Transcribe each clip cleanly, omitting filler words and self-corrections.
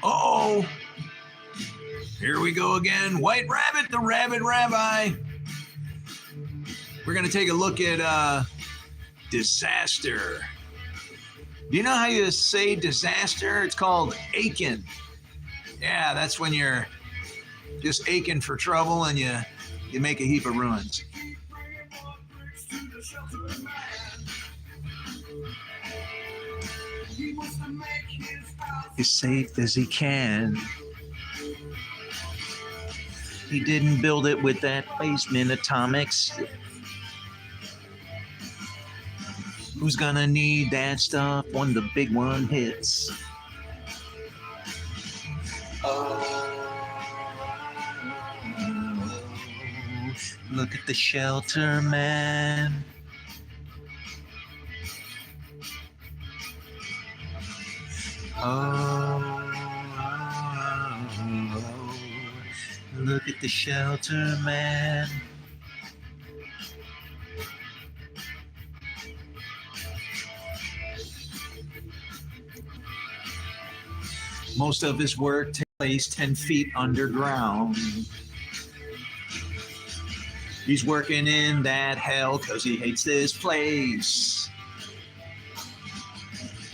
Oh, here we go again. White Rabbit, the Rabbit Rabbi. We're going to take a look at disaster. Do you know how you say disaster? It's called aching. Yeah, that's when you're just aching for trouble and you make a heap of ruins. As safe as he can. He didn't build it with that basement atomics. Who's gonna need that stuff when the big one hits? Look at the shelter man. Look at the shelter man. Most of his work takes place 10 feet underground. He's working in that hell because he hates this place.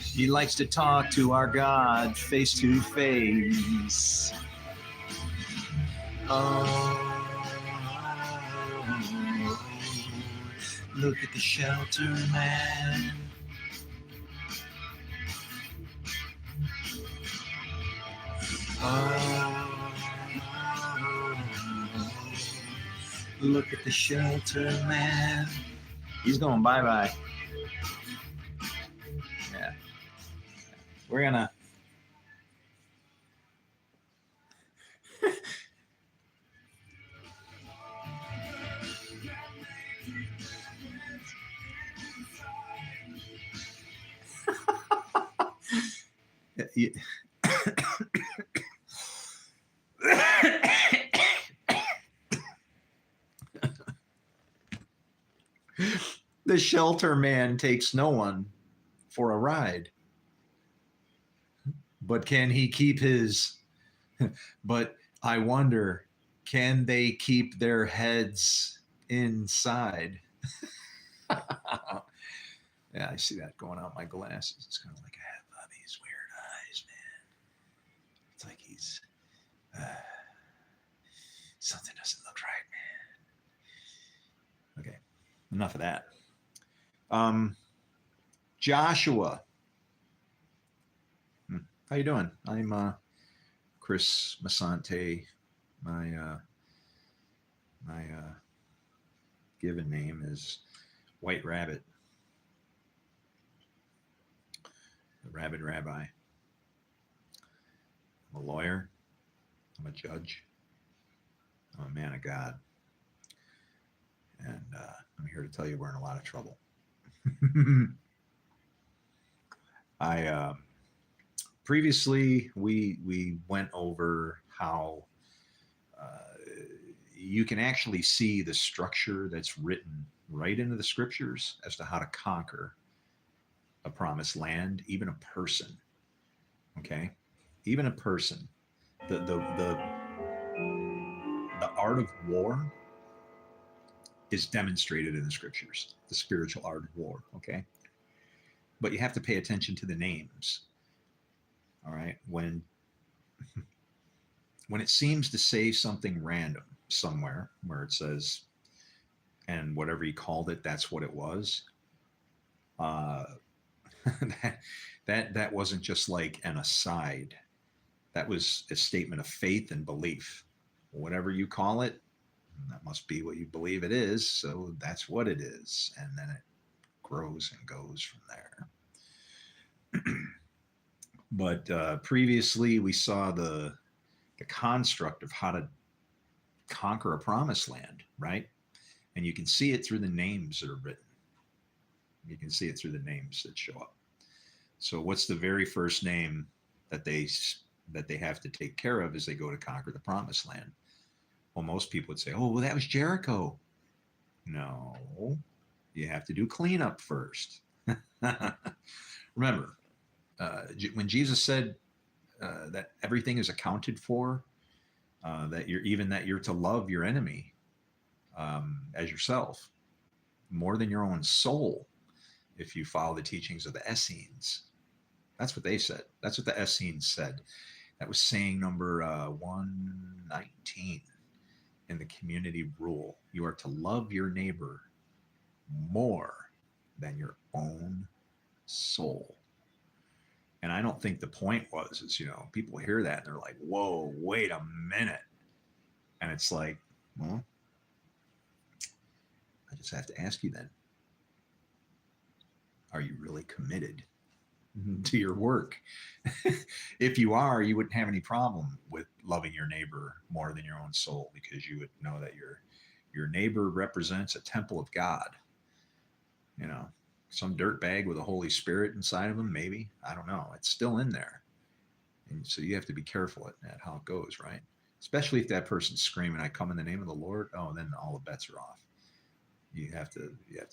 He likes to talk to our God face to face. Oh, look at the shelter man. Oh, look at the shelter man. He's going bye-bye. Yeah. We're gonna yeah. The shelter man takes no one for a ride. But can he keep his? But I wonder, can they keep their heads inside? Yeah, I see that going out my glasses. It's kind of like I have these weird eyes, man. It's like he's something doesn't look right, man. Okay, enough of that. Joshua. How you doing? I'm Chris Musanté. My given name is White Rabbit, the Rabbit Rabbi. I'm a lawyer. I'm a judge. I'm a man of God. And I'm here to tell you we're in a lot of trouble. Previously we went over how you can actually see the structure that's written right into the scriptures as to how to conquer a promised land, even a person. Okay, even a person. The art of war is demonstrated in the scriptures. The spiritual art of war. Okay, but you have to pay attention to the names. All right, when it seems to say something random somewhere where it says, and whatever you called it, that's what it was. That wasn't just like an aside. That was a statement of faith and belief. Whatever you call it, that must be what you believe it is. So that's what it is, and then it grows and goes from there. But previously we saw the construct of how to conquer a promised land, right? And you can see it through the names that are written. You can see it through the names that show up. So what's the very first name that they have to take care of as they go to conquer the promised land? Well, most people would say, oh, well, that was Jericho. No, you have to do cleanup first. Remember, when Jesus said that everything is accounted for, that you're to love your enemy as yourself more than your own soul if you follow the teachings of the Essenes. That's what they said. That's what the Essenes said. That was saying number 119 in the community rule. You are to love your neighbor more than your own soul. And I don't think the point was, is, people hear that and they're like, whoa, wait a minute. And it's like, well, I just have to ask you then, are you really committed to your work? If you are, you wouldn't have any problem with loving your neighbor more than your own soul, because you would know that your neighbor represents a temple of God. You know, some dirt bag with a Holy Spirit inside of him, maybe. I don't know. It's still in there. And so you have to be careful at how it goes, right? Especially if that person's screaming, I come in the name of the Lord. Oh, then all the bets are off. You have to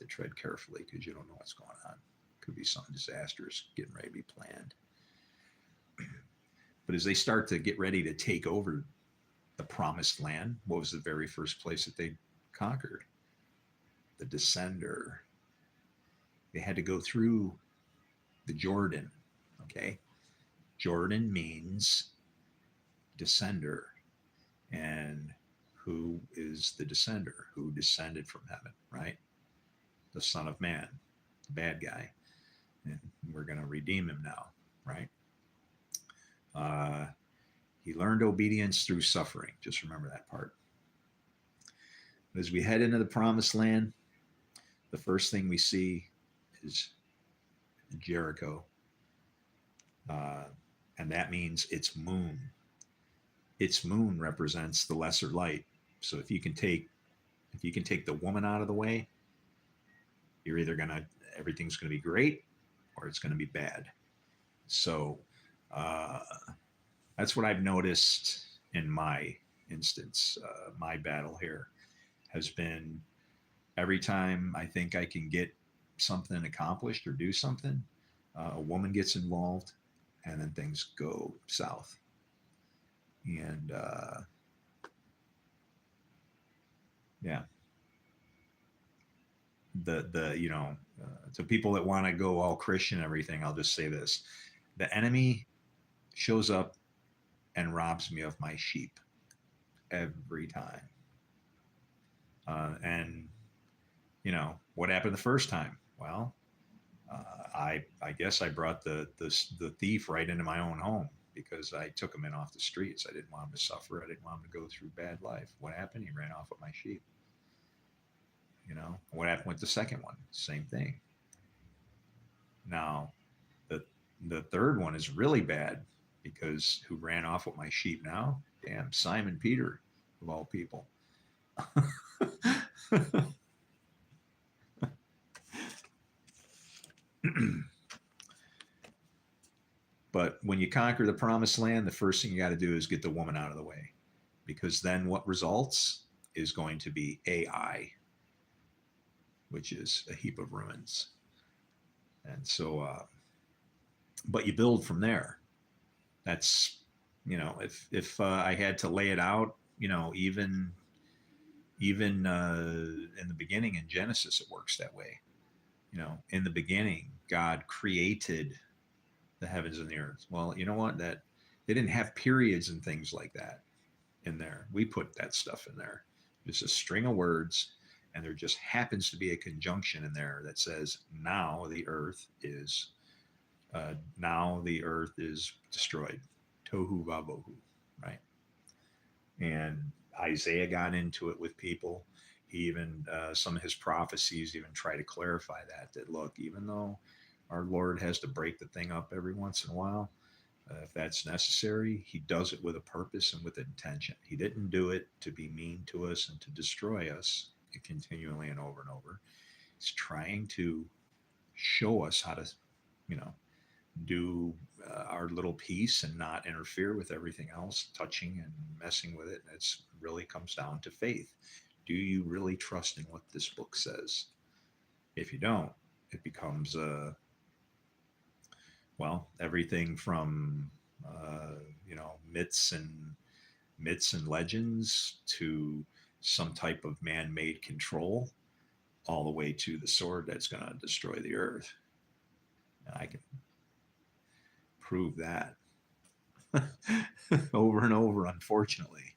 tread carefully, because you don't know what's going on. Could be something disastrous getting ready to be planned. But as they start to get ready to take over the promised land, what was the very first place that they conquered? The descender. They had to go through the Jordan. Okay. Jordan means descender. And who is the descender? Who descended from heaven, right? The Son of Man, the bad guy. And we're going to redeem him now, right? He learned obedience through suffering. Just remember that part. As we head into the promised land, the first thing we see is Jericho. And that means its moon. Its moon represents the lesser light. So if you can take the woman out of the way, you're either everything's gonna be great, or it's gonna be bad. So that's what I've noticed in my instance. My battle here has been, every time I think I can get something accomplished or do something, a woman gets involved, and then things go south. And yeah, to people that want to go all Christian and everything, I'll just say this: the enemy shows up and robs me of my sheep every time. And what happened the first time? Well, I guess I brought the thief right into my own home, because I took him in off the streets. I didn't want him to suffer. I didn't want him to go through bad life. What happened? He ran off with my sheep. What happened with the second one? Same thing. Now, the third one is really bad, because who ran off with my sheep now? Damn, Simon Peter, of all people. But when you conquer the promised land, the first thing you got to do is get the woman out of the way, because then what results is going to be AI, which is a heap of ruins. And so, but you build from there. That's, if I had to lay it out, even in the beginning in Genesis, it works that way. In the beginning, God created the heavens and the earth. Well, you know what? That they didn't have periods and things like that in there. We put that stuff in there. Just a string of words, and there just happens to be a conjunction in there that says, now the earth is destroyed. Tohu vabohu, right? And Isaiah got into it with people. He even, some of his prophecies even try to clarify that look, even though our Lord has to break the thing up every once in a while, if that's necessary, he does it with a purpose and with intention. He didn't do it to be mean to us and to destroy us continually and over. He's trying to show us how to, do our little piece and not interfere with everything else, touching and messing with it. It really comes down to faith. Do you really trust in what this book says? If you don't, It becomes well, everything from you know, myths and legends to some type of man-made control, all the way to the sword that's going to destroy the earth. And I can prove that over and over, unfortunately.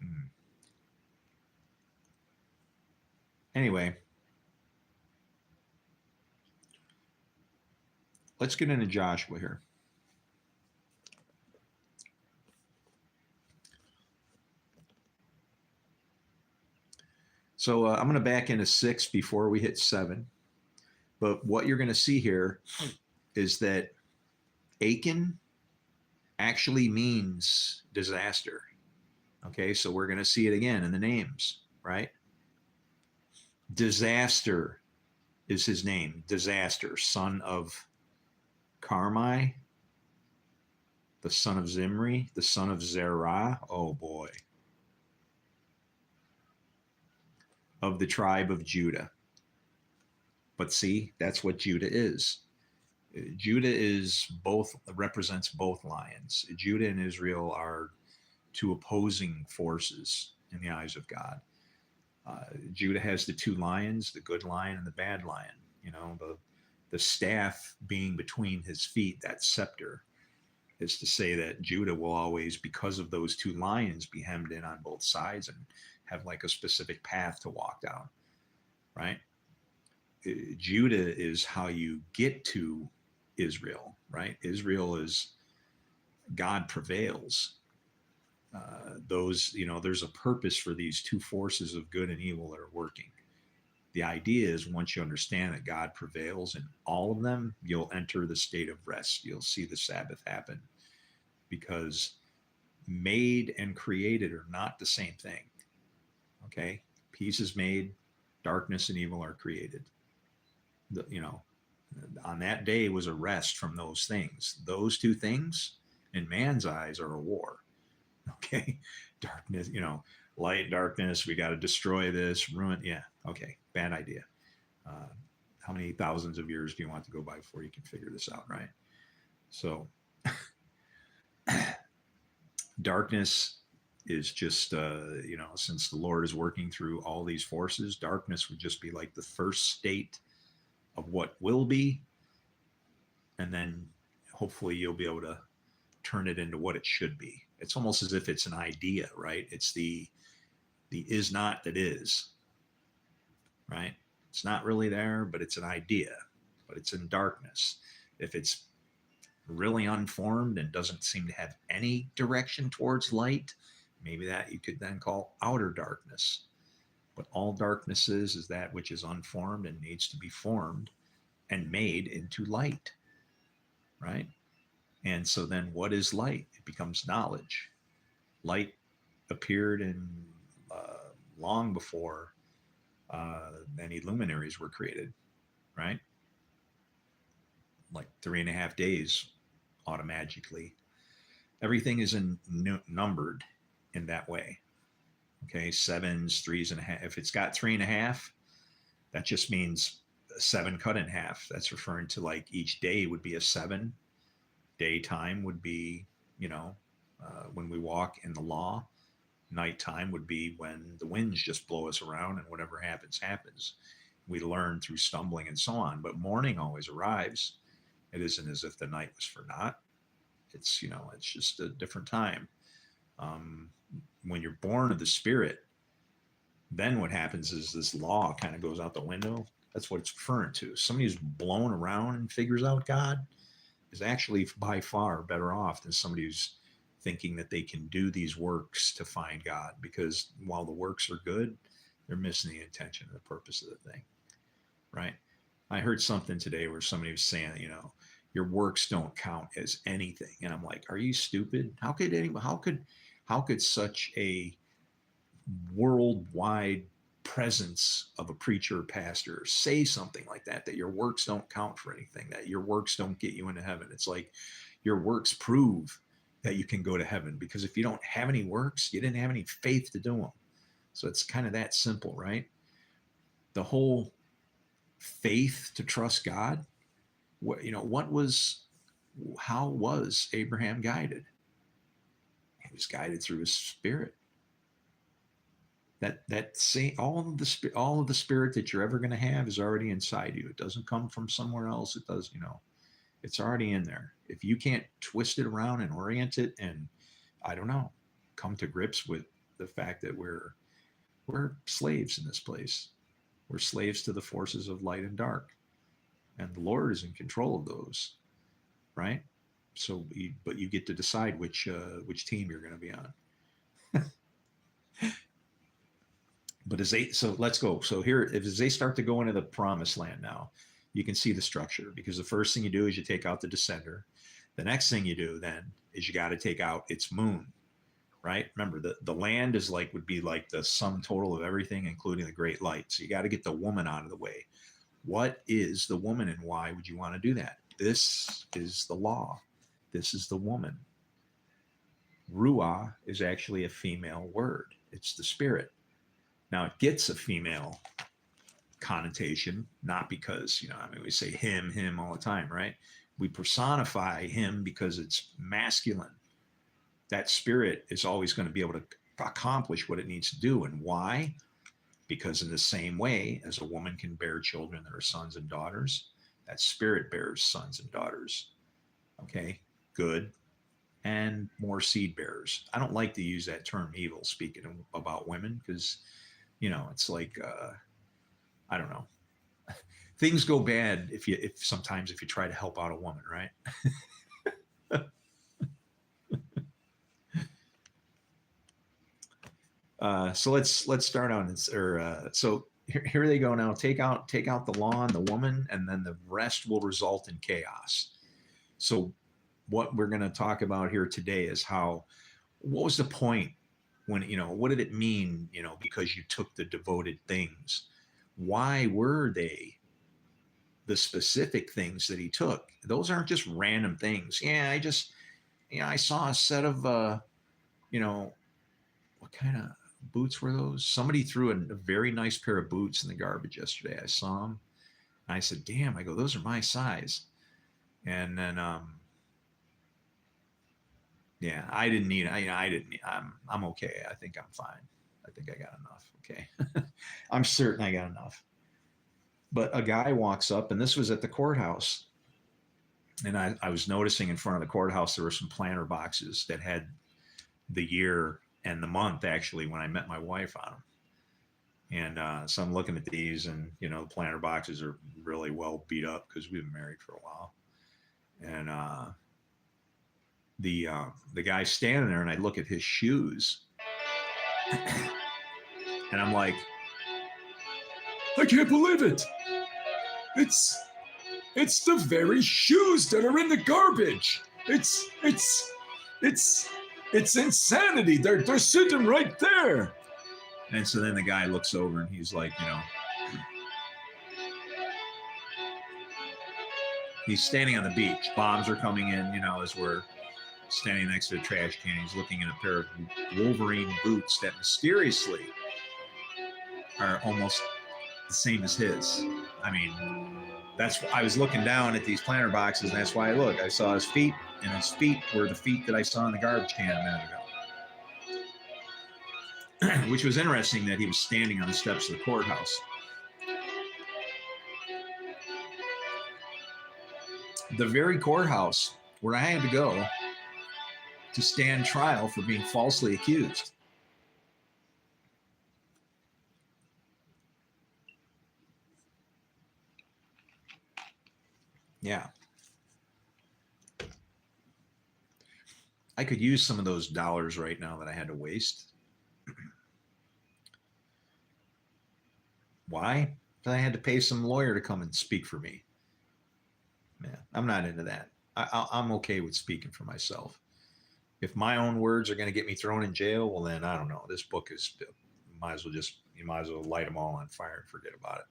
Hmm. Anyway, let's get into Joshua here. So I'm going to back into 6 before we hit 7. But what you're going to see here is that Achan actually means disaster. Okay, so we're going to see it again in the names, right? Disaster is his name. Disaster, son of Carmi, the son of Zimri, the son of Zerah. Oh boy. Of the tribe of Judah. But see, that's what Judah is. Judah is both, represents both lions. Judah and Israel are two opposing forces in the eyes of God. Judah has the two lions, the good lion and the bad lion. You know, the staff being between his feet, that scepter, is to say that Judah will always, because of those two lions, be hemmed in on both sides and have like a specific path to walk down, right? Judah is how you get to Israel, right? Israel is God prevails. Those, you know, there's a purpose for these two forces of good and evil that are working. The idea is once you understand that God prevails in all of them, you'll enter the state of rest. You'll see the Sabbath happen because made and created are not the same thing. Okay? Peace is made, darkness and evil are created. You know, on that day was a rest from those things. Those two things in man's eyes are a war. Okay? Darkness, you know, light, darkness, we got to destroy this, ruin. Yeah. Okay. Bad idea. How many thousands of years do you want to go by before you can figure this out, right? So, darkness is just, you know, since the Lord is working through all these forces, darkness would just be like the first state of what will be. And then hopefully you'll be able to turn it into what it should be. It's almost as if it's an idea, right? It's the is not that is, right? It's not really there, but it's an idea, but it's in darkness. If it's really unformed and doesn't seem to have any direction towards light, maybe that you could then call outer darkness. But all darkness is that which is unformed and needs to be formed and made into light, right? And so then what is light? It becomes knowledge. Light appeared in long before any luminaries were created, right? Like 3.5 days automatically. Everything is numbered in that way. Okay, sevens, threes and a half. If it's got 3.5, that just means 7 cut in half. That's referring to like each day would be a 7. Daytime would be, you know, when we walk in the law. Nighttime would be when the winds just blow us around and whatever happens, happens. We learn through stumbling and so on. But morning always arrives. It isn't as if the night was for naught. It's, you know, it's just a different time. When you're born of the Spirit, then what happens is this law kind of goes out the window. That's what it's referring to. Somebody who's blown around and figures out God is actually by far better off than somebody who's thinking that they can do these works to find God, because while the works are good, they're missing the intention and the purpose of the thing, right? I heard something today where somebody was saying, you know, your works don't count as anything, and I'm like, are you stupid? How could such a worldwide presence of a preacher or pastor say something like that, that your works don't count for anything, that your works don't get you into heaven? It's like your works prove that you can go to heaven, because if you don't have any works, you didn't have any faith to do them. So it's kind of that simple, right? The whole faith to trust God. What, how was Abraham guided? He was guided through his spirit. That same, all of the spirit that you're ever going to have is already inside you. It doesn't come from somewhere else. It does, it's already in there. If you can't twist it around and orient it, and I don't know, come to grips with the fact that we're slaves in this place. We're slaves to the forces of light and dark, and the Lord is in control of those, right? So, but you get to decide which team you're going to be on. But so let's go. So here, as they start to go into the promised land now, you can see the structure, because the first thing you do is you take out the descender. The next thing you do then is you got to take out its moon, right? Remember, the land would be like the sum total of everything, including the great light. So you got to get the woman out of the way. What is the woman, and why would you want to do that? This is the law. This is the woman. Ruah is actually a female word. It's the spirit. Now it gets a female connotation, not because, we say him all the time, right? We personify him because it's masculine. That spirit is always going to be able to accomplish what it needs to do. And why? Because in the same way as a woman can bear children that are sons and daughters, that spirit bears sons and daughters. Okay, good and more seed bearers. I don't like to use that term evil speaking about women, because it's like I don't know, things go bad if sometimes if you try to help out a woman, right? So let's start on this. So here they go now. Take out the law and the woman, and then the rest will result in chaos. So what we're going to talk about here today is what was the point when, what did it mean, because you took the devoted things? Why were they the specific things that he took? Those aren't just random things. Yeah, I saw a set of, what kind of boots were those? Somebody threw a very nice pair of boots in the garbage yesterday. I saw them. And I said, damn, I go, those are my size. And then, yeah, I didn't need, I didn't need, I'm okay. I think I'm fine. I think I got enough. Okay. I'm certain I got enough. But a guy walks up, and this was at the courthouse. And I was noticing in front of the courthouse, there were some planter boxes that had the year and the month, actually, when I met my wife on them. And so I'm looking at these, and, the planter boxes are really well beat up because we've been married for a while. And the guy's standing there, and I look at his shoes, and I'm like, I can't believe it. It's the very shoes that are in the garbage. It's insanity. They're sitting right there. And so then the guy looks over, and he's like, he's standing on the beach. Bombs are coming in, as we're standing next to a trash can. He's looking at a pair of Wolverine boots that mysteriously are almost the same as his. I mean, I was looking down at these planter boxes, and that's why I saw his feet, and his feet were the feet that I saw in the garbage can a minute ago. Which was interesting, that he was standing on the steps of the courthouse. The very courthouse where I had to go to stand trial for being falsely accused. Yeah. I could use some of those dollars right now that I had to waste. Why? Because I had to pay some lawyer to come and speak for me. Man, I'm not into that. I'm okay with speaking for myself. If my own words are going to get me thrown in jail, well, then I don't know. This book is, you might as well light them all on fire and forget about it.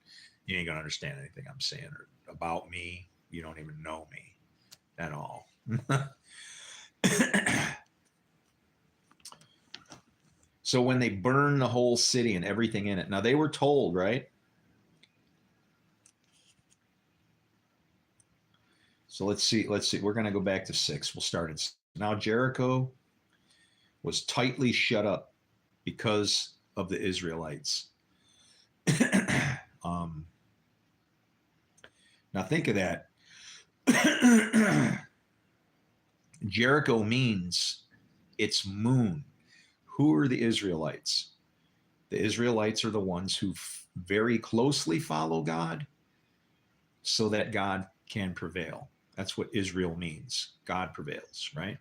You ain't going to understand anything I'm saying or about me. You don't even know me at all. So when they burn the whole city and everything in it, now they were told, right? So let's see. We're going to go back to 6. We'll start at 6. Now Jericho was tightly shut up because of the Israelites. um, Now think of that. Jericho means its moon. Who are the Israelites? The Israelites are the ones who very closely follow God so that God can prevail. That's what Israel means. God prevails, right?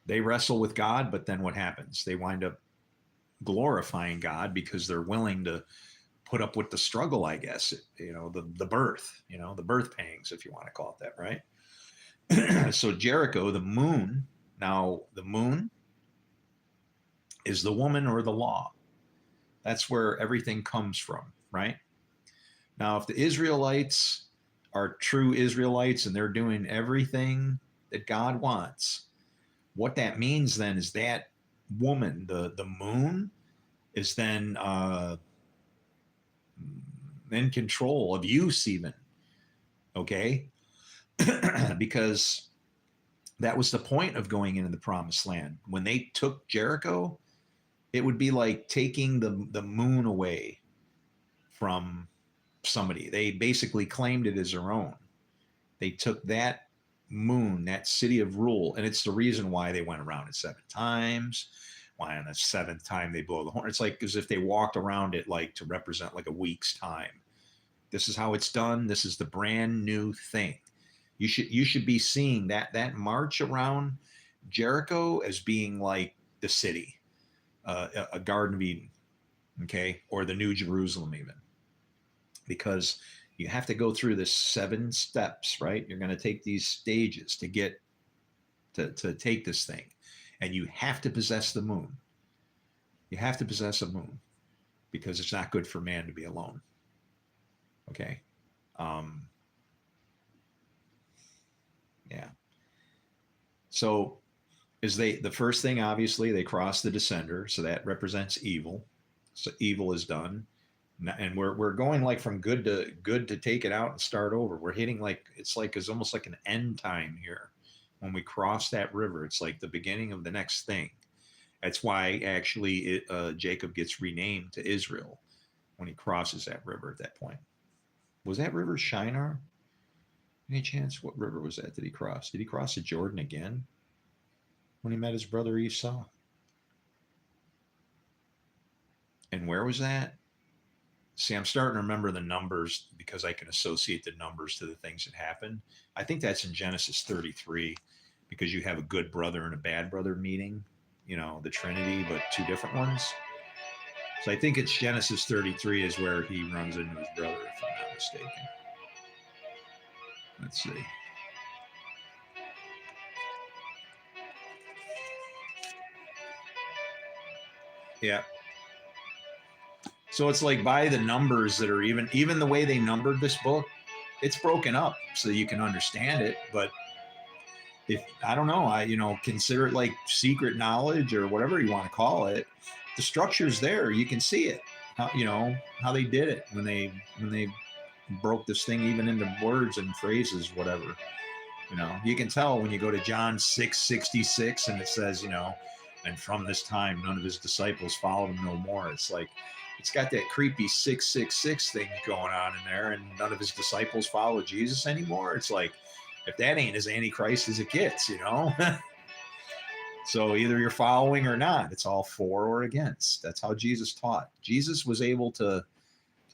They wrestle with God, but then what happens? They wind up glorifying God because they're willing to put up with the struggle, I guess, the birth, the birth pangs, if you want to call it that, right? So Jericho, the moon, now the moon is the woman or the law. That's where everything comes from, right? Now, if the Israelites are true Israelites and they're doing everything that God wants, what that means then is that woman, the moon, is then in control of use even, okay? Because that was the point of going into the promised land. When they took Jericho, it would be like taking the moon away from somebody. They basically claimed it as their own. They took that moon, that city of rule, and it's the reason why they went around it 7 times. Why on the 7th time they blow the horn? It's like as if they walked around it like to represent like a week's time. This is how it's done. This is the brand new thing. You should be seeing that march around Jericho as being like the city, a Garden of Eden, okay, or the New Jerusalem even, because you have to go through this 7 steps, right? You're going to take these stages to get to take this thing, and you have to possess the moon. You have to possess a moon because it's not good for man to be alone. Okay. Yeah. So the first thing, obviously, they cross the descender, so that represents evil. So evil is done, and we're going like from good to take it out and start over. We're hitting it's almost like an end time here. When we cross that river, it's like the beginning of the next thing. That's why actually Jacob gets renamed to Israel when he crosses that river at that point. Was that river Shinar? Any chance? What river was that? Did he cross? Did he cross the Jordan again when he met his brother Esau? And where was that? See, I'm starting to remember the numbers because I can associate the numbers to the things that happened. I think that's in Genesis 33 because you have a good brother and a bad brother meeting, the Trinity, but 2 different ones. So I think it's Genesis 33 is where he runs into his brother, if I'm not mistaken. Let's see. Yeah. So it's like by the numbers that are even the way they numbered this book, it's broken up so you can understand it. But if I don't know, consider it like secret knowledge or whatever you want to call it. The structure's there. You can see it. How they did it when they broke this thing even into words and phrases, whatever. You can tell when you go to John 6:66 and it says, and from this time none of his disciples followed him no more. It's like it's got that creepy 666 thing going on in there, and none of his disciples follow Jesus anymore. It's like if that ain't as antichrist as it gets, So either you're following or not. It's all for or against. That's how Jesus taught. Jesus was able to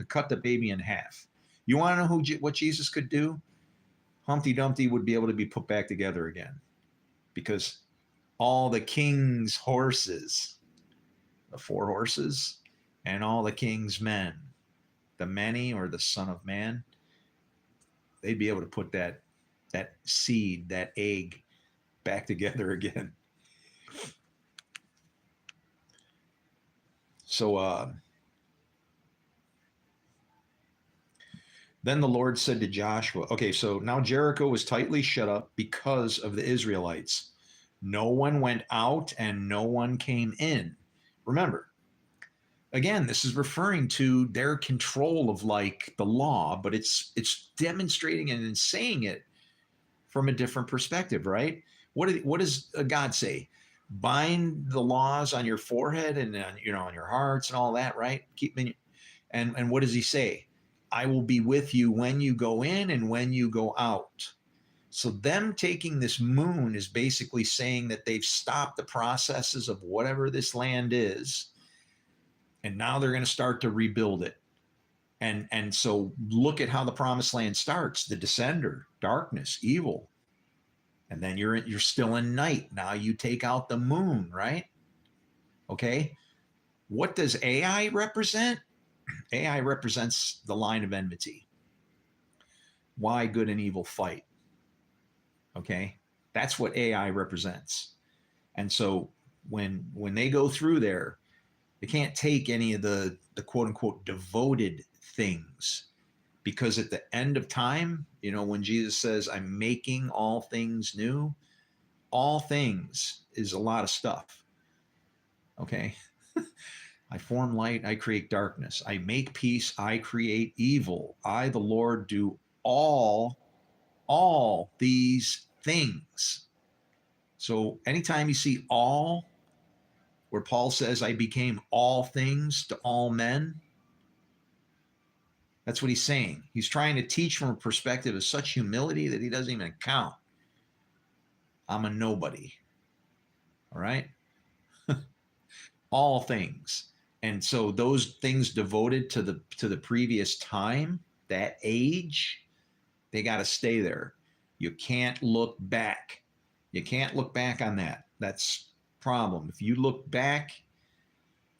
cut the baby in half. You want to know what Jesus could do? Humpty Dumpty would be able to be put back together again, because all the king's horses, the 4 horses, and all the king's men, the many or the Son of Man, they'd be able to put that seed, that egg, back together again. So then the Lord said to Joshua, okay, so now Jericho was tightly shut up because of the Israelites. No one went out and no one came in. Remember, again, this is referring to their control of like the law, but it's demonstrating and saying it from a different perspective, right? What does God say? Bind the laws on your forehead and on, on your hearts and all that, right? Keep them and what does he say? I will be with you when you go in and when you go out. So them taking this moon is basically saying that they've stopped the processes of whatever this land is, and now they're going to start to rebuild it. And so look at how the promised land starts: the descender, darkness, evil, and then you're still in night. Now you take out the moon, right? Okay. What does Ai represent? Ai represents the line of enmity. Why good and evil fight. Okay. That's what Ai represents. And so when they go through there, they can't take any of the quote unquote devoted things, because at the end of time, when Jesus says, I'm making all things new, all things is a lot of stuff. Okay. I form light, I create darkness. I make peace, I create evil. I, the Lord, do all these things. So anytime you see all, where Paul says, I became all things to all men, that's what he's saying. He's trying to teach from a perspective of such humility that he doesn't even count. I'm a nobody. All right? All things. And so those things devoted to the previous time, that age, they got to stay there. You can't look back. You can't look back on that. That's problem. If you look back,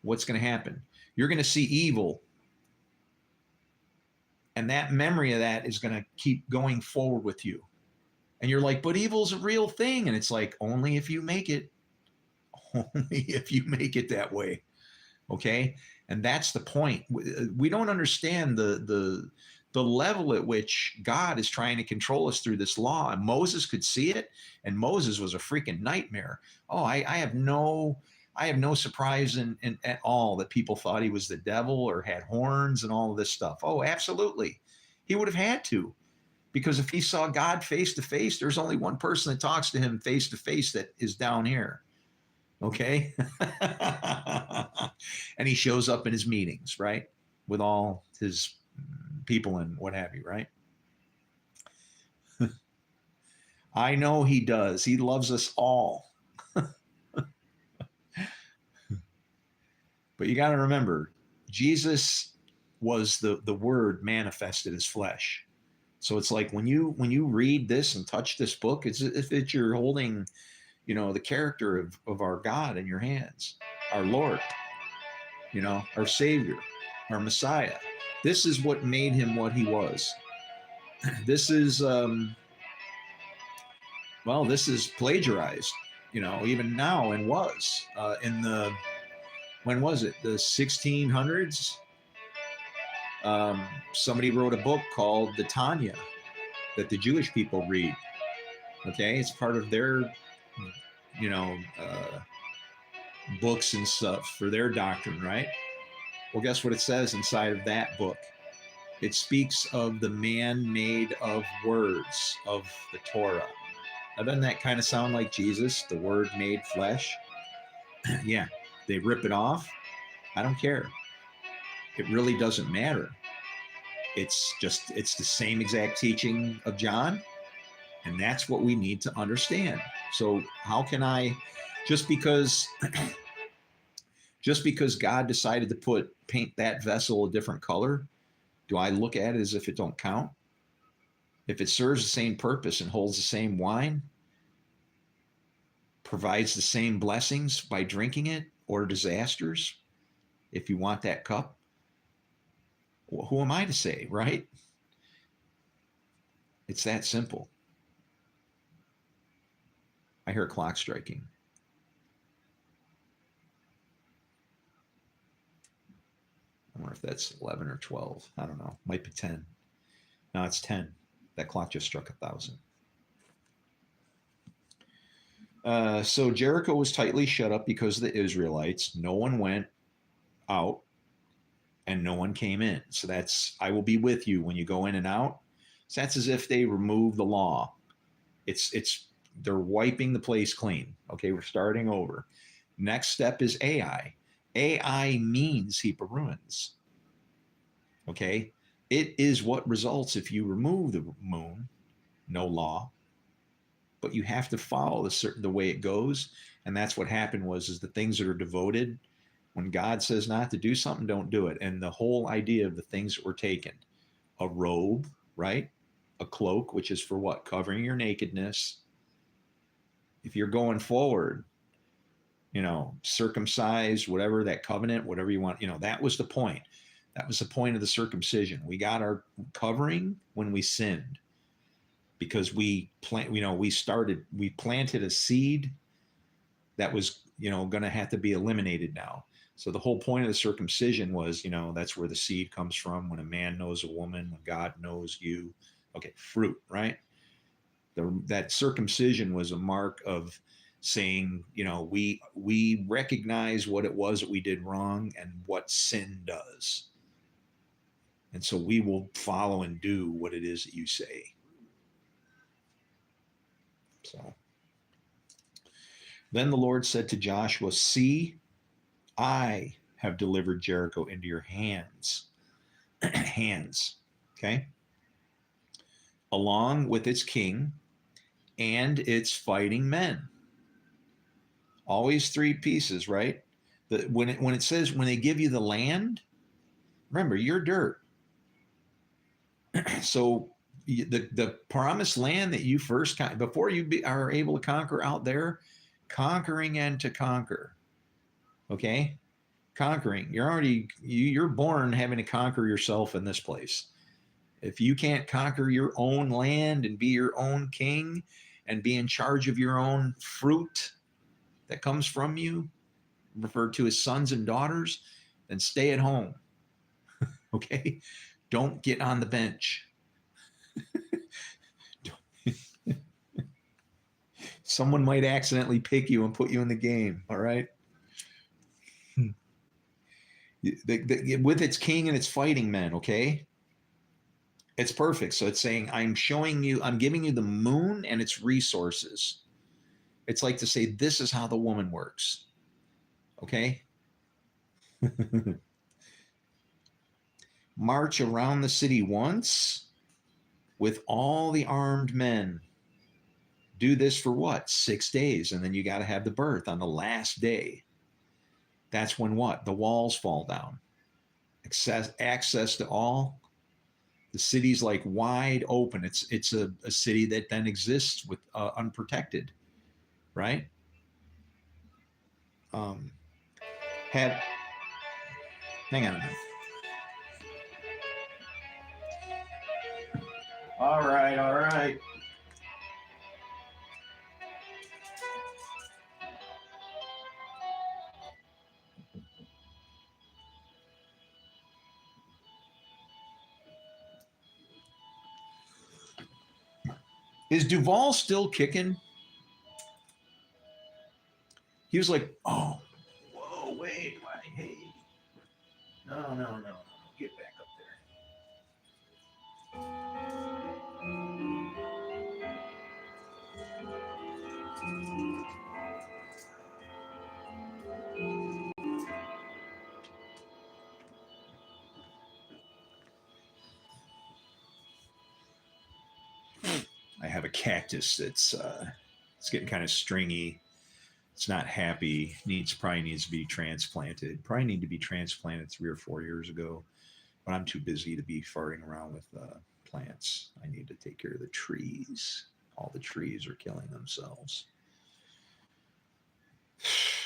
what's going to happen? You're going to see evil, and that memory of that is going to keep going forward with you. And you're like, but evil's a real thing. And it's like, only if you make it. Only if you make it that way. Okay. And that's the point. We don't understand the level at which God is trying to control us through this law. And Moses could see it, and Moses was a freaking nightmare. Oh, I have no surprise at all that people thought he was the devil or had horns and all of this stuff. Oh, absolutely. He would have had to, because if he saw God face to face, there's only one person that talks to him face to face that is down here. Okay. And he shows up in his meetings, right? With all his people and what have you, right? I know he does. He loves us all. But you got to remember, Jesus was the word manifested as flesh. So it's like when you read this and touch this book, it's as if you're holding, the character of our God in your hands, our Lord, our Savior, our Messiah. This is what made him what he was. This is, this is plagiarized, even now, and was when was it? The 1600s? Somebody wrote a book called the Tanya that the Jewish people read. Okay. It's part of their, books and stuff for their doctrine, right? Well, guess what it says inside of that book? It speaks of the man made of words of the Torah. Now, doesn't that kind of sound like Jesus, the word made flesh? Yeah, they rip it off. I don't care. It really doesn't matter. It's the same exact teaching of John, and that's what we need to understand. So how can I, just because God decided to paint that vessel a different color, do I look at it as if it don't count? If it serves the same purpose and holds the same wine, provides the same blessings by drinking it, or disasters, if you want that cup, well, who am I to say, right? It's that simple. I hear a clock striking. I wonder if that's 11 or 12. I don't know. Might be 10. No, it's 10. That clock just struck 1,000. So Jericho was tightly shut up because of the Israelites. No one went out. and no one came in. So that's, I will be with you when you go in and out. So that's as if they remove the law. It's they're wiping the place clean. Okay, we're starting over. Next step is AI. AI means heap of ruins. Okay, it is what results if you remove the moon. No law, but you have to follow the way it goes. And that's what happened was is the things that are devoted, when God says not to do something, don't do it. And the whole idea of the things that were taken, a robe, right? A cloak, which is for what? Covering your nakedness. If you're going forward, circumcised, whatever, that covenant, whatever you want, that was the point. That was the point of the circumcision. We got our covering when we sinned, because we planted a seed that was, going to have to be eliminated now. So the whole point of the circumcision was, that's where the seed comes from. When a man knows a woman, when God knows you, okay, fruit, right? That circumcision was a mark of saying, we recognize what it was that we did wrong and what sin does. And so we will follow and do what it is that you say. So then the Lord said to Joshua, see, I have delivered Jericho into your hands. Hands. Okay. Along with its king and its fighting men. Always three pieces, right? When it says, when they give you the land, remember, you're dirt. So the promised land that you first, before you are able to conquer out there, conquering and to conquer. Okay? Conquering. You're born having to conquer yourself in this place. If you can't conquer your own land and be your own king and be in charge of your own fruit that comes from you, referred to as sons and daughters, then stay at home. Okay? Don't get on the bench. Someone might accidentally pick you and put you in the game. All right. With its king and its fighting men. Okay. It's perfect. So it's saying, I'm giving you the moon and its resources. It's like to say, this is how the woman works. Okay. March around the city once with all the armed men. Do this for what? 6 days. And then you got to have the birth on the last day. That's when what? The walls fall down. Access to all. The city's like wide open. It's a city that then exists with unprotected, right? Hang on a minute. All right. Is Duval still kicking? He was like, oh, whoa, wait, hey. No. Get back up there. I have a cactus that's it's getting kind of stringy. It's not happy. Probably needs to be transplanted. Probably need to be transplanted 3 or 4 years ago, but I'm too busy to be farting around with plants. I need to take care of the trees. All the trees are killing themselves.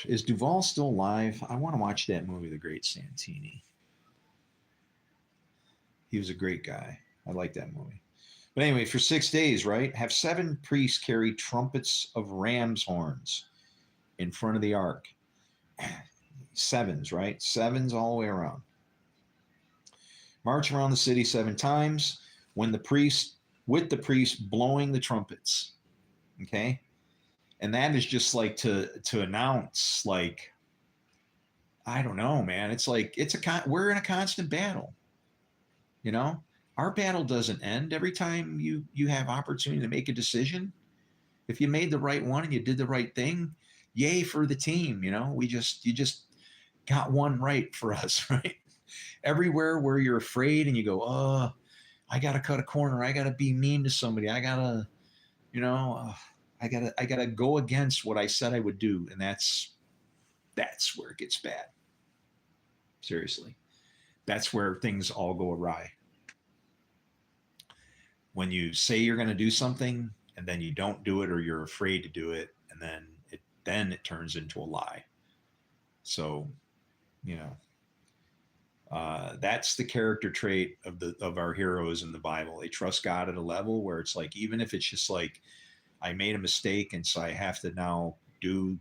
Is Duval still alive? I want to watch that movie, The Great Santini. He was a great guy. I like that movie. But anyway, for 6 days, right? Have 7 priests carry trumpets of ram's horns in front of the ark. 7s, right? 7s all the way around. March around the city 7 times with the priest blowing the trumpets. Okay? And that is just like to announce, like, I don't know, man. It's like we're in a constant battle. You know, our battle doesn't end every time you have opportunity to make a decision. If you made the right one and you did the right thing, yay for the team. You just got one right for us, right? Everywhere where you're afraid and you go, oh, I gotta cut a corner, I gotta be mean to somebody, I gotta, you know, I gotta go against what I said I would do, and that's where it gets bad. Seriously, that's where things all go awry. When you say you're going to do something and then you don't do it, or you're afraid to do it, and then it turns into a lie. So, you know, that's the character trait of our heroes in the Bible. They trust God at a level where it's like, even if it's just like, I made a mistake and so I have to now do,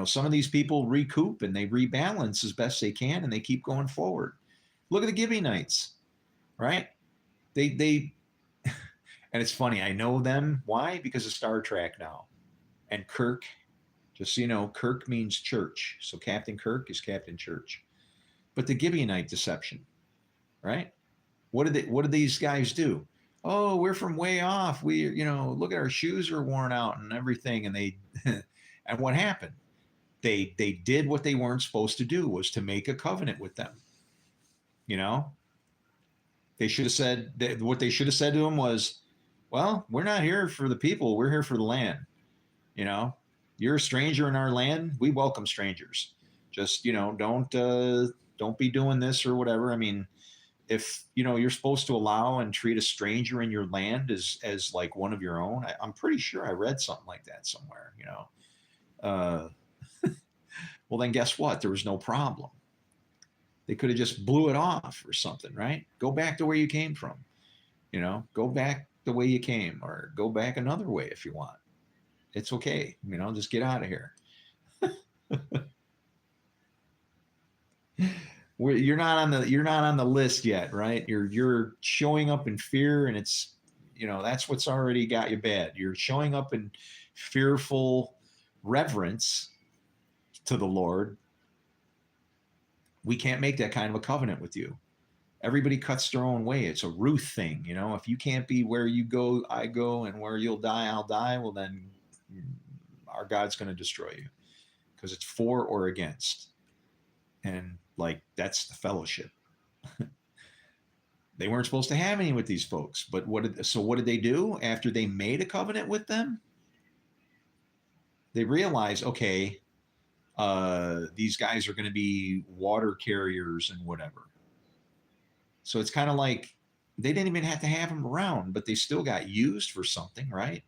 some of these people recoup and they rebalance as best they can and they keep going forward. Look at the Gibeonites, right? They and it's funny, I know them. Why? Because of Star Trek now. And Kirk, just so you know, Kirk means church. So Captain Kirk is Captain Church. But the Gibeonite deception, right? What did these guys do? Oh, we're from way off. Look at our shoes are worn out and everything. And they and what happened? They did what they weren't supposed to do, was to make a covenant with them. You know, they should have said what they should have said to them was, well, we're not here for the people, we're here for the land. You know, you're a stranger in our land, we welcome strangers. Just, don't be doing this or whatever. I mean, if you're supposed to allow and treat a stranger in your land as like one of your own. I'm pretty sure I read something like that somewhere. Uh, well, then guess what? There was no problem. They could have just blew it off or something, right? Go back to where you came from. Go back the way you came, or go back another way if you want. It's okay. Just get out of here. You're not on the list yet, right? You're showing up in fear, and it's that's what's already got you bad. You're showing up in fearful reverence to the Lord. We can't make that kind of a covenant with you. Everybody cuts their own way. It's a Ruth thing. If you can't be where you go, I go, and where you'll die, I'll die. Well, then our God's going to destroy you, because it's for or against. And like, that's the fellowship. They weren't supposed to have any with these folks, but what did they do after they made a covenant with them? They realized, okay, these guys are going to be water carriers and whatever. So it's kind of like they didn't even have to have them around, but they still got used for something, right?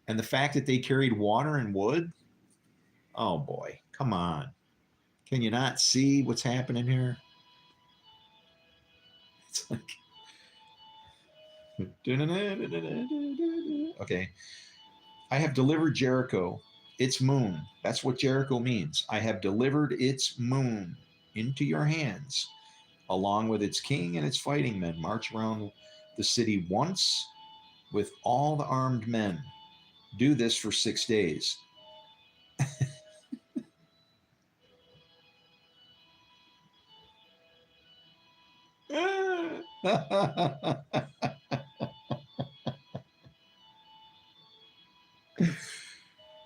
And the fact that they carried water and wood, oh boy, come on. Can you not see what's happening here? It's like, okay. I have delivered Jericho, its moon. That's what Jericho means. I have delivered its moon into your hands, along with its king and its fighting men. March around the city once with all the armed men. Do this for 6 days.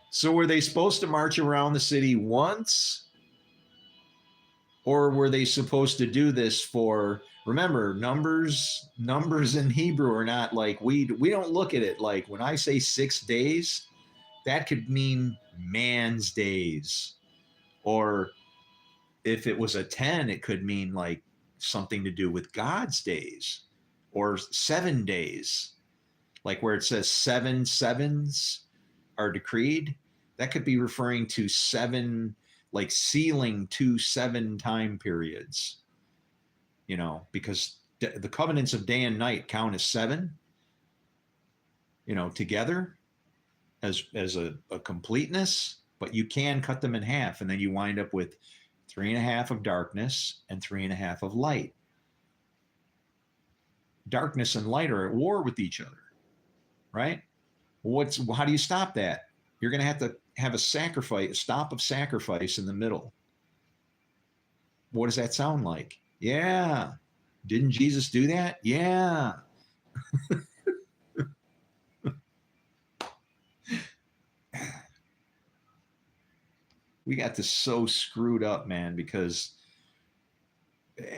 So were they supposed to march around the city once? Or were they supposed to do this for, remember, numbers in Hebrew are not like, we don't look at it like, when I say 6 days, that could mean man's days. Or if it was a 10, it could mean like something to do with God's days, or 7 days, like where it says 7 sevens are decreed. That could be referring to 7, like sealing 2 7 time periods, because the covenants of day and night count as 7, together as a completeness, but you can cut them in half, and then you wind up with 3.5 of darkness and 3.5 of light. Darkness and light are at war with each other, right? How do you stop that? You're going to have a sacrifice, a stop of sacrifice in the middle. What does that sound like? Yeah. Didn't Jesus do that? Yeah. We got this so screwed up, man, because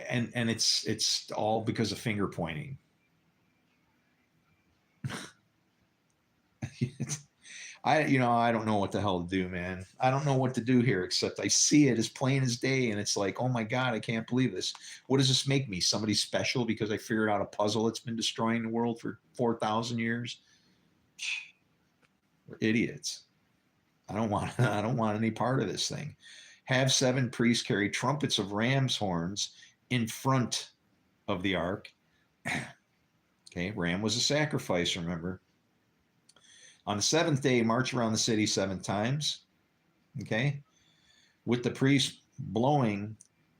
and it's all because of finger pointing. I don't know what the hell to do, man. I don't know what to do here except I see it as plain as day, and it's like, oh my god, I can't believe this. What does this make me? Somebody special because I figured out a puzzle that's been destroying the world for 4,000 years? We're idiots. I don't want I don't want any part of this thing. Have seven priests carry trumpets of ram's horns in front of the ark. Okay, ram was a sacrifice, remember. On the seventh day, march around the city 7 times. Okay, with the priests blowing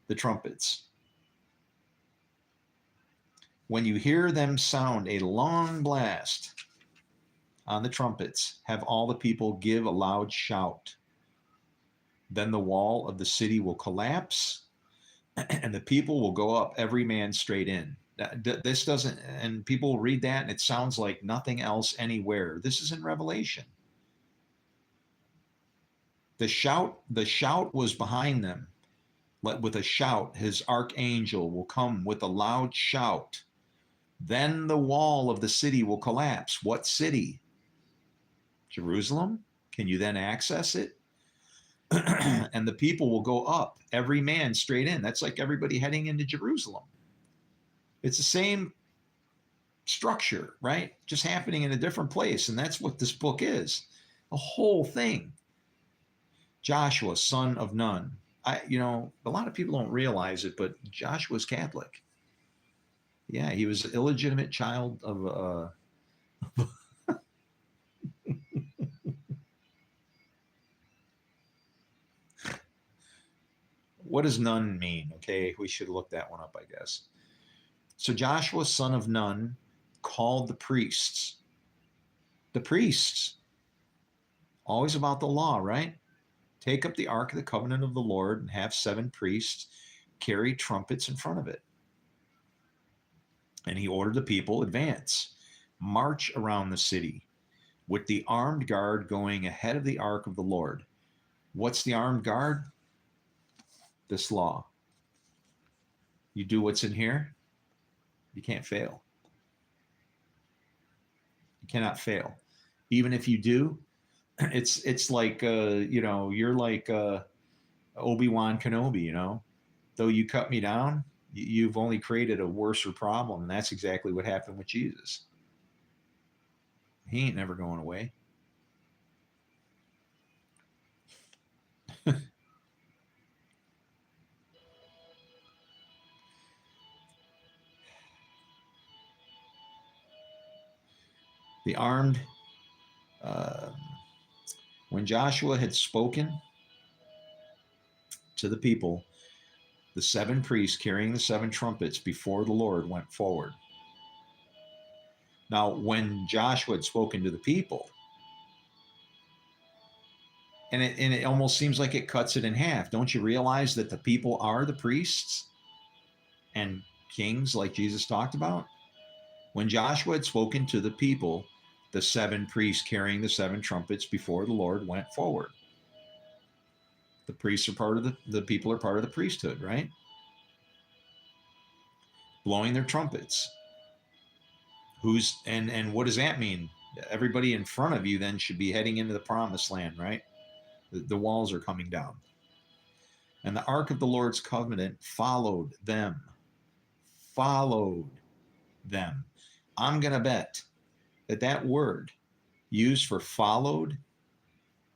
the trumpets. When you hear them sound a long blast on the trumpets, have all the people give a loud shout. Then the wall of the city will collapse and the people will go up, every man straight in. This doesn't, and people read that and it sounds like nothing else anywhere. This is in Revelation. The shout was behind them. With a shout, his archangel will come with a loud shout. Then the wall of the city will collapse. What city? Jerusalem? Can you then access it? And the people will go up, every man straight in. That's like everybody heading into Jerusalem. It's the same structure, right? Just happening in a different place. And that's what this book is. The whole thing. Joshua, son of Nun. A lot of people don't realize it, but Joshua's Catholic. Yeah, he was an illegitimate child of what does Nun mean? Okay, we should look that one up, I guess. So Joshua, son of Nun, called the priests. The priests, always about the law, right? Take up the ark of the covenant of the Lord and have 7 priests carry trumpets in front of it. And he ordered the people, advance, march around the city with the armed guard going ahead of the ark of the Lord. What's the armed guard? This law. You do what's in here, you can't fail. You cannot fail. Even if you do, it's like you're like Obi-Wan Kenobi. Though you cut me down, you've only created a worse problem, and that's exactly what happened with Jesus. He ain't never going away. The armed, when Joshua had spoken to the people, the 7 priests carrying the 7 trumpets before the Lord went forward. Now, when Joshua had spoken to the people, and it almost seems like it cuts it in half. Don't you realize that the people are the priests and kings like Jesus talked about? When Joshua had spoken to the people, the 7 priests carrying the 7 trumpets before the Lord went forward. The priests are part of the people are part of the priesthood, right? Blowing their trumpets. And what does that mean? Everybody in front of you then should be heading into the promised land, right? The walls are coming down. And the ark of the Lord's covenant followed them. Followed them. I'm going to bet that word used for followed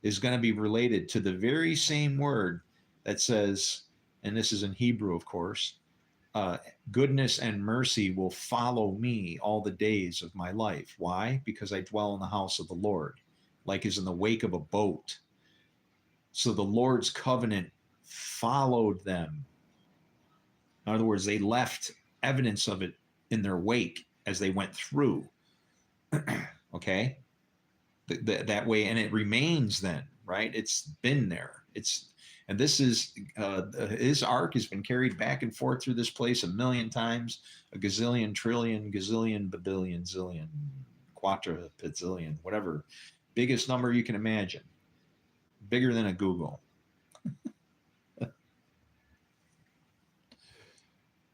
is going to be related to the very same word that says, and this is in Hebrew, of course, goodness and mercy will follow me all the days of my life. Why? Because I dwell in the house of the Lord, like is in the wake of a boat. So the Lord's covenant followed them. In other words, they left evidence of it in their wake as they went through. Okay? That way, and it remains then, right? It's been there. And this is his ark has been carried back and forth through this place a million times, a gazillion, trillion, gazillion, babillion, zillion, quadra, pizzillion, whatever, biggest number you can imagine, bigger than a Google.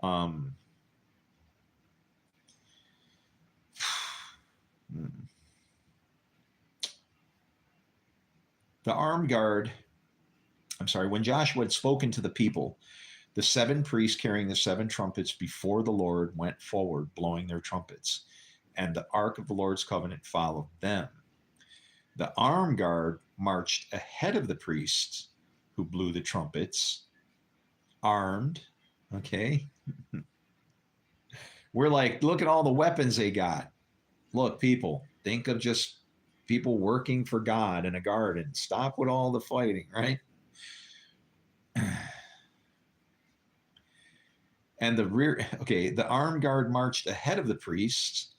um, the armed guard, I'm sorry, when Joshua had spoken to the people, the 7 priests carrying the 7 trumpets before the Lord went forward, blowing their trumpets, and the ark of the Lord's covenant followed them. The armed guard marched ahead of the priests who blew the trumpets, armed. Okay. We're like, look at all the weapons they got. Look, people, think of just people working for God in a garden. Stop with all the fighting, right? And the armed guard marched ahead of the priests,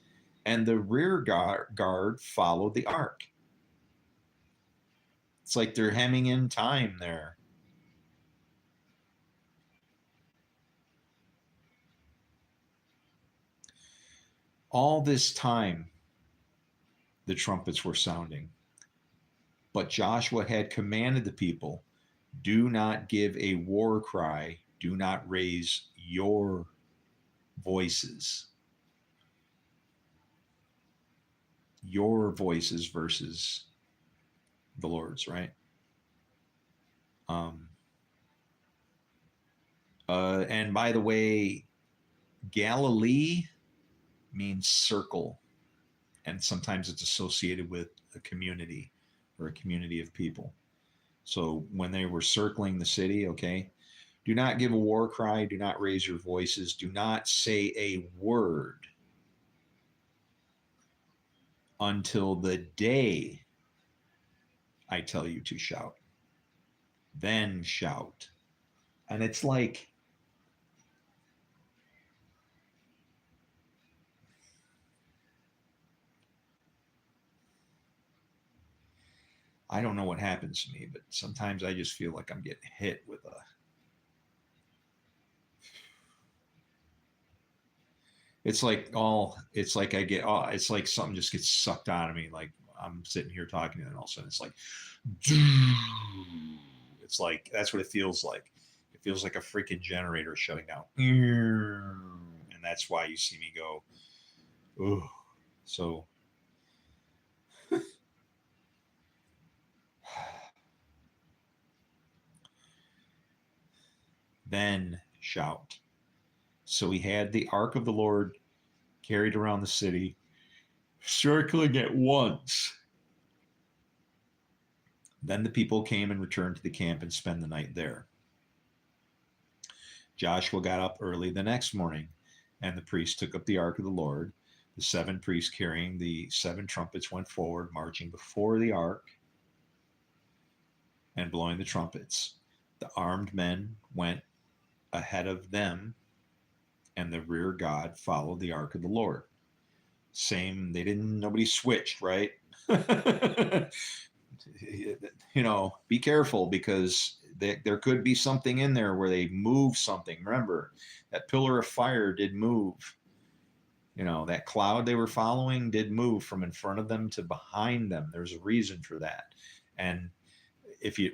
and the rear guard followed the ark. It's like they're hemming in time there. All this time, the trumpets were sounding. But Joshua had commanded the people, do not give a war cry, do not raise your voices. Your voices versus the Lord's, right? And by the way, Galilee means circle, and sometimes it's associated with a community or a community of people. So when they were circling the city, okay, do not give a war cry, do not raise your voices, do not say a word until the day I tell you to shout. Then shout. And it's like, I don't know what happens to me, but sometimes I just feel like I'm getting hit with a. It's like I get, it's like something just gets sucked out of me. Like I'm sitting here talking, and all of a sudden it's like, it's like, that's what it feels like. It feels like a freaking generator shutting down. And that's why you see me go, oh, so. Then shout. So he had the ark of the Lord carried around the city, circling it once. Then the people came and returned to the camp and spent the night there. Joshua got up early the next morning, and the priests took up the ark of the Lord. The 7 priests carrying the 7 trumpets went forward, marching before the ark and blowing the trumpets. The armed men went ahead of them, and the rear guard followed the ark of the Lord. Same, nobody switched, right? Be careful, because there could be something in there where they move something. Remember, that pillar of fire did move. That cloud they were following did move from in front of them to behind them. There's a reason for that. And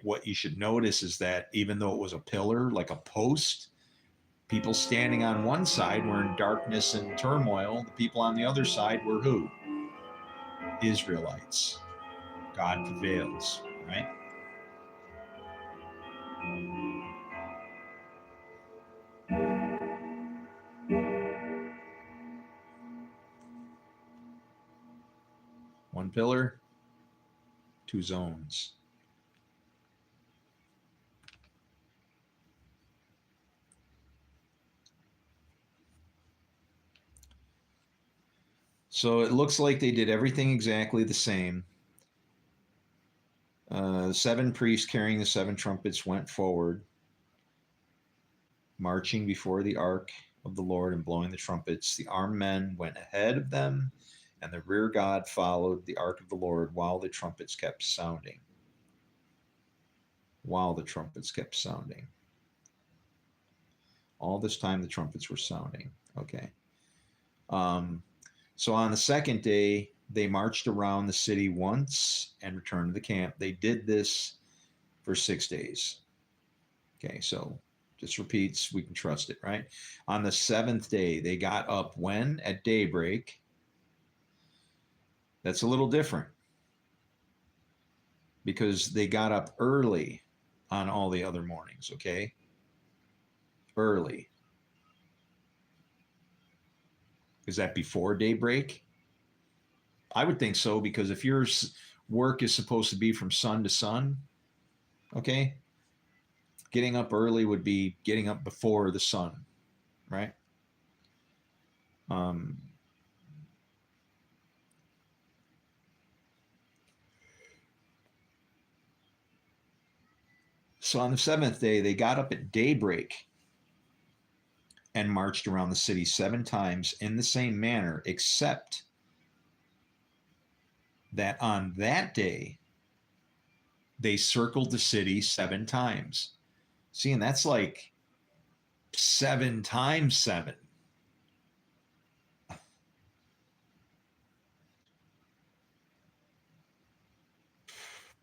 what you should notice is that even though it was a pillar, like a post, people standing on one side were in darkness and turmoil. The people on the other side were who? Israelites. God prevails, right? One pillar, 2 zones. So it looks like they did everything exactly the same. 7 priests carrying the 7 trumpets went forward, marching before the ark of the Lord and blowing the trumpets. The armed men went ahead of them, and the rear guard followed the ark of the Lord while the trumpets kept sounding. while the trumpets kept sounding. All this time the trumpets were sounding. Okay. Um, so on the second day, they marched around the city once and returned to the camp. They did this for 6 days. Okay, so just repeats, we can trust it, right? On the seventh day, they got up when? At daybreak. That's a little different because they got up early on all the other mornings, okay? Early. Is that before daybreak? I would think so because if your work is supposed to be from sun to sun, okay, getting up early would be getting up before the sun, right? Um, so on the seventh day, they got up at daybreak and marched around the city 7 times in the same manner, except that on that day, they circled the city 7 times. See, and that's like 7 times 7.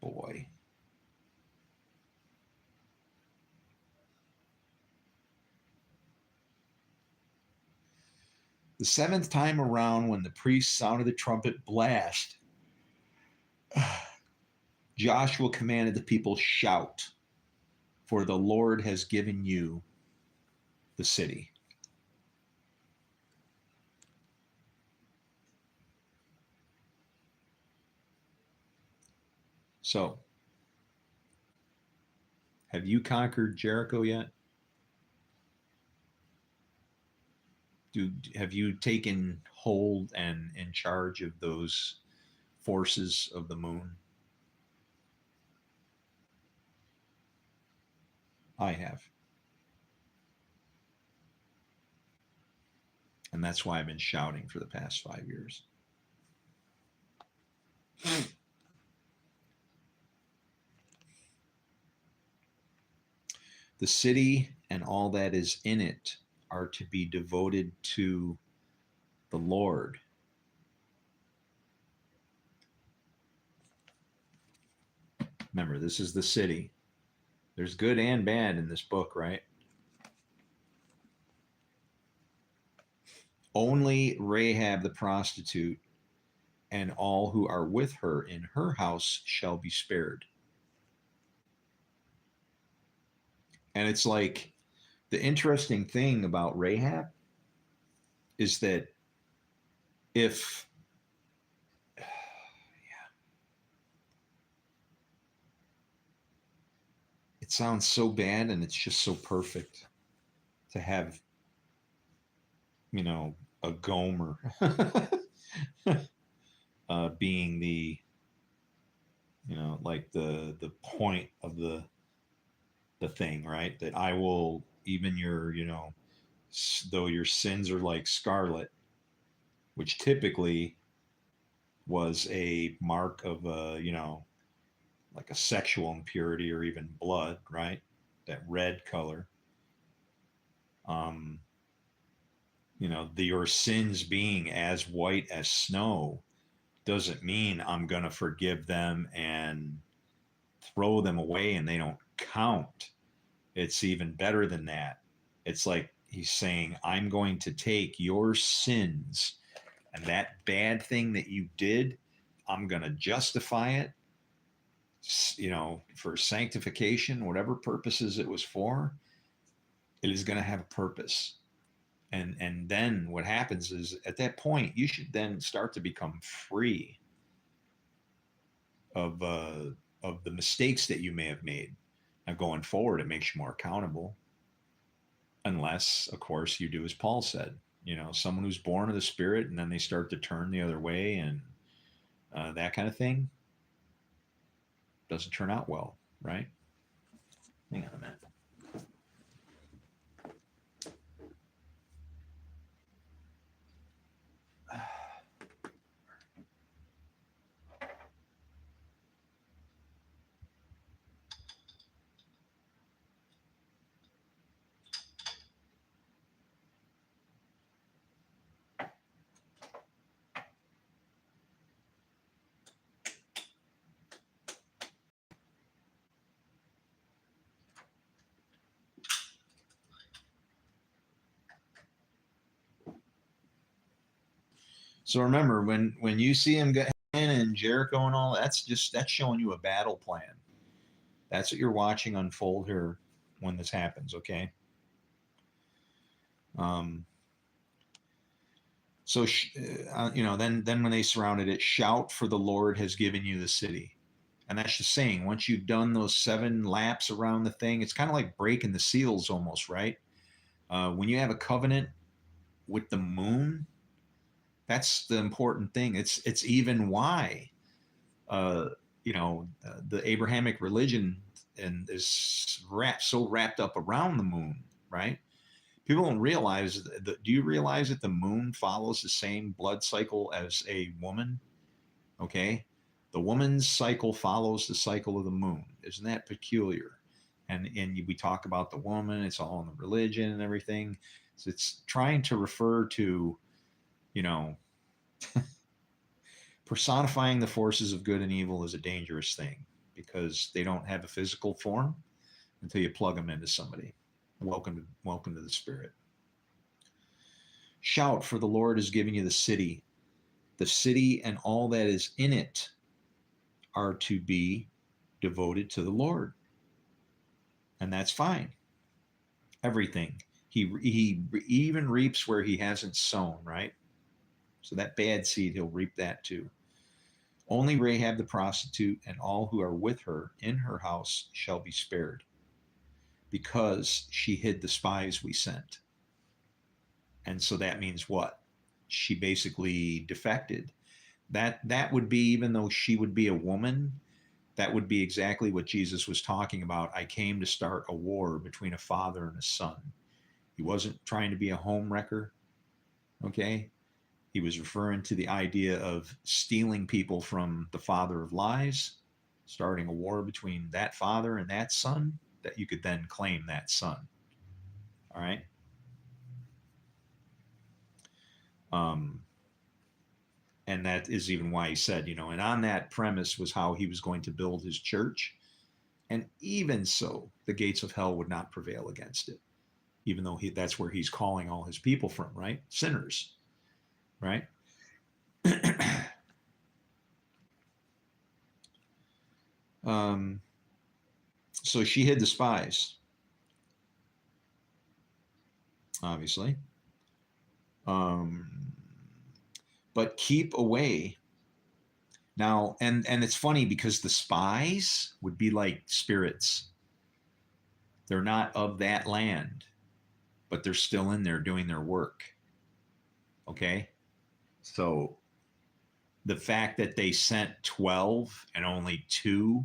Boy. The seventh time around, when the priest sounded the trumpet blast, Joshua commanded the people, shout, for the Lord has given you the city. So, have you conquered Jericho yet? Have you taken hold and in charge of those forces of the moon? I have. And that's why I've been shouting for the past 5 years. The city and all that is in it are to be devoted to the Lord. Remember, this is the city. There's good and bad in this book, right? Only Rahab the prostitute and all who are with her in her house shall be spared. And it's like the interesting thing about Rahab is that if it sounds so bad and it's just so perfect to have, a Gomer being the, like the point of the thing, right? That I will, even your, though your sins are like scarlet, which typically was a mark of like a sexual impurity or even blood, right? That red color. Um, your sins being as white as snow doesn't mean I'm going to forgive them and throw them away and they don't count. It's even better than that. It's like he's saying, I'm going to take your sins and that bad thing that you did, I'm going to justify it, for sanctification, whatever purposes it was for, it is going to have a purpose. And then what happens is at that point, you should then start to become free of the mistakes that you may have made. Now going forward, it makes you more accountable, unless, of course, you do as Paul said. Someone who's born of the Spirit and then they start to turn the other way and that kind of thing doesn't turn out well, right? Hang on a minute. So remember, when you see him get in Jericho and all, that's showing you a battle plan. That's what you're watching unfold here when this happens. Okay. Um, so then when they surrounded it, shout, for the Lord has given you the city. And that's just saying, once you've done those 7 laps around the thing, it's kind of like breaking the seals almost, right? When you have a covenant with the moon, that's the important thing. It's even why uh, the Abrahamic religion and is so wrapped up around the moon, right? People don't realize that. Do you realize that the moon follows the same blood cycle as a woman? Okay, the woman's cycle follows the cycle of the moon. Isn't that peculiar? And we talk about the woman. It's all in the religion and everything. So it's trying to refer to, you know, personifying the forces of good and evil is a dangerous thing because they don't have a physical form until you plug them into somebody. Welcome to the spirit. Shout, for the Lord is giving you the city. The city and all that is in it are to be devoted to the Lord. And that's fine. Everything. He even reaps where he hasn't sown, right? So that bad seed, he'll reap that too. Only Rahab the prostitute and all who are with her in her house shall be spared, because she hid the spies we sent. And so that means what? She basically defected. That would be, even though she would be a woman, that would be exactly what Jesus was talking about. I came to start a war between a father and a son. He wasn't trying to be a home wrecker. Okay. He was referring to the idea of stealing people from the father of lies, starting a war between that father and that son, that you could then claim that son. All right. Um, and that is even why he said, and on that premise was how he was going to build his church. And even so, the gates of hell would not prevail against it, even though that's where he's calling all his people from, right? Sinners, right? So she hid the spies, obviously. But keep away. Now, and it's funny because the spies would be like spirits. They're not of that land, but they're still in there doing their work. Okay? So the fact that they sent 12 and only 2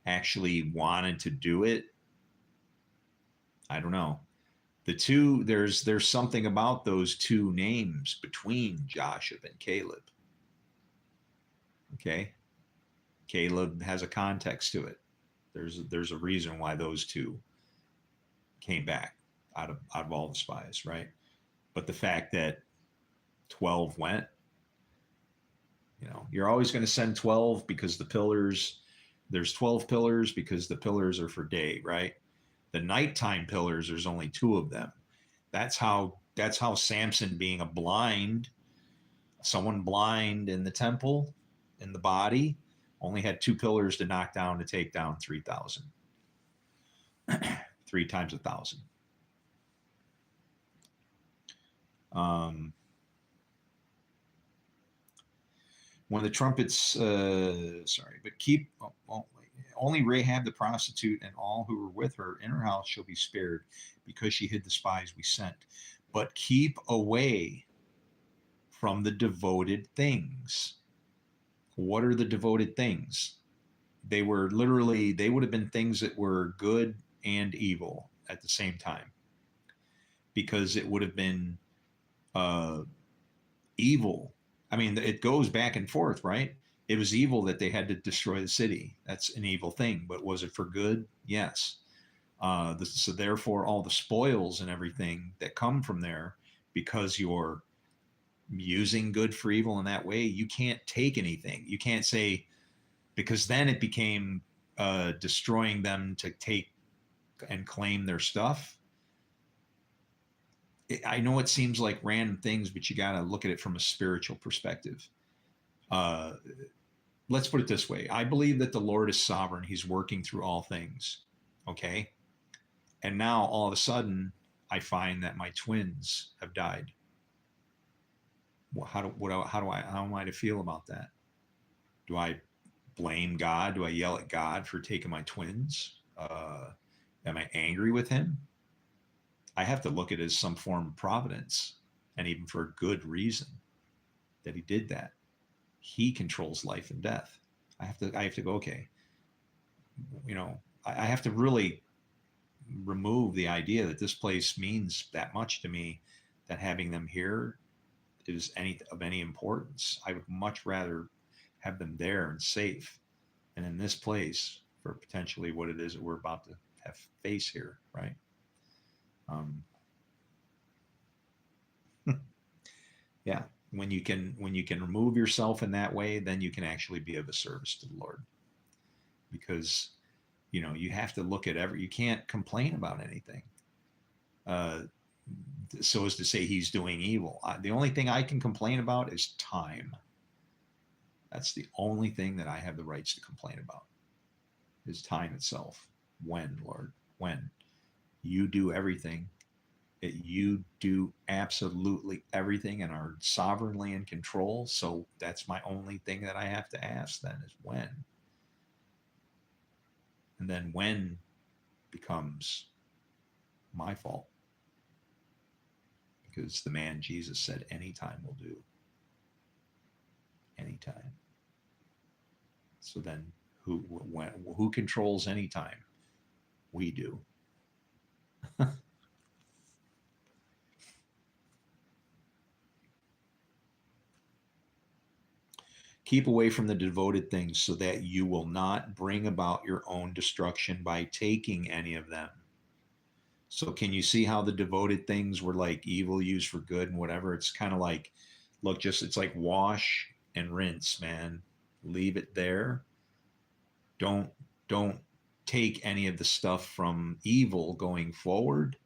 actually wanted to do it, I don't know. The 2, there's something about those 2 names between Joshua and Caleb. Okay? Caleb has a context to it. There's a reason why those 2 came back out of all the spies, right? But the fact that 12 went, you're always going to send 12 because there's 12 pillars because the pillars are for day, right? The nighttime pillars, there's only 2 of them. That's how Samson, being someone blind in the temple, in the body, only had 2 pillars to knock down to take down 3,000. 3 times 1,000. When the trumpets, but keep, only Rahab the prostitute and all who were with her in her house shall be spared, because she hid the spies we sent. But keep away from the devoted things. What are the devoted things? They would have been things that were good and evil at the same time, because it would have been evil. I mean, it goes back and forth, right? It was evil that they had to destroy the city. That's an evil thing. But was it for good? Yes. So therefore, all the spoils and everything that come from there, because you're using good for evil in that way, you can't take anything. You can't say, because then it became destroying them to take and claim their stuff. I know it seems like random things, but you got to look at it from a spiritual perspective. Uh, let's put it this way. I believe that the Lord is sovereign. He's working through all things. Okay. And now all of a sudden, I find that my twins have died. Well, how am I to feel about that? Do I blame God? Do I yell at God for taking my twins? Am I angry with him? I have to look at it as some form of providence, and even for a good reason that he did that. He controls life and death. I have to go, okay, I have to really remove the idea that this place means that much to me, that having them here is any importance. I would much rather have them there and safe and in this place for potentially what it is that we're about to have face here, right? Um, yeah, when you can remove yourself in that way, then you can actually be of a service to the Lord, because you have to look at you can't complain about anything. Uh, so as to say he's doing evil. The only thing I can complain about is time. That's the only thing that I have the rights to complain about, is time itself. When, Lord, when you do everything, you do absolutely everything and are sovereignly in control. So that's my only thing that I have to ask then, is when. And then when becomes my fault, because the man Jesus said anytime will do. Anytime. So then who controls anytime? We do. Keep away from the devoted things, so that you will not bring about your own destruction by taking any of them. So can you see how the devoted things were like evil used for good and whatever? It's kind of like, look, it's like wash and rinse, man. Leave it there. Don't don't take any of the stuff from evil going forward,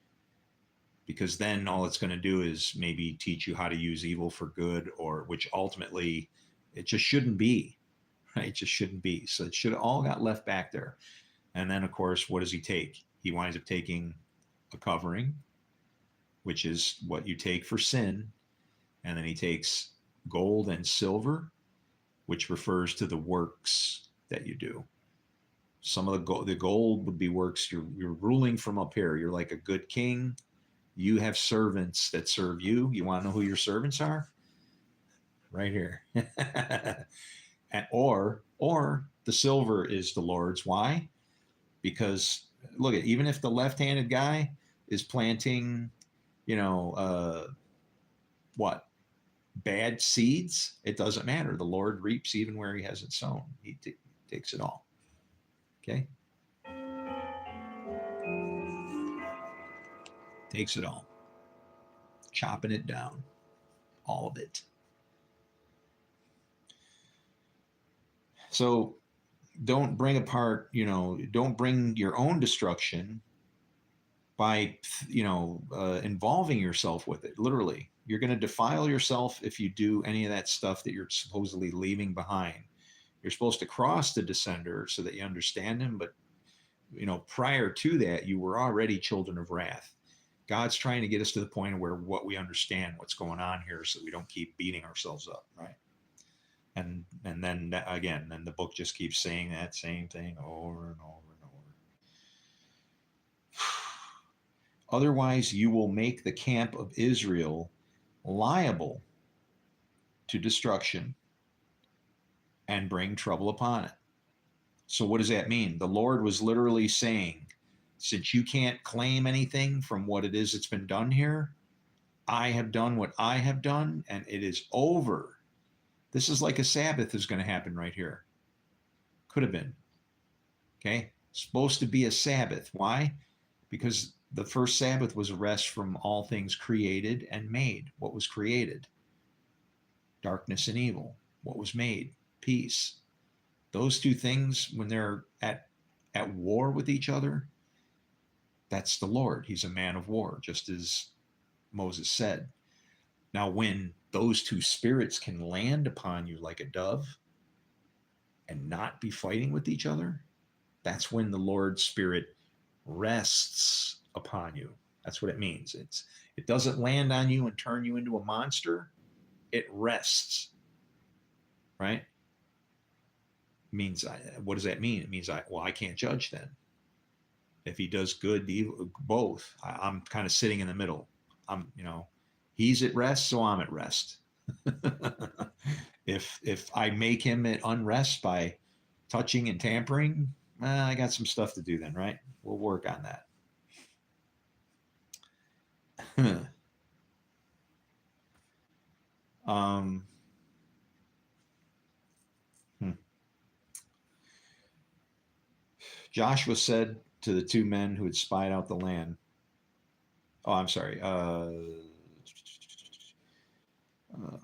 because then all it's going to do is maybe teach you how to use evil for good, or which ultimately it just shouldn't be, right? It just shouldn't be. So it should have all got left back there. And then, of course, what does he take? He winds up taking a covering, which is what you take for sin. And then he takes gold and silver, which refers to the works that you do. Some of the gold would be works. You're ruling from up here. You're like a good king. You have servants that serve you. You want to know who your servants are? Right here. And or the silver is the Lord's. Why? Because look at, even if the left-handed guy is planting, what, bad seeds, it doesn't matter. The Lord reaps even where he hasn't sown. He takes it all. Okay, takes it all, chopping it down, all of it. So don't bring apart, don't bring your own destruction by, involving yourself with it. Literally, you're going to defile yourself if you do any of that stuff that you're supposedly leaving behind. You're supposed to cross the descender so that you understand him, but prior to that, you were already children of wrath. God's trying to get us to the point where what we understand what's going on here, so we don't keep beating ourselves up, right? And then again, then the book just keeps saying that same thing over and over and over. Otherwise, you will make the camp of Israel liable to destruction and bring trouble upon it. So what does that mean? The Lord was literally saying, since you can't claim anything from what it is that's been done here, I have done what I have done, and it is over. This is like a Sabbath is going to happen right here. Could have been. Okay? Supposed to be a Sabbath. Why? Because the first Sabbath was a rest from all things created and made. What was created? Darkness and evil. What was made? Peace. Those two things, when they're at war with each other, that's the Lord. He's a man of war, just as Moses said. Now, when those two spirits can land upon you like a dove and not be fighting with each other, that's when the Lord's Spirit rests upon you. That's what it means. It doesn't land on you and turn you into a monster. It rests, right? It means, what does that mean? It means I can't judge then. If he does good, evil, both, I'm kind of sitting in the middle. He's at rest, so I'm at rest. if I make him at unrest by touching and tampering, I got some stuff to do then, right? We'll work on that. um, Joshua said to the two men who had spied out the land, oh, I'm sorry.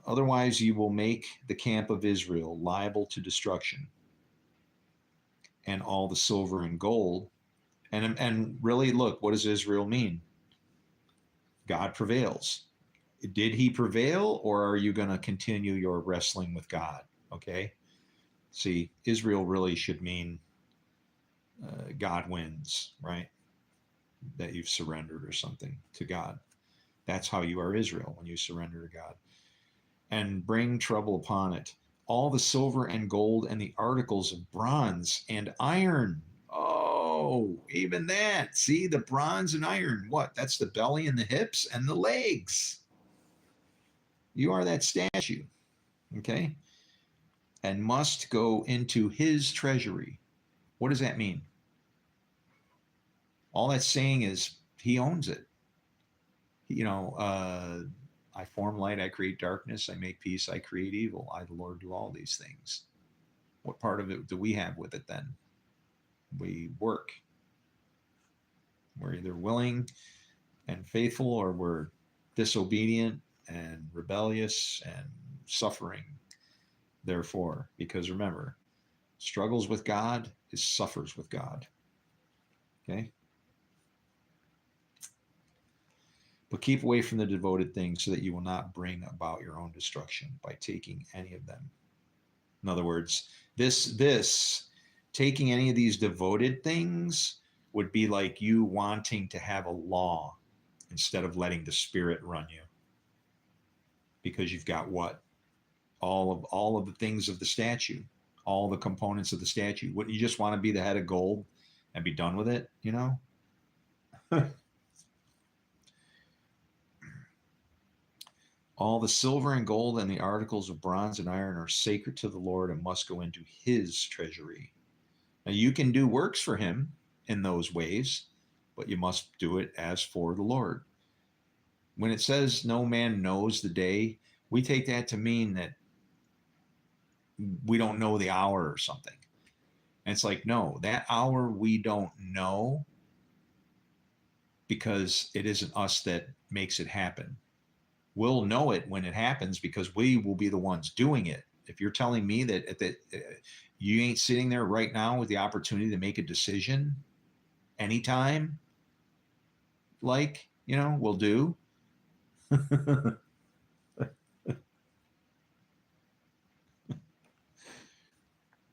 Otherwise, you will make the camp of Israel liable to destruction, and all the silver and gold. And really, look, what does Israel mean? God prevails. Did he prevail, or are you going to continue your wrestling with God? Okay. See, Israel really should mean God wins, right? That you've surrendered or something to God. That's how you are Israel, when you surrender to God. And bring trouble upon it. All the silver and gold and the articles of bronze and iron. Oh, even that. See, the bronze and iron. What? That's the belly and the hips and the legs. You are that statue. Okay? And must go into his treasury. What does that mean? All that's saying is he owns it. I form light, I create darkness, I make peace, I create evil. I, the Lord, do all these things. What part of it do we have with it then? We work. We're either willing and faithful, or we're disobedient and rebellious and suffering. Therefore, because remember, struggles with God is suffers with God. Okay? But keep away from the devoted things, so that you will not bring about your own destruction by taking any of them. In other words, this taking any of these devoted things would be like you wanting to have a law instead of letting the Spirit run you. Because you've got what? All of the things of the statue, all the components of the statue. Wouldn't you just want to be the head of gold and be done with it, you know? All the silver and gold and the articles of bronze and iron are sacred to the Lord and must go into his treasury. Now, you can do works for him in those ways, but you must do it as for the Lord. When it says no man knows the day, we take that to mean that we don't know the hour or something. And it's like, no, that hour we don't know, because it isn't us that makes it happen. We'll know it when it happens, because we will be the ones doing it. If you're telling me that you ain't sitting there right now with the opportunity to make a decision anytime, like, we'll do.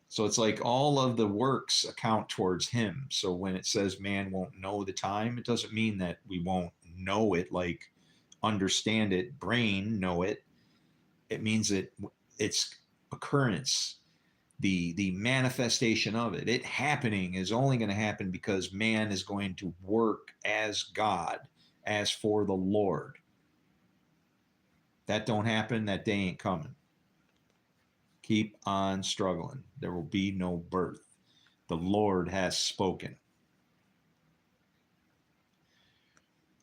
So it's like all of the works account towards him. So when it says man won't know the time, it doesn't mean that we won't know it, like understand it, brain know it. It means that its occurrence, the manifestation of it happening, is only going to happen because man is going to work as God, as for the Lord. That don't happen, that day ain't coming. Keep on struggling. There will be no birth. The Lord has spoken.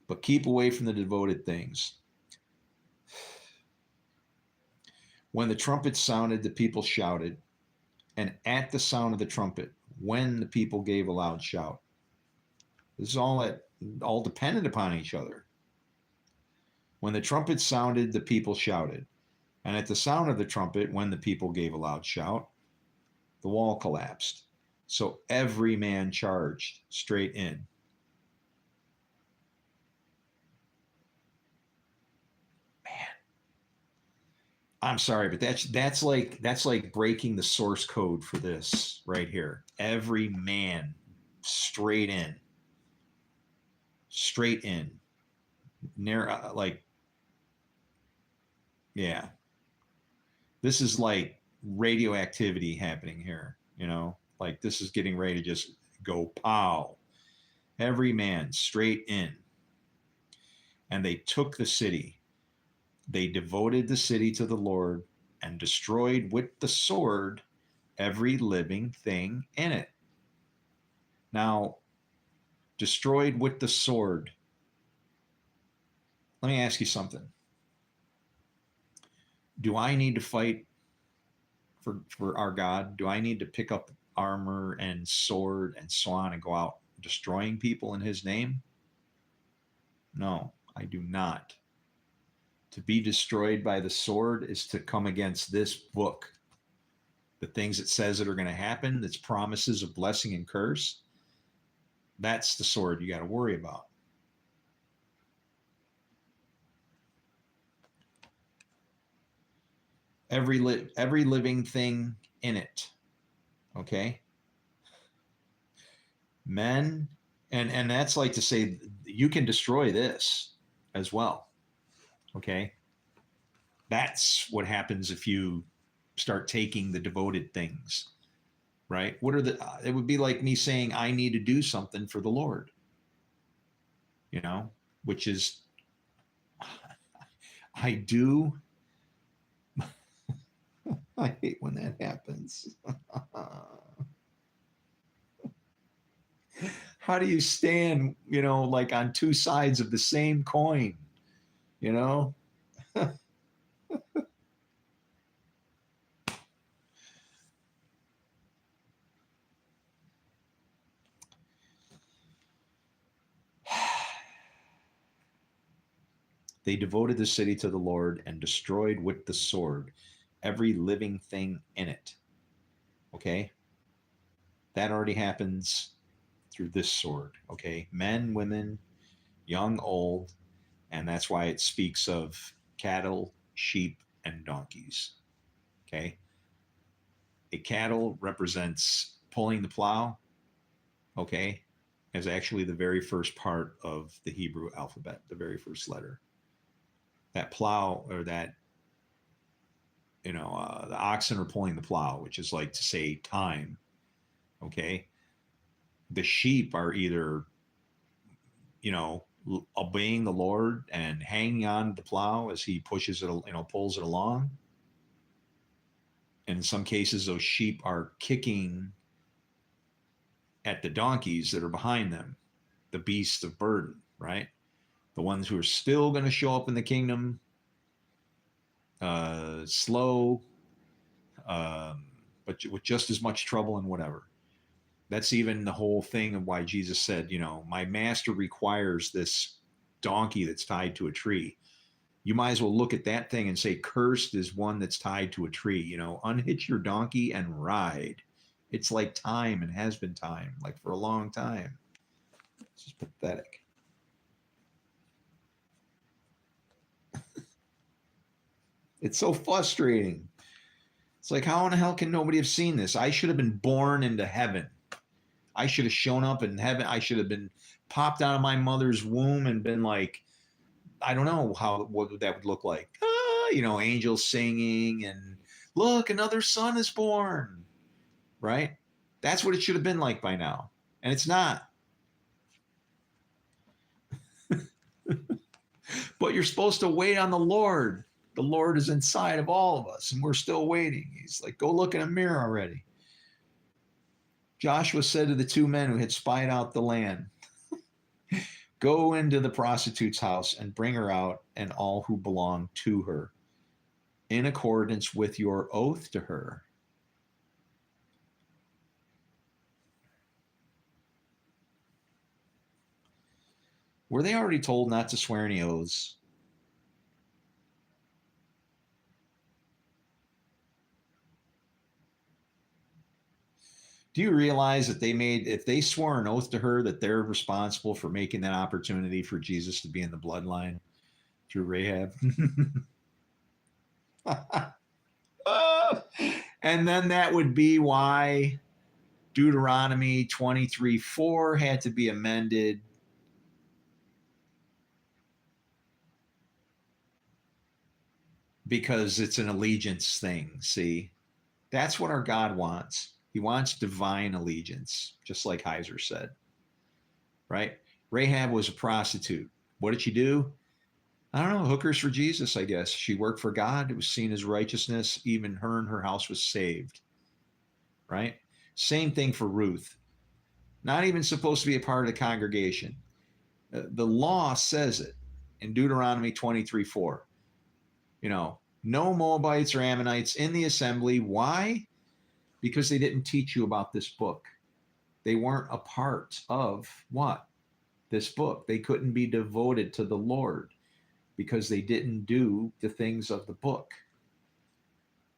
But keep away from the devoted things. When the trumpet sounded, the people shouted. And at the sound of the trumpet, when the people gave a loud shout. This is all dependent upon each other. When the trumpet sounded, the people shouted. And at the sound of the trumpet, when the people gave a loud shout, the wall collapsed. So every man charged straight in. I'm sorry, but that's like breaking the source code for this right here. Every man, straight in, straight in, near like yeah. This is like radioactivity happening here. Like this is getting ready to just go pow. Every man straight in, and they took the city. They devoted the city to the Lord and destroyed with the sword every living thing in it. Now, destroyed with the sword. Let me ask you something. Do I need to fight for our God? Do I need to pick up armor and sword and so on and go out destroying people in his name? No, I do not. To be destroyed by the sword is to come against this book. The things it says that are going to happen, its promises of blessing and curse, that's the sword you got to worry about. Every living thing in it. Okay? Men, and that's like to say you can destroy this as well. Okay? That's what happens if you start taking the devoted things, right? It would be like me saying I need to do something for the Lord, which is I do. I hate when that happens. How do you stand, like on two sides of the same coin, you know? They devoted the city to the Lord and destroyed with the sword every living thing in it. Okay? That already happens through this sword. Okay? Men, women, young, old, and that's why it speaks of cattle, sheep, and donkeys. Okay? A cattle represents pulling the plow, okay, is actually the very first part of the Hebrew alphabet, the very first letter. That plow or that, the oxen are pulling the plow, which is like to say time, okay? The sheep are either, obeying the Lord and hanging on to the plow as he pushes it, pulls it along. And in some cases, those sheep are kicking at the donkeys that are behind them, the beasts of burden, right? The ones who are still going to show up in the kingdom, slow, but with just as much trouble and whatever. That's even the whole thing of why Jesus said, my master requires this donkey that's tied to a tree. You might as well look at that thing and say, cursed is one that's tied to a tree. Unhitch your donkey and ride. It's like time and has been time, like for a long time. It's just pathetic. It's so frustrating. It's like, how in the hell can nobody have seen this? I should have been born into heaven. I should have shown up in heaven. I should have been popped out of my mother's womb and been like, I don't know what that would look like. Angels singing and look, another son is born, right? That's what it should have been like by now. And it's not. But you're supposed to wait on the Lord. The Lord is inside of all of us, and we're still waiting. He's like, go look in a mirror already. Joshua said to the two men who had spied out the land, go into the prostitute's house and bring her out and all who belong to her, in accordance with your oath to her. Were they already told not to swear any oaths? Do you realize that if they swore an oath to her, that they're responsible for making that opportunity for Jesus to be in the bloodline through Rahab? And then that would be why Deuteronomy 23:4 had to be amended. Because it's an allegiance thing. See, that's what our God wants. He wants divine allegiance, just like Heiser said, right? Rahab was a prostitute. What did she do? I don't know, hookers for Jesus, I guess. She worked for God. It was seen as righteousness. Even her and her house was saved, right? Same thing for Ruth. Not even supposed to be a part of the congregation. The law says it in Deuteronomy 23:4. No Moabites or Ammonites in the assembly. Why? Because they didn't teach you about this book. They weren't a part of what? This book. They couldn't be devoted to the Lord because they didn't do the things of the book.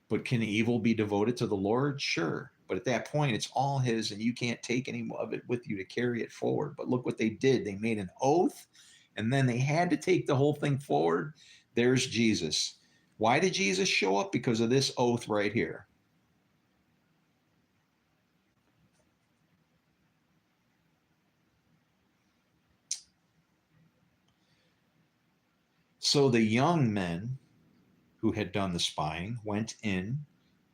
But can evil be devoted to the Lord? Sure. But at that point, it's all his, and you can't take any of it with you to carry it forward. But look what they did. They made an oath, and then they had to take the whole thing forward. There's Jesus. Why did Jesus show up? Because of this oath right here. So the young men who had done the spying went in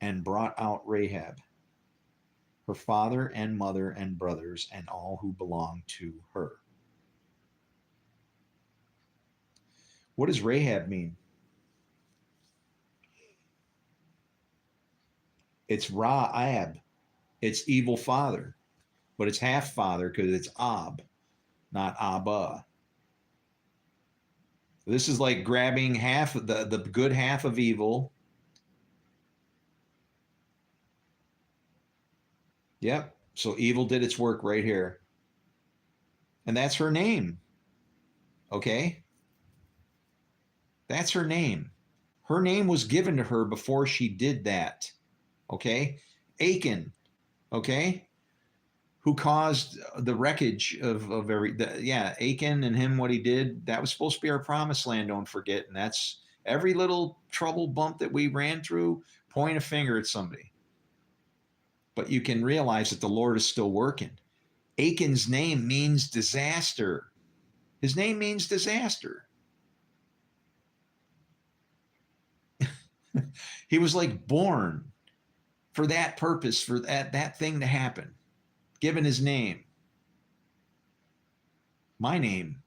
and brought out Rahab, her father and mother and brothers, and all who belonged to her. What does Rahab mean? It's Ra-ab. It's evil father, but it's half father because it's Ab, not Abba. This is like grabbing half the good half of evil. Yep. So evil did its work right here. And that's her name. Okay? That's her name. Her name was given to her before she did that. Okay? Achan. Okay? Who caused the wreckage of Achan and him, what he did, that was supposed to be our promised land, don't forget. And that's every little trouble bump that we ran through, point a finger at somebody. But you can realize that the Lord is still working. Achan's name means disaster. His name means disaster. He was like born for that purpose, for that thing to happen, given his name. My name,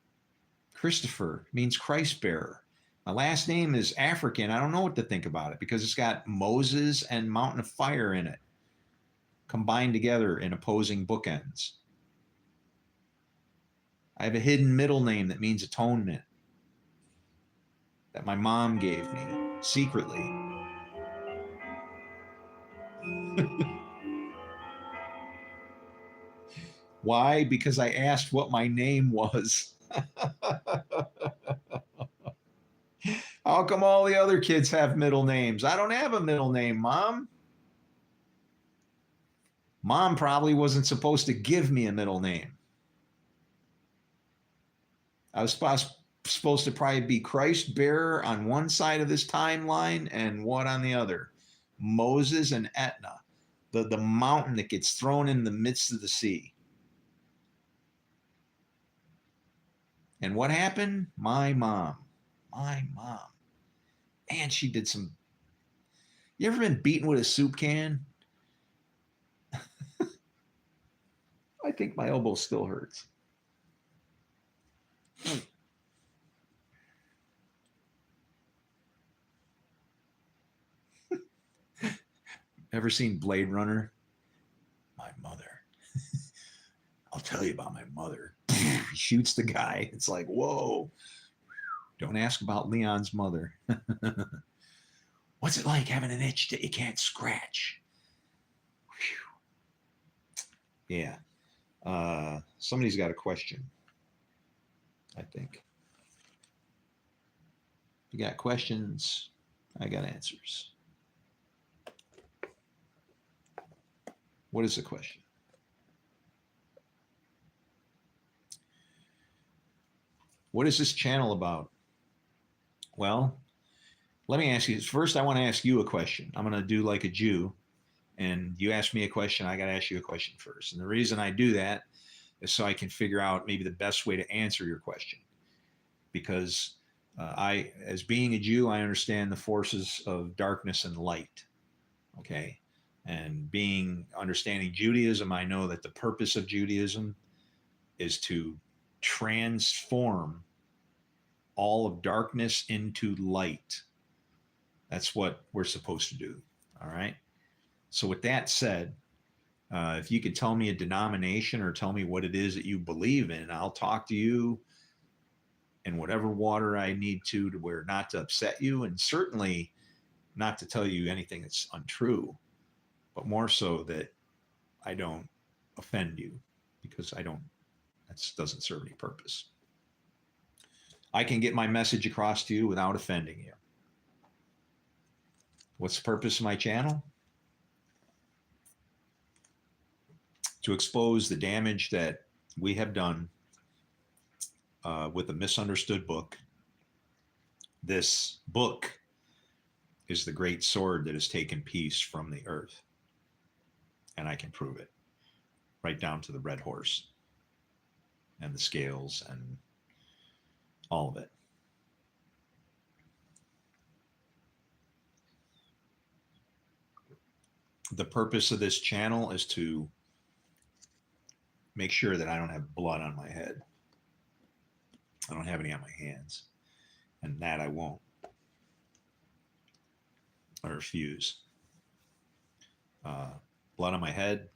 Christopher, means Christ bearer. My last name is African. I don't know what to think about it because it's got Moses and Mountain of Fire in it, combined together in opposing bookends. I have a hidden middle name that means atonement that my mom gave me secretly. Why? Because I asked what my name was. How come all the other kids have middle names? I don't have a middle name, Mom. Mom probably wasn't supposed to give me a middle name. I was supposed to probably be Christ bearer on one side of this timeline and what on the other? Moses and Etna, the mountain that gets thrown in the midst of the sea. And what happened? My mom. Man, she did some. You ever been beaten with a soup can? I think my elbow still hurts. Ever seen Blade Runner? My mother. I'll tell you about my mother. He shoots the guy. It's like, whoa. Don't ask about Leon's mother. What's it like having an itch that you can't scratch? Whew. Yeah. Somebody's got a question, I think. You got questions? I got answers. What is the question? What is this channel about? Well, Let me ask you first. I want to ask you a question. I'm going to do like a Jew, and you ask me a question. I got to ask you a question first. And the reason I do that is so I can figure out maybe the best way to answer your question. Because as being a Jew, I understand the forces of darkness and light. Okay, and understanding Judaism, I know that the purpose of Judaism is to transform all of darkness into light. That's what we're supposed to do. All right. So, with that said, if you could tell me a denomination or tell me what it is that you believe in, I'll talk to you in whatever water I need to where not to upset you, and certainly not to tell you anything that's untrue, but more so that I don't offend you, because that doesn't serve any purpose. I can get my message across to you without offending you. What's the purpose of my channel? To expose the damage that we have done with a misunderstood book. This book is the great sword that has taken peace from the earth. And I can prove it, right down to the red horse and the scales and all of it. The purpose of this channel is to make sure that I don't have blood on my head. I don't have any on my hands. And that I won't. I refuse. Blood on my head,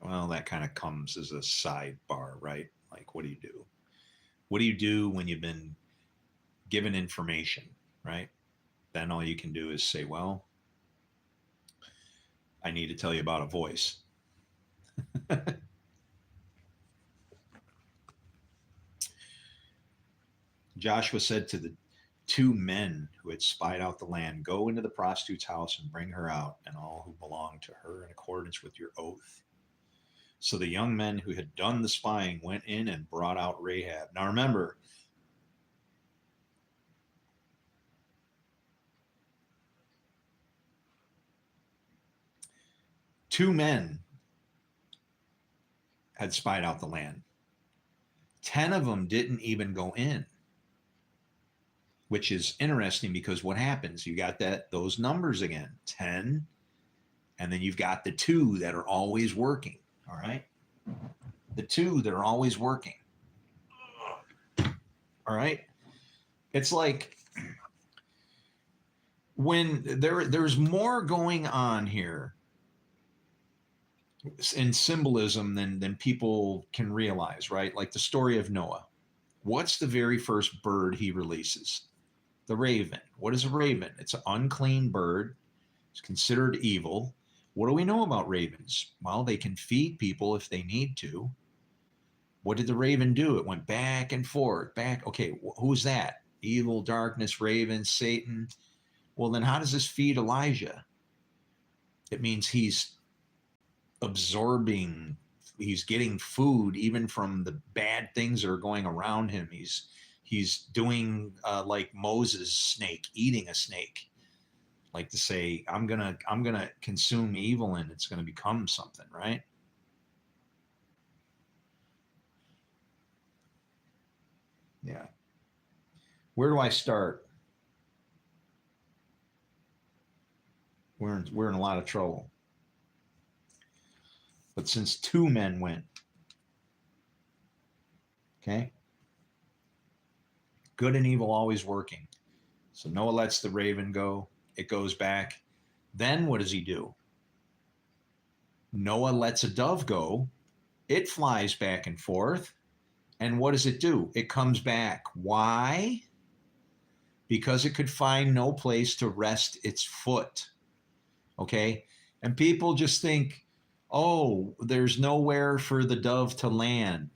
well, that kind of comes as a sidebar, right? Like, what do you do? What do you do when you've been given information, right? Then all you can do is say, well, I need to tell you about a voice. Joshua said to the two men who had spied out the land, go into the prostitute's house and bring her out and all who belong to her in accordance with your oath. So the young men who had done the spying went in and brought out Rahab. Now remember, two men had spied out the land. 10 of them didn't even go in, which is interesting because what happens? You got those numbers again, 10, and then you've got the two that are always working. All right. The two that are always working. All right. It's like when there's more going on here in symbolism than people can realize, right? Like the story of Noah. What's the very first bird he releases? The raven. What is a raven? It's an unclean bird. It's considered evil. What do we know about ravens? Well, they can feed people if they need to. What did the raven do? It went back and forth, back. Okay, who's that? Evil, darkness, raven, Satan. Well, then how does this feed Elijah? It means he's absorbing, he's getting food even from the bad things that are going around him. He's doing like Moses' snake, eating a snake. Like to say, I'm gonna consume evil and it's gonna become something, right? Yeah. Where do I start? We're in a lot of trouble. But since two men went, okay, good and evil always working. So Noah lets the raven go. It goes back. Then what does he do? Noah lets a dove go. It flies back and forth. And what does it do? It comes back. Why? Because it could find no place to rest its foot. Okay? And people just think, oh, there's nowhere for the dove to land,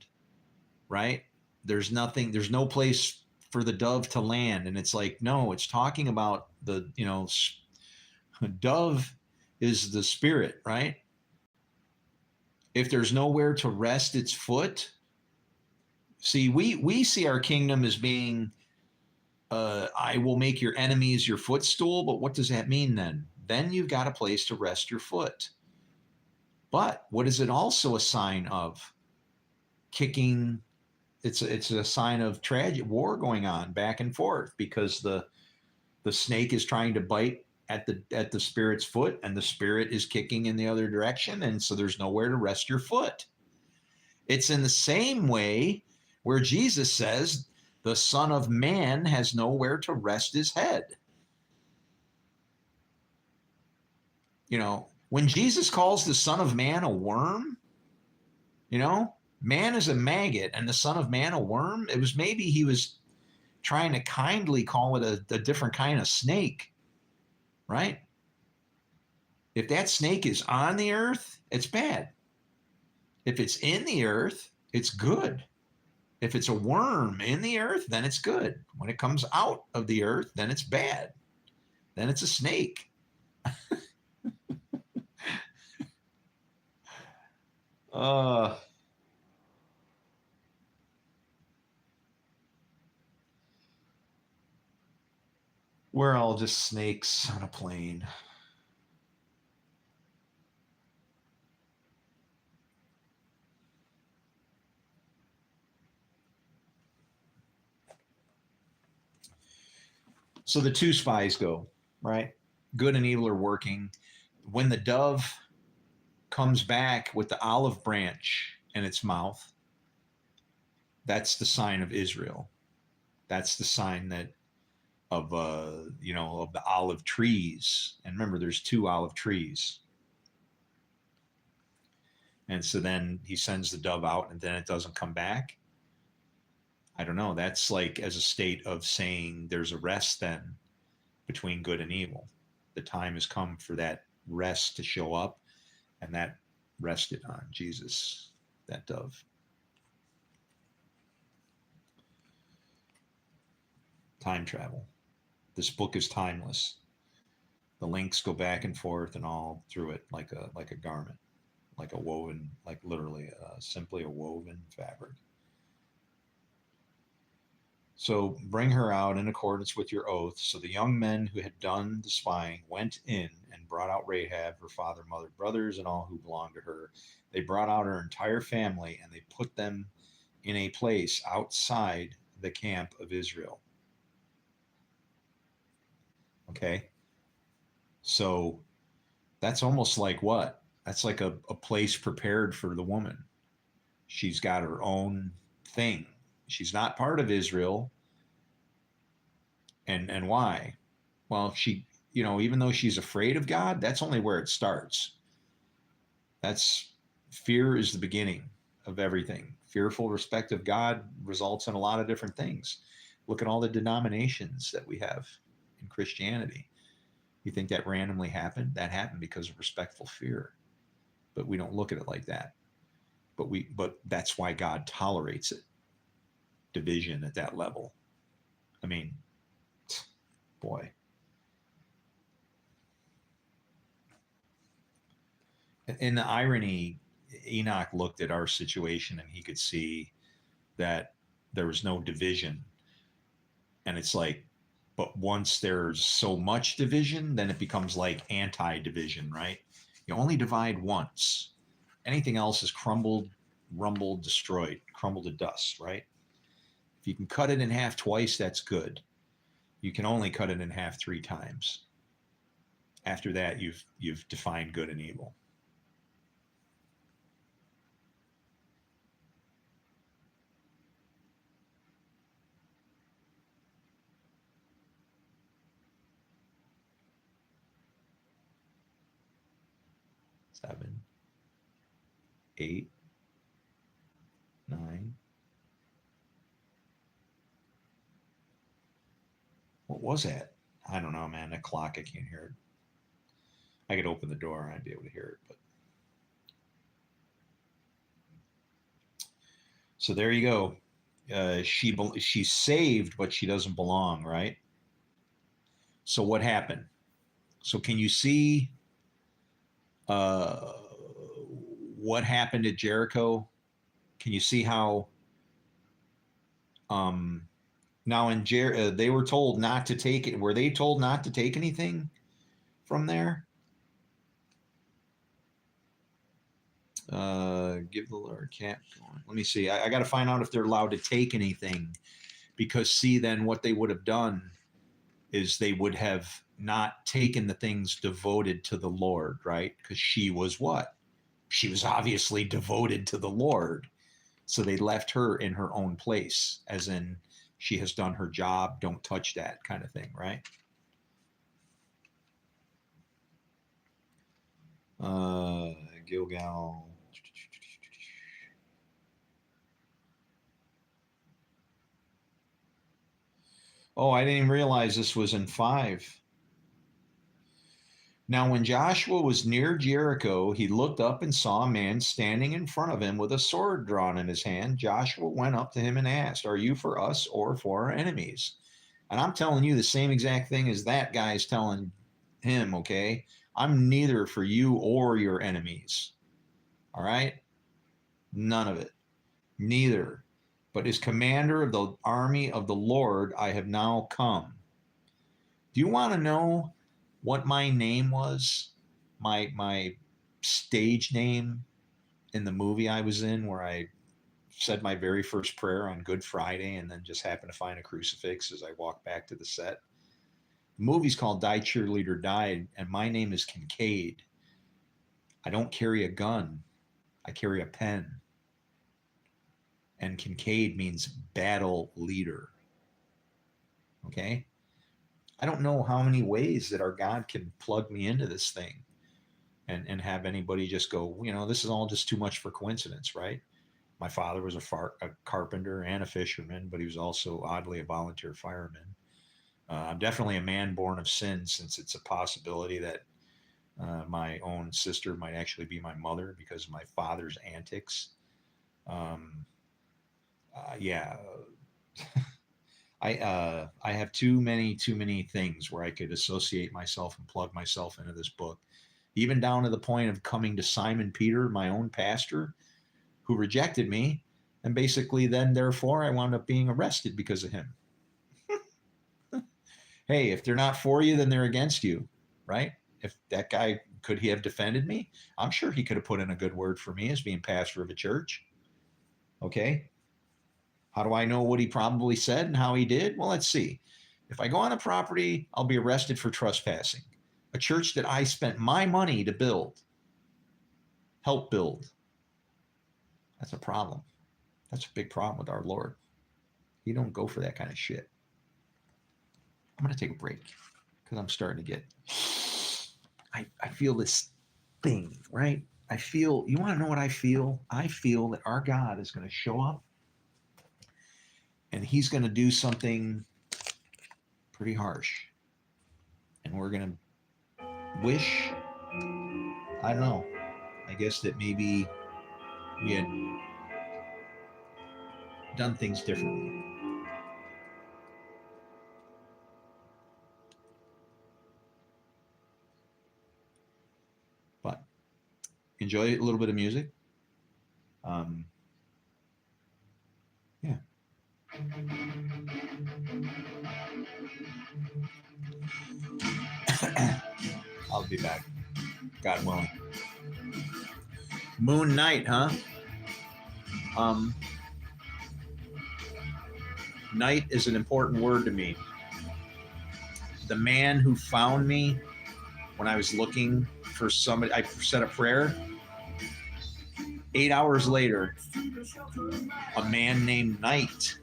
right? There's no place for the dove to land. And it's like, no, it's talking about the, dove is the spirit, right? If there's nowhere to rest its foot, see, we see our kingdom as being I will make your enemies your footstool. But what does that mean then? Then you've got a place to rest your foot. But what is it also a sign of? Kicking. It's a sign of tragic war going on back and forth because the snake is trying to bite at the spirit's foot, and the spirit is kicking in the other direction, and so there's nowhere to rest your foot. It's in the same way where Jesus says the Son of Man has nowhere to rest his head. You know, when Jesus calls the Son of Man a worm, you know, man is a maggot and the Son of Man a worm. It was maybe he was trying to kindly call it a different kind of snake, right? If that snake is on the earth, it's bad. If it's in the earth, it's good. If it's a worm in the earth, then it's good. When it comes out of the earth, then it's bad. Then it's a snake. uh we're all just snakes on a plane. So the two spies go, right? Good and evil are working. When the dove comes back with the olive branch in its mouth, that's the sign of Israel. That's the sign that of of the olive trees. And remember, there's two olive trees. And so then he sends the dove out, and then it doesn't come back. I don't know. That's like as a state of saying there's a rest then between good and evil. The time has come for that rest to show up, and that rested on Jesus, that dove. Time travel. This book is timeless. The links go back and forth and all through it like a garment, like a woven, like literally simply a woven fabric. So bring her out in accordance with your oath. So the young men who had done the spying went in and brought out Rahab, her father, mother, brothers, and all who belonged to her. They brought out her entire family and they put them in a place outside the camp of Israel. Okay. So that's almost like what? That's like a place prepared for the woman. She's got her own thing. She's not part of Israel. And why? Well, she, even though she's afraid of God, that's only where it starts. That's fear is the beginning of everything. Fearful respect of God results in a lot of different things. Look at all the denominations that we have in Christianity. You think that randomly happened? That happened because of respectful fear. But we don't look at it like that. But that's why God tolerates it. Division at that level. I mean, boy. In the irony, Enoch looked at our situation and he could see that there was no division. And it's like, but once there's so much division, then it becomes like anti-division, right? You only divide once. Anything else is crumbled, rumbled, destroyed, crumbled to dust, right? If you can cut it in half twice, that's good. You can only cut it in half 3 times. After that, you've defined good and evil. Seven, 8, 9. What was that? I don't know, man. That clock, I can't hear it. I could open the door and I'd be able to hear it, but so there you go. She's saved, but she doesn't belong, right? So what happened? So can you see uh, what happened at Jericho? Can you see how Now, they were told not to take it. Were they told not to take anything from there? Give the Lord cap. Let me see. I got to find out if they're allowed to take anything, because see, then what they would have done is they would have not taken the things devoted to the Lord, right? Because she was what? She was obviously devoted to the Lord. So they left her in her own place, as in she has done her job, don't touch that kind of thing, right? Gilgal. Oh, I didn't even realize this was in 5. Now, when Joshua was near Jericho, he looked up and saw a man standing in front of him with a sword drawn in his hand. Joshua went up to him and asked, "Are you for us or for our enemies?" And I'm telling you the same exact thing as that guy's telling him, okay? I'm neither for you or your enemies. All right? None of it. Neither. But as commander of the army of the Lord, I have now come. Do you want to know what my name was? My stage name in the movie I was in, where I said my very first prayer on Good Friday and then just happened to find a crucifix as I walked back to the set. The movie's called Die Cheerleader Died, and my name is Kincaid. I don't carry a gun. I carry a pen. And Kincaid means battle leader. Okay? I don't know how many ways that our God can plug me into this thing and have anybody just go, this is all just too much for coincidence, right? My father was a carpenter and a fisherman, but he was also oddly a volunteer fireman. I'm definitely a man born of sin, since it's a possibility that my own sister might actually be my mother because of my father's antics. Yeah. I have too many things where I could associate myself and plug myself into this book, even down to the point of coming to Simon Peter, my own pastor, who rejected me, and basically then therefore I wound up being arrested because of him. Hey, if they're not for you, then they're against you, right? If that guy, could he have defended me? I'm sure he could have put in a good word for me as being pastor of a church. Okay. How do I know what he probably said and how he did? Well, let's see. If I go on a property, I'll be arrested for trespassing. A church that I spent my money to build, help build. That's a problem. That's a big problem with our Lord. He don't go for that kind of shit. I'm going to take a break because I'm starting to get, I feel this thing, right? You want to know what I feel? I feel that our God is going to show up and he's going to do something pretty harsh. And we're going to wish, I don't know, I guess that maybe we had done things differently. But enjoy a little bit of music. Yeah. I'll be back, God willing. Moon Knight, huh? Night is an important word to me. The man who found me when I was looking for somebody, I said a prayer. 8 hours later, a man named Night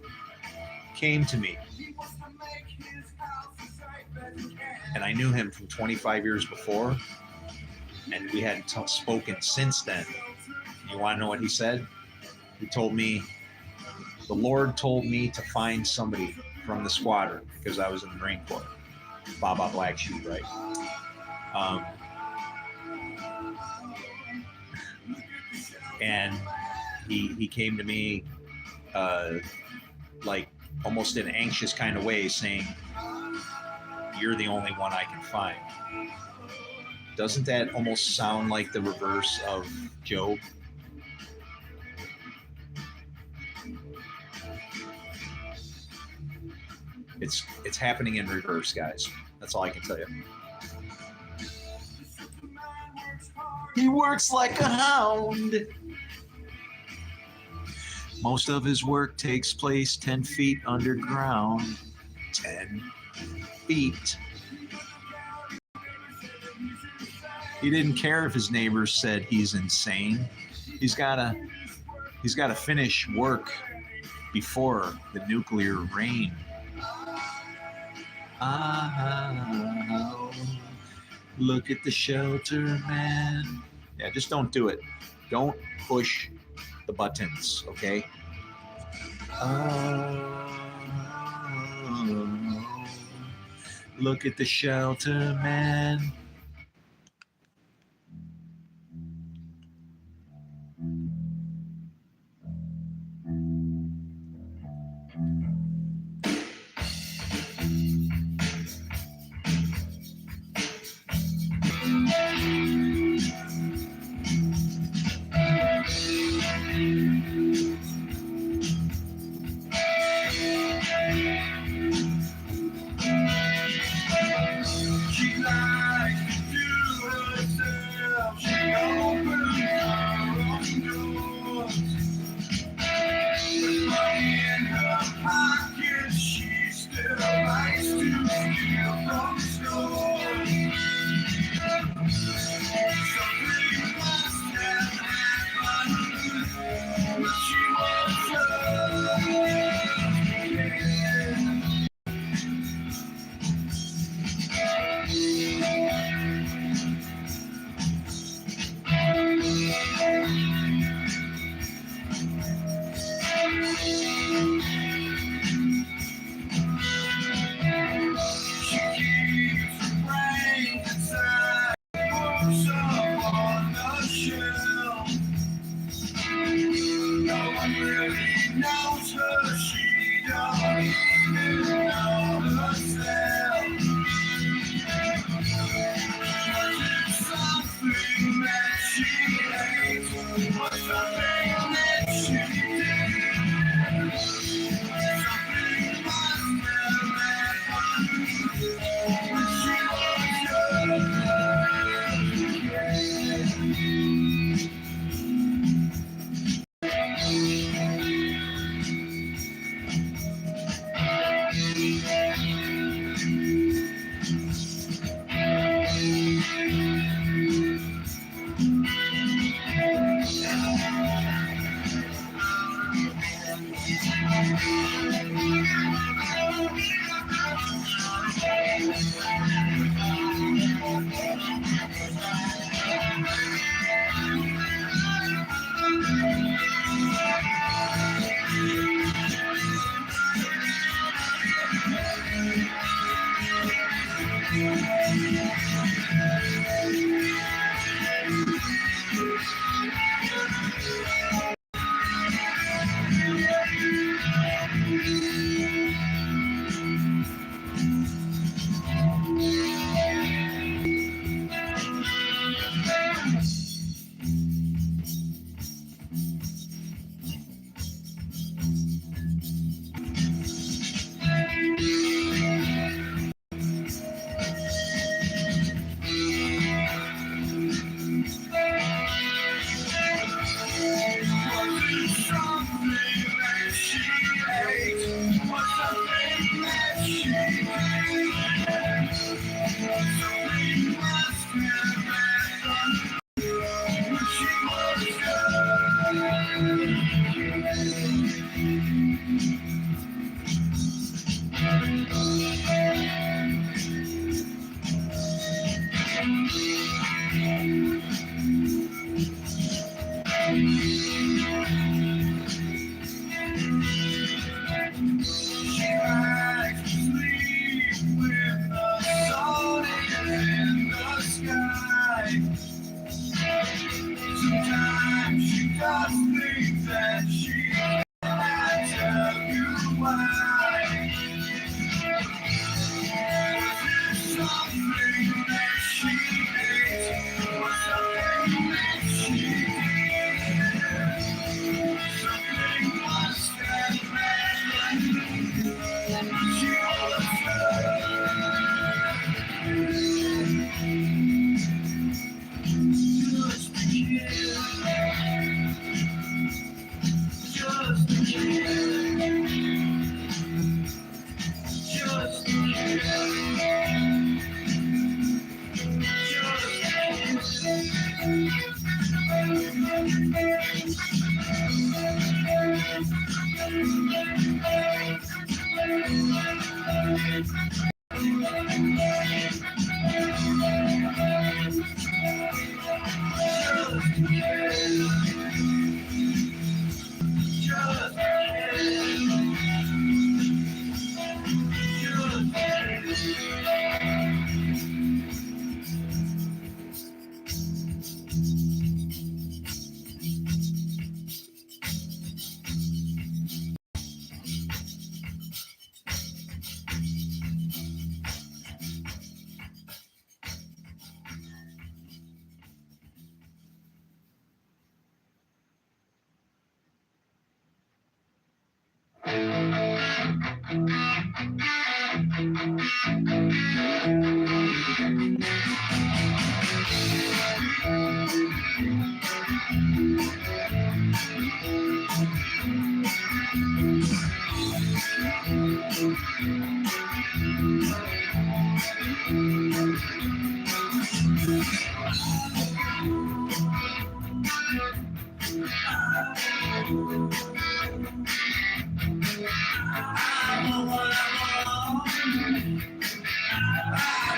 came to me. And I knew him from 25 years before, and we hadn't spoken since then. You want to know what he said? He told me, the Lord told me to find somebody from the squadron because I was in the Marine Corps. Baba Black Sheep, right? And he came to me like almost in an anxious kind of way, saying, "You're the only one I can find." Doesn't that almost sound like the reverse of Job? It's happening in reverse, guys. That's all I can tell you. He works like a hound. Most of his work takes place 10 feet underground. 10 feet. He didn't care if his neighbors said he's insane. He's gotta finish work before the nuclear rain. Oh, look at the shelter, man. Yeah, just don't do it. Don't push the buttons, okay? Oh, look at the shelter, man.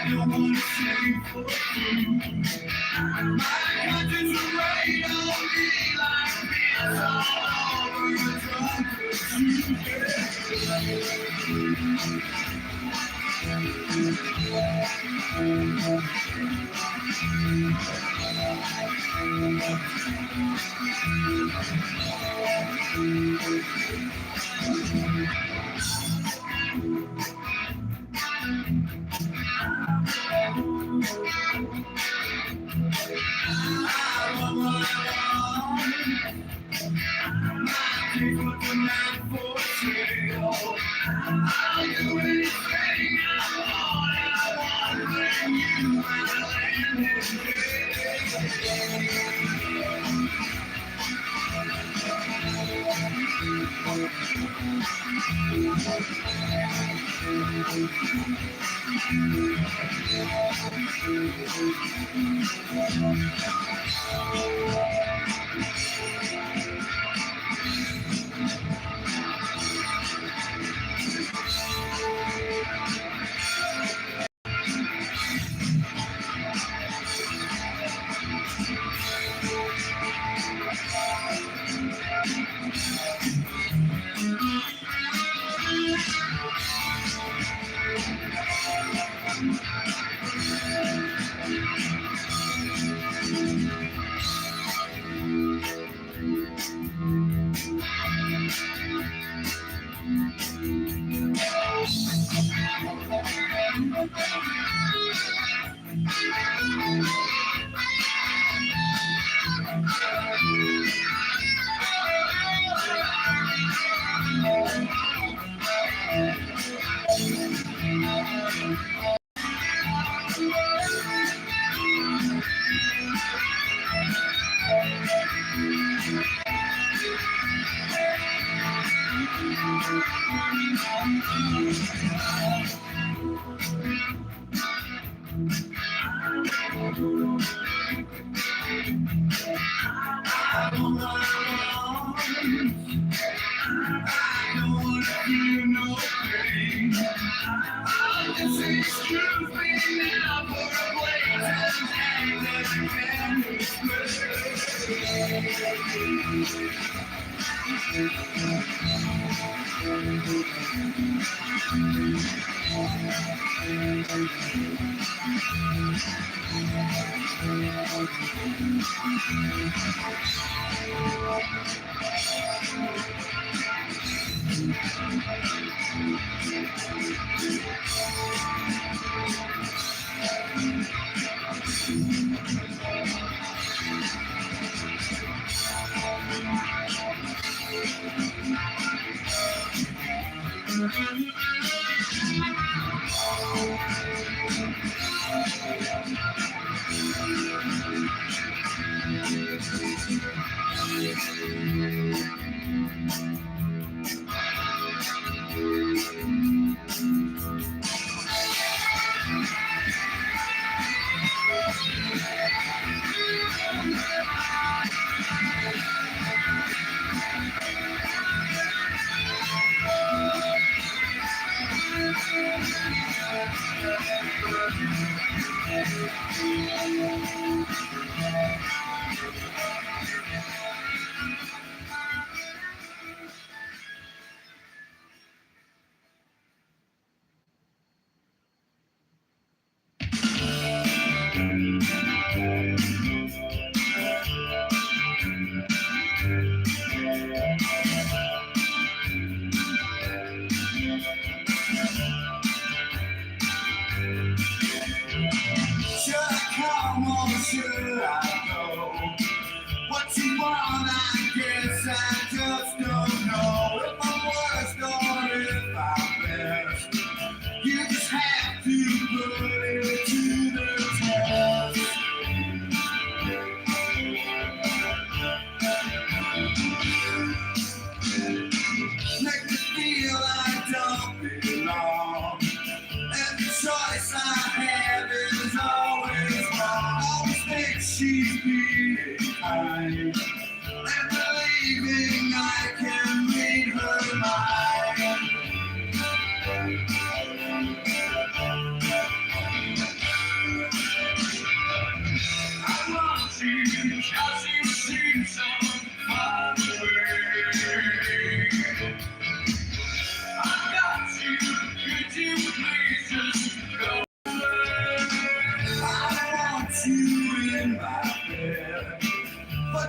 don't want to sing for you. My conscience will rain on me like this all over the people demand for sale. I'll do anything I want when you land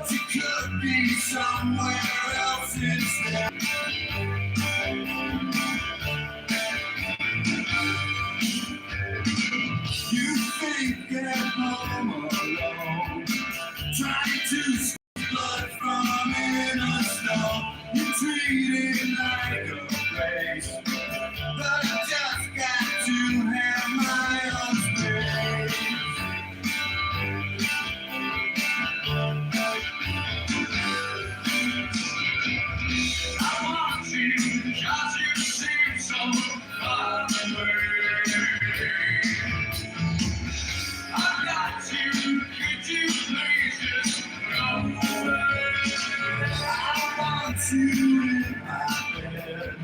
but you could be somewhere else instead. You think at home alone, trying to squeeze blood from in a stone. You treat it like a race, but I just got to have my own space. I want you, 'cause you seem so far away. I got you, could you please just go away? I want you in my bed,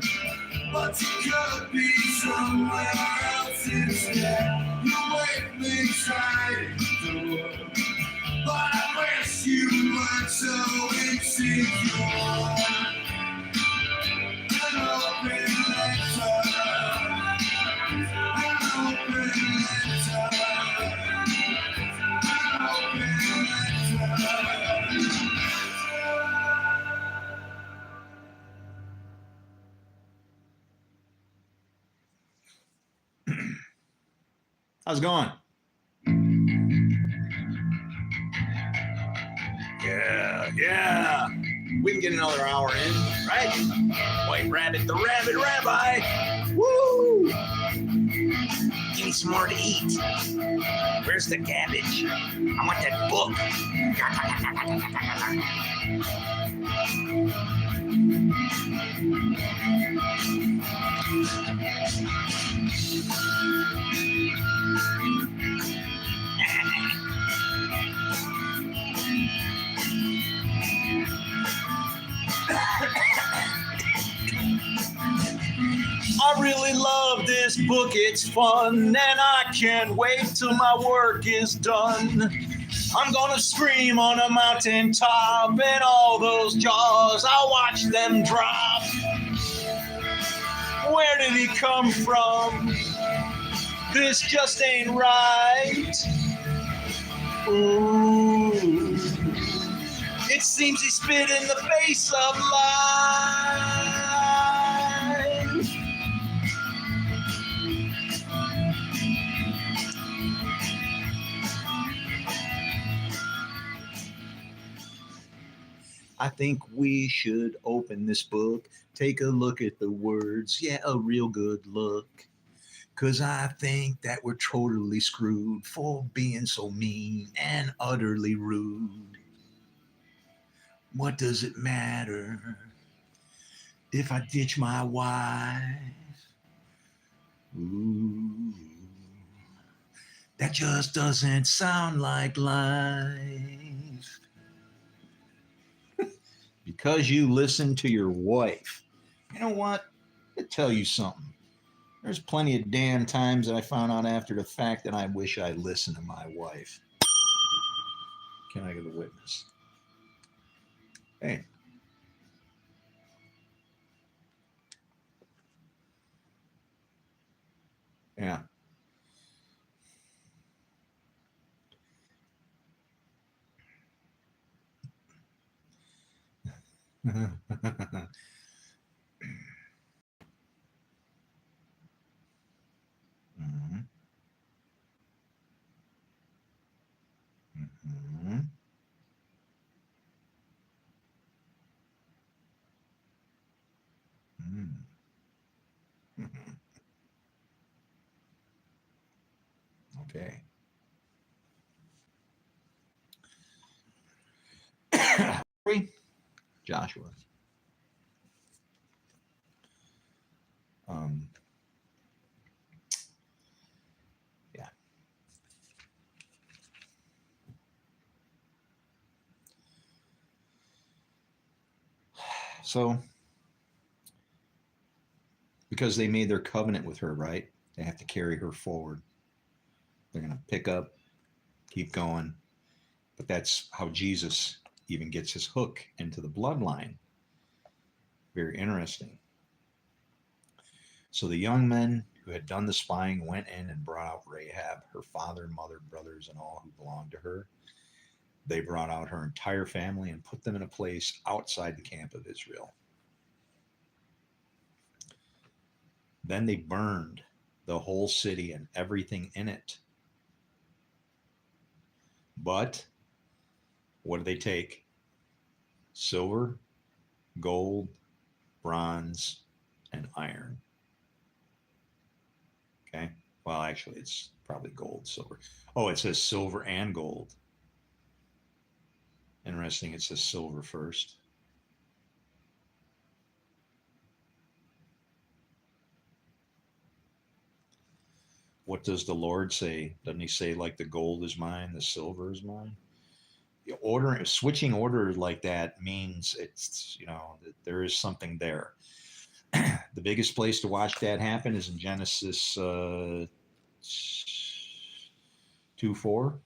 but you could be somewhere else instead. You wake me inside the door, but I wish you weren't so insecure. An open letter, an open letter, an open letter. How's it going? Yeah. We can get another hour in, right? White rabbit, the rabbit rabbi. Woo! Give me some more to eat. Where's the cabbage? I want that book. I really love this book, it's fun, and I can't wait till my work is done. I'm gonna scream on a mountaintop, and all those jaws, I'll watch them drop. Where did he come from? This just ain't right. Ooh. It seems he spit in the face of life. I think we should open this book, take a look at the words, yeah, a real good look. 'Cause I think that we're totally screwed for being so mean and utterly rude. What does it matter if I ditch my wife? Ooh, that just doesn't sound like life. Because you listen to your wife. You know what? I'll tell you something. There's plenty of damn times that I found out after the fact that I wish I listened to my wife. Can I get a witness? Hey. Yeah. Mhm. Mhm. Mhm. Okay. Joshua. Um, yeah. So, because they made their covenant with her, right? They have to carry her forward. They're going to pick up, keep going. But that's how Jesus even gets his hook into the bloodline. Very interesting. So the young men who had done the spying went in and brought out Rahab, her father, mother, brothers, and all who belonged to her. They brought out her entire family and put them in a place outside the camp of Israel. Then they burned the whole city and everything in it. But what did they take? Silver, gold, bronze, and iron. Okay. Well, actually, it's probably gold, silver. Oh, it says silver and gold. Interesting. It says silver first. What does the Lord say? Doesn't he say, like, the gold is mine, the silver is mine? Switching order like that means it's, that there is something there. The biggest place to watch that happen is in Genesis 2:4.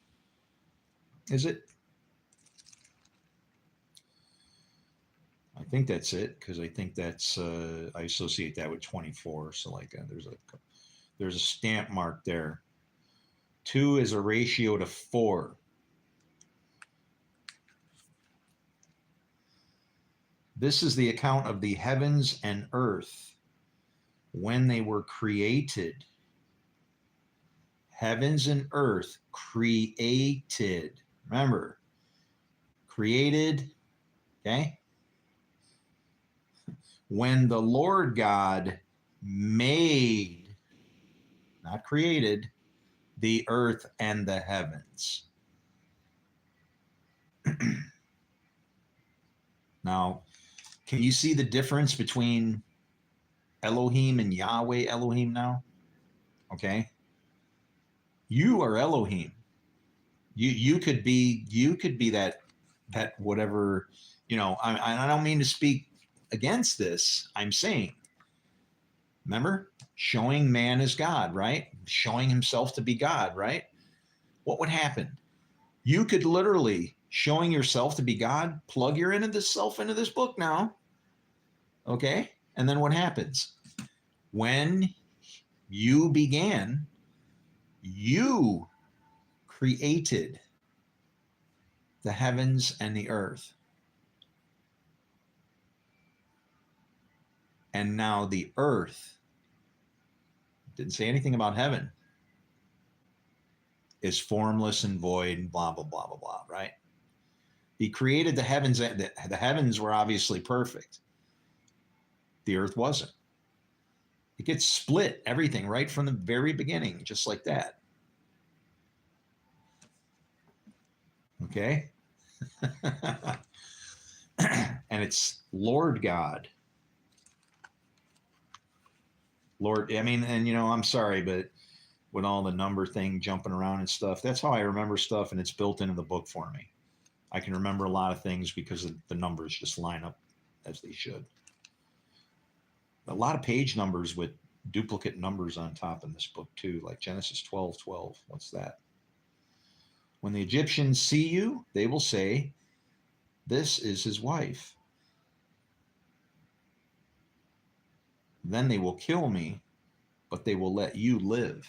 Is it? I think that's it, because I think that's I associate that with 24. So like there's a stamp mark there. 2 is a ratio to 4. This is the account of the heavens and earth when they were created. Heavens and earth created. Remember, created, okay? When the Lord God made, not created, the earth and the heavens. Now, can you see the difference between Elohim and Yahweh Elohim now? Okay. You are Elohim. You could be that whatever, I don't mean to speak against this. I'm saying, remember, showing man as God, right? Showing himself to be God, right? What would happen? You could literally, showing yourself to be God, plug your into this book now. Okay? And then what happens? When you began, you created the heavens and the earth. And now the earth, didn't say anything about heaven, is formless and void and blah, blah, blah, blah, blah, right? He created the heavens. The heavens were obviously perfect. The earth wasn't. It gets split, everything, right from the very beginning, just like that. Okay? And it's Lord God. Lord, I mean, and I'm sorry, but with all the number thing jumping around and stuff, that's how I remember stuff, and it's built into the book for me. I can remember a lot of things because the numbers just line up as they should. A lot of page numbers with duplicate numbers on top in this book too, like Genesis 12:12. What's that? When the Egyptians see you, they will say, "This is his wife." Then they will kill me, but they will let you live.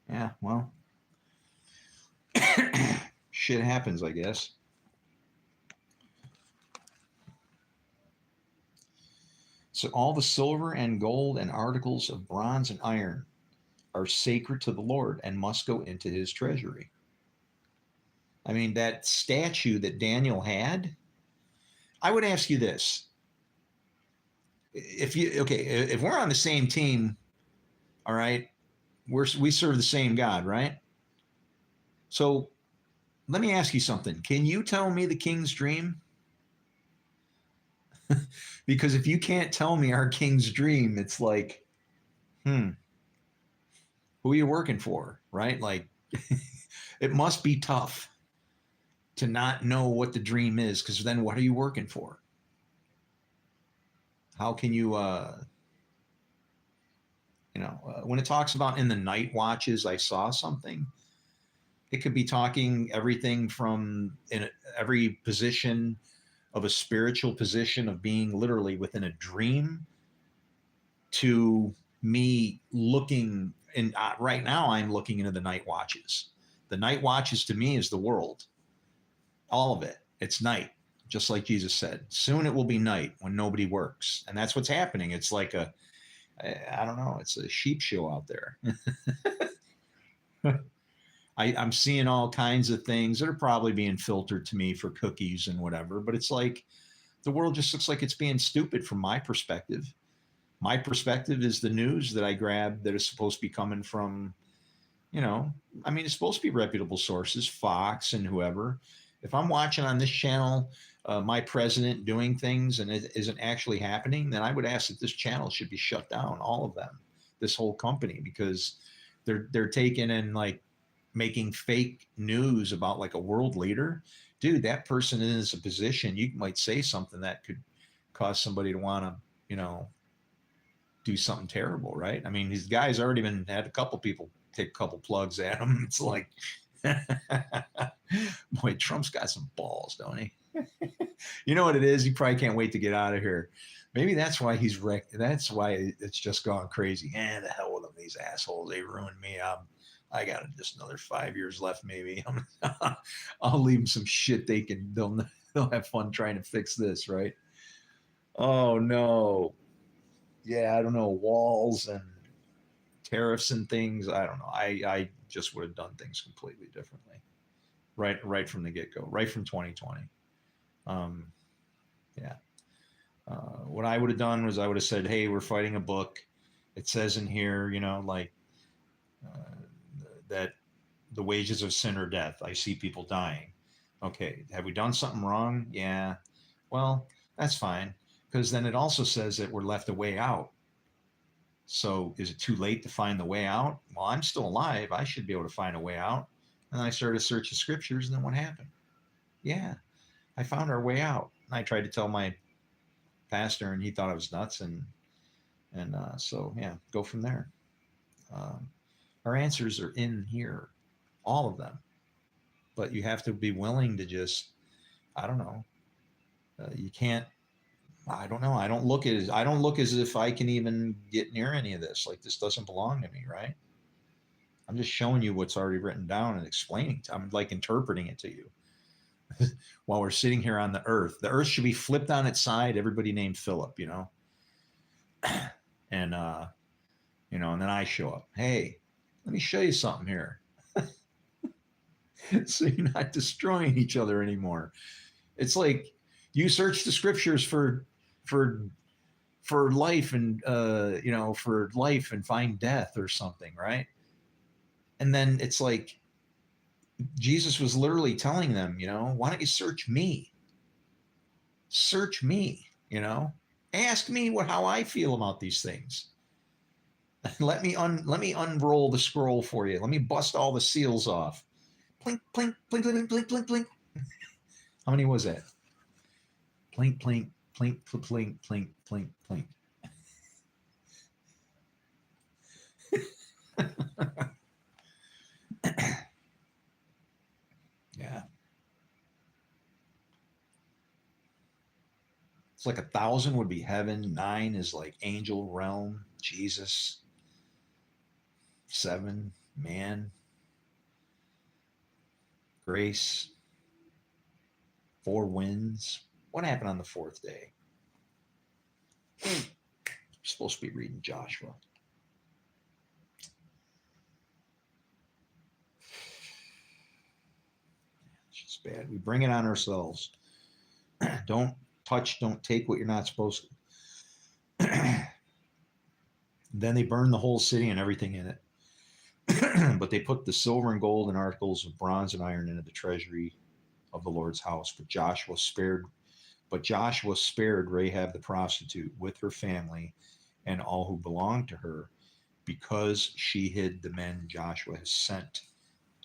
Yeah, well, shit happens, I guess. So all the silver and gold and articles of bronze and iron are sacred to the Lord and must go into his treasury. I mean, that statue that Daniel had, I would ask you this. If we're on the same team, all right, we serve the same God, right? So let me ask you something. Can you tell me the king's dream? Because if you can't tell me our king's dream, it's like, who are you working for, right? Like, it must be tough to not know what the dream is, because then what are you working for? How can you, when it talks about in the night watches, I saw something. It could be talking everything from in every position of a spiritual position of being literally within a dream to me looking and right now I'm looking into the night watches. The night watches to me is the world, all of it. It's night, just like Jesus said. Soon it will be night when nobody works, and that's what's happening. It's like I don't know, it's a sheep show out there. I'm seeing all kinds of things that are probably being filtered to me for cookies and whatever, but it's like the world just looks like it's being stupid from my perspective. My perspective is the news that I grab that is supposed to be coming from, I mean, it's supposed to be reputable sources, Fox and whoever. If I'm watching on this channel, my president doing things and it isn't actually happening, then I would ask that this channel should be shut down, all of them, this whole company, because they're taking and like making fake news about like a world leader. Dude, that person is a position. You might say something that could cause somebody to want to, do something terrible, right? I mean, these guys already had a couple people take a couple plugs at him. It's like, boy, Trump's got some balls, don't he? You know what it is? He probably can't wait to get out of here. Maybe that's why he's wrecked. That's why it's just gone crazy. The hell with them, these assholes. They ruined me. I got just another 5 years left, maybe. I'll leave them some shit they'll have fun trying to fix this, right? Oh no. Yeah, I don't know, walls and tariffs and things. I don't know. I just would have done things completely differently, right from the get go, right from 2020. Yeah. What I would have done was I would have said, hey, we're fighting a book. It says in here, that the wages of sin are death. I see people dying. Okay, have we done something wrong? Yeah. Well, that's fine, because then it also says that we're left a way out. So is it too late to find the way out? Well, I'm still alive. I should be able to find a way out. And I started to search the scriptures, and then what happened? Yeah, I found our way out. And I tried to tell my pastor, and he thought I was nuts. And so, yeah, go from there. Our answers are in here, all of them. But you have to be willing to just, I don't know. You can't. I don't know. I don't look as if I can even get near any of this. Like, this doesn't belong to me, right? I'm just showing you what's already written down and explaining. I'm like interpreting it to you. While we're sitting here on the earth should be flipped on its side. Everybody named Philip, and and then I show up. Hey, let me show you something here. So you're not destroying each other anymore. It's like you search the scriptures for life and for life and find death or something, right? And then it's like Jesus was literally telling them, why don't you search me? Search me, ask me how I feel about these things. Let me unroll the scroll for you. Let me bust all the seals off. Plink, plink, plink, plink, plink, plink, plink. How many was that? Plink, plink, plink, plink, plink, plink, plink. Yeah. It's like 1,000 would be heaven. 9 is like angel realm, Jesus. 7, man. Grace. 4 winds. What happened on the 4th day? You're supposed to be reading Joshua. It's just bad. We bring it on ourselves. Don't touch, don't take what you're not supposed to. Then they burned the whole city and everything in it. But they put the silver and gold and articles of bronze and iron into the treasury of the Lord's house. But Joshua spared Rahab the prostitute with her family and all who belonged to her, because she hid the men Joshua has sent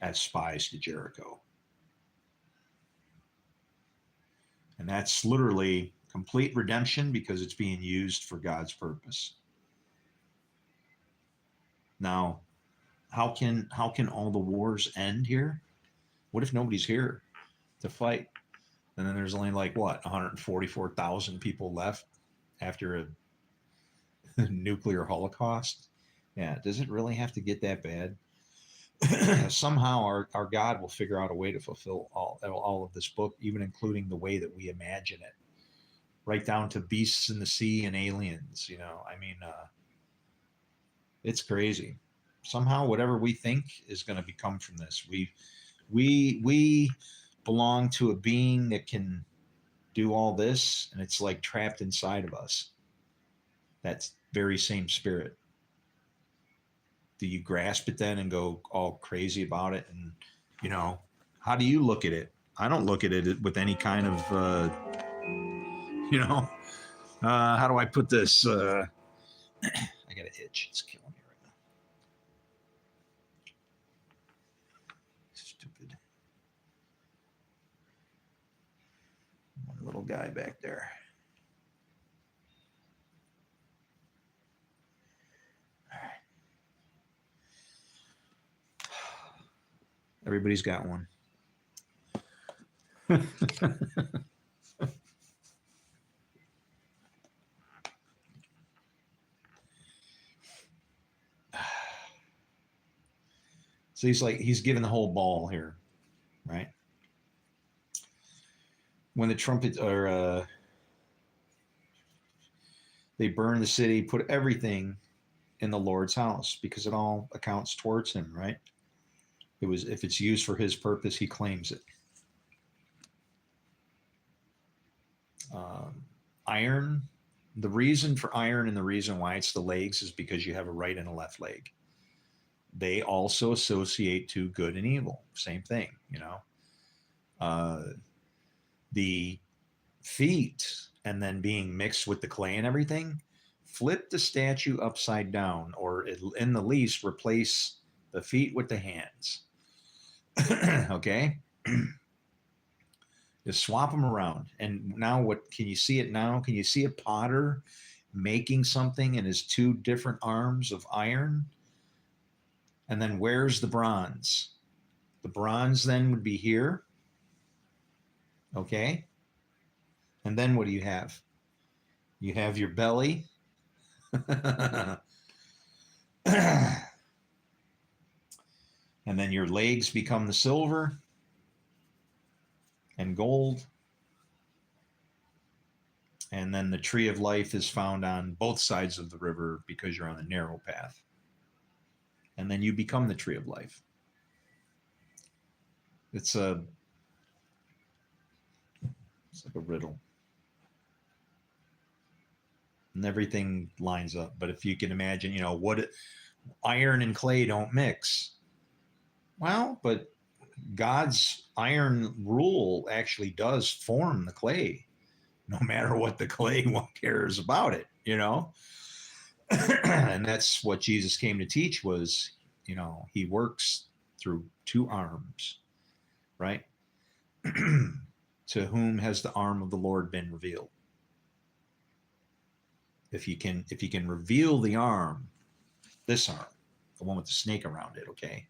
as spies to Jericho. And that's literally complete redemption, because it's being used for God's purpose. Now, how can all the wars end here? What if nobody's here to fight? And then there's only 144,000 people left after a nuclear holocaust. Yeah. Does it really have to get that bad? Somehow our God will figure out a way to fulfill all of this book, even including the way that we imagine it, right down to beasts in the sea and aliens. I mean, it's crazy. Somehow, whatever we think is going to become from this. We belong to a being that can do all this, and it's like trapped inside of us. That very same spirit. Do you grasp it then and go all crazy about it? And you know, how do you look at it? I don't look at it with any kind of you know. How do I put this? I got an itch. It's killing me right now. Stupid. One little guy back there. All right. Everybody's got one. So he's giving the whole ball here, right? When the trumpet or they burn the city, put everything in the Lord's house because it all accounts towards him, right? It was if it's used for his purpose, he claims it. Iron, the reason for iron and the reason why it's the legs is because you have a right and a left leg. They also associate to good and evil. Same thing, the feet and then being mixed with the clay and everything. Flip the statue upside down, or in the least, replace the feet with the hands. Okay. Just swap them around. And now, what can you see it now? Can you see a potter making something in his two different arms of iron? And then where's the bronze? The bronze then would be here. Okay. And then what do you have? You have your belly. And then your legs become the silver and gold. And then the tree of life is found on both sides of the river because you're on the narrow path. And then you become the tree of life. It's like a riddle. And everything lines up. But if you can imagine, iron and clay don't mix. Well, but God's iron rule actually does form the clay, no matter what the clay one cares about it, And that's what Jesus came to teach was, he works through two arms, right? To whom has the arm of the Lord been revealed? If you can reveal the arm, this arm, the one with the snake around it, okay,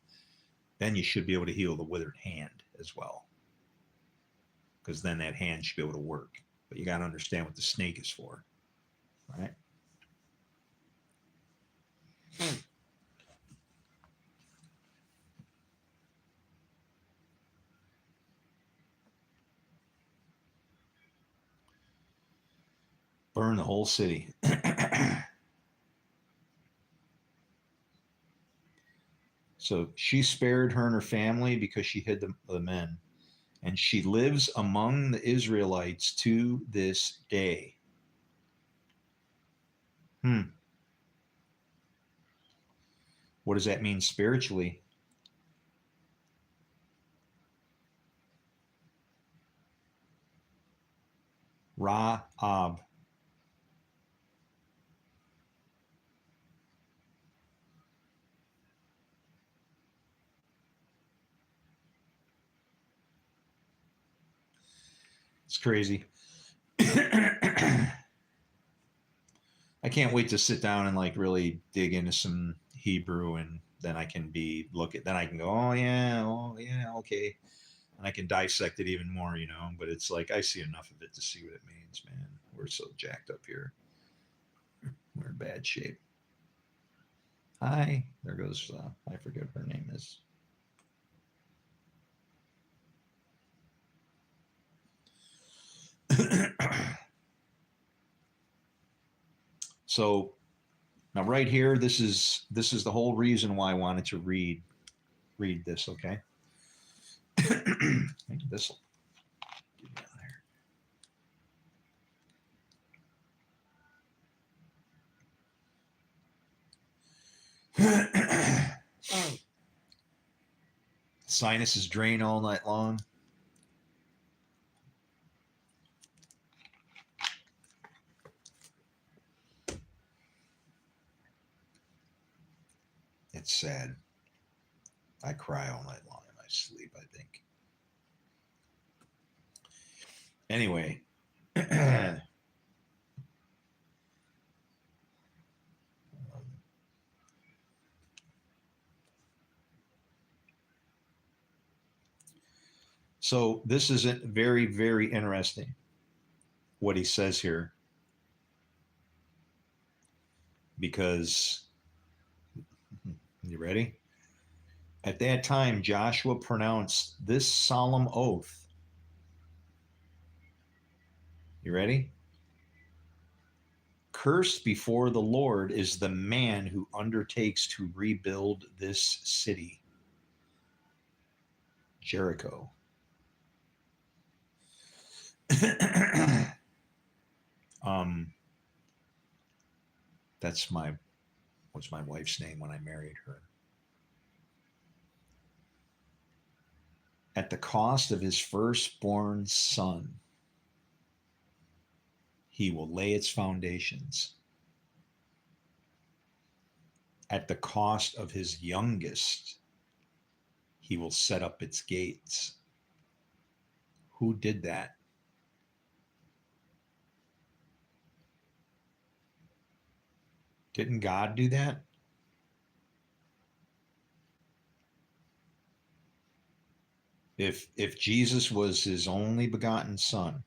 then you should be able to heal the withered hand as well. Because then that hand should be able to work. But you got to understand what the snake is for, right? Burn the whole city. So she spared her and her family because she hid the men. And she lives among the Israelites to this day. What does that mean spiritually? Ra-ab. It's crazy. I can't wait to sit down and really dig into some Hebrew, and then I can then I can go, oh yeah, okay. And I can dissect it even more, but it's like, I see enough of it to see what it means, man. We're so jacked up here. We're in bad shape. Hi. There goes, I forget what her name is. So now right here, this is the whole reason why I wanted to read this, okay? Maybe this will get me out here. Sinuses drain all night long. It's sad. I cry all night long in my sleep, I think. Anyway, so this is very, very interesting what he says here, because you ready? At that time, Joshua pronounced this solemn oath. You ready? Cursed before the Lord is the man who undertakes to rebuild this city, Jericho. um, that's my was my wife's name when I married her. At the cost of his firstborn son, he will lay its foundations. At the cost of his youngest, he will set up its gates. Who did that? Didn't God do that? If Jesus was his only begotten son,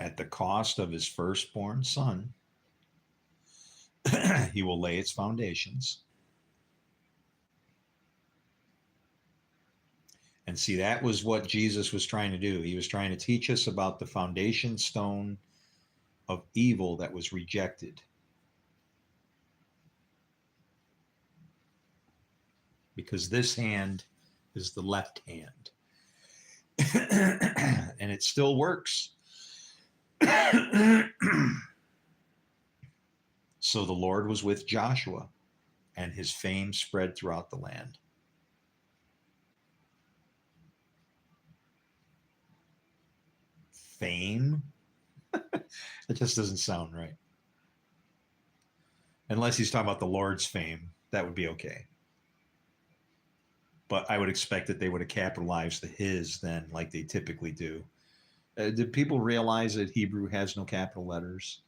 at the cost of his firstborn son, he will lay its foundations. And see, that was what Jesus was trying to do. He was trying to teach us about the foundation stone of evil that was rejected. Because this hand is the left hand. And it still works. So the Lord was with Joshua, and his fame spread throughout the land. Fame? It just doesn't sound right. Unless he's talking about the Lord's fame, that would be okay. But I would expect that they would have capitalized the his then, like they typically do. Did people realize that Hebrew has no capital letters?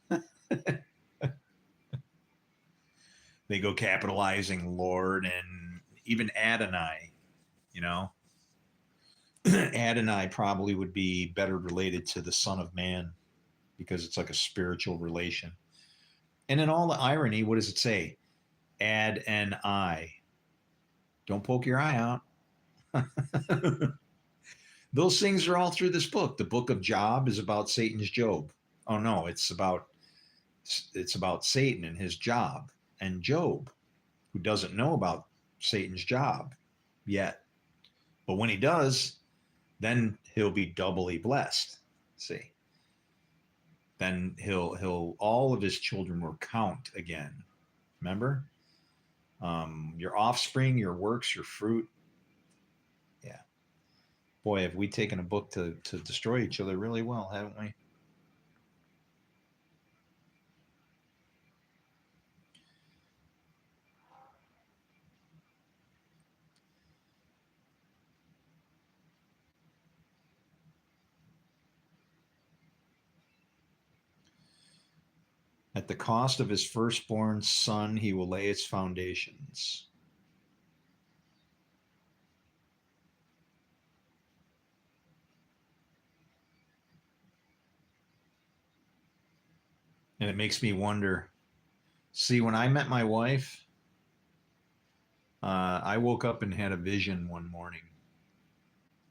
They go capitalizing Lord and even Adonai, you know. Adonai probably would be better related to the Son of Man because it's like a spiritual relation. And in all the irony, what does it say? Add an I. Don't poke your eye out. Those things are all through this book. The book of Job is about Satan's Job. Oh no, it's about Satan and his job, and Job, who doesn't know about Satan's job yet. But when he does, then he'll be doubly blessed. See? Then he'll all of his children will count again. Remember? Your offspring, your works, your fruit. Yeah. Boy, have we taken a book to destroy each other really well, haven't we? At the cost of his firstborn son, he will lay its foundations. And it makes me wonder. See, when I met my wife, I woke up and had a vision one morning.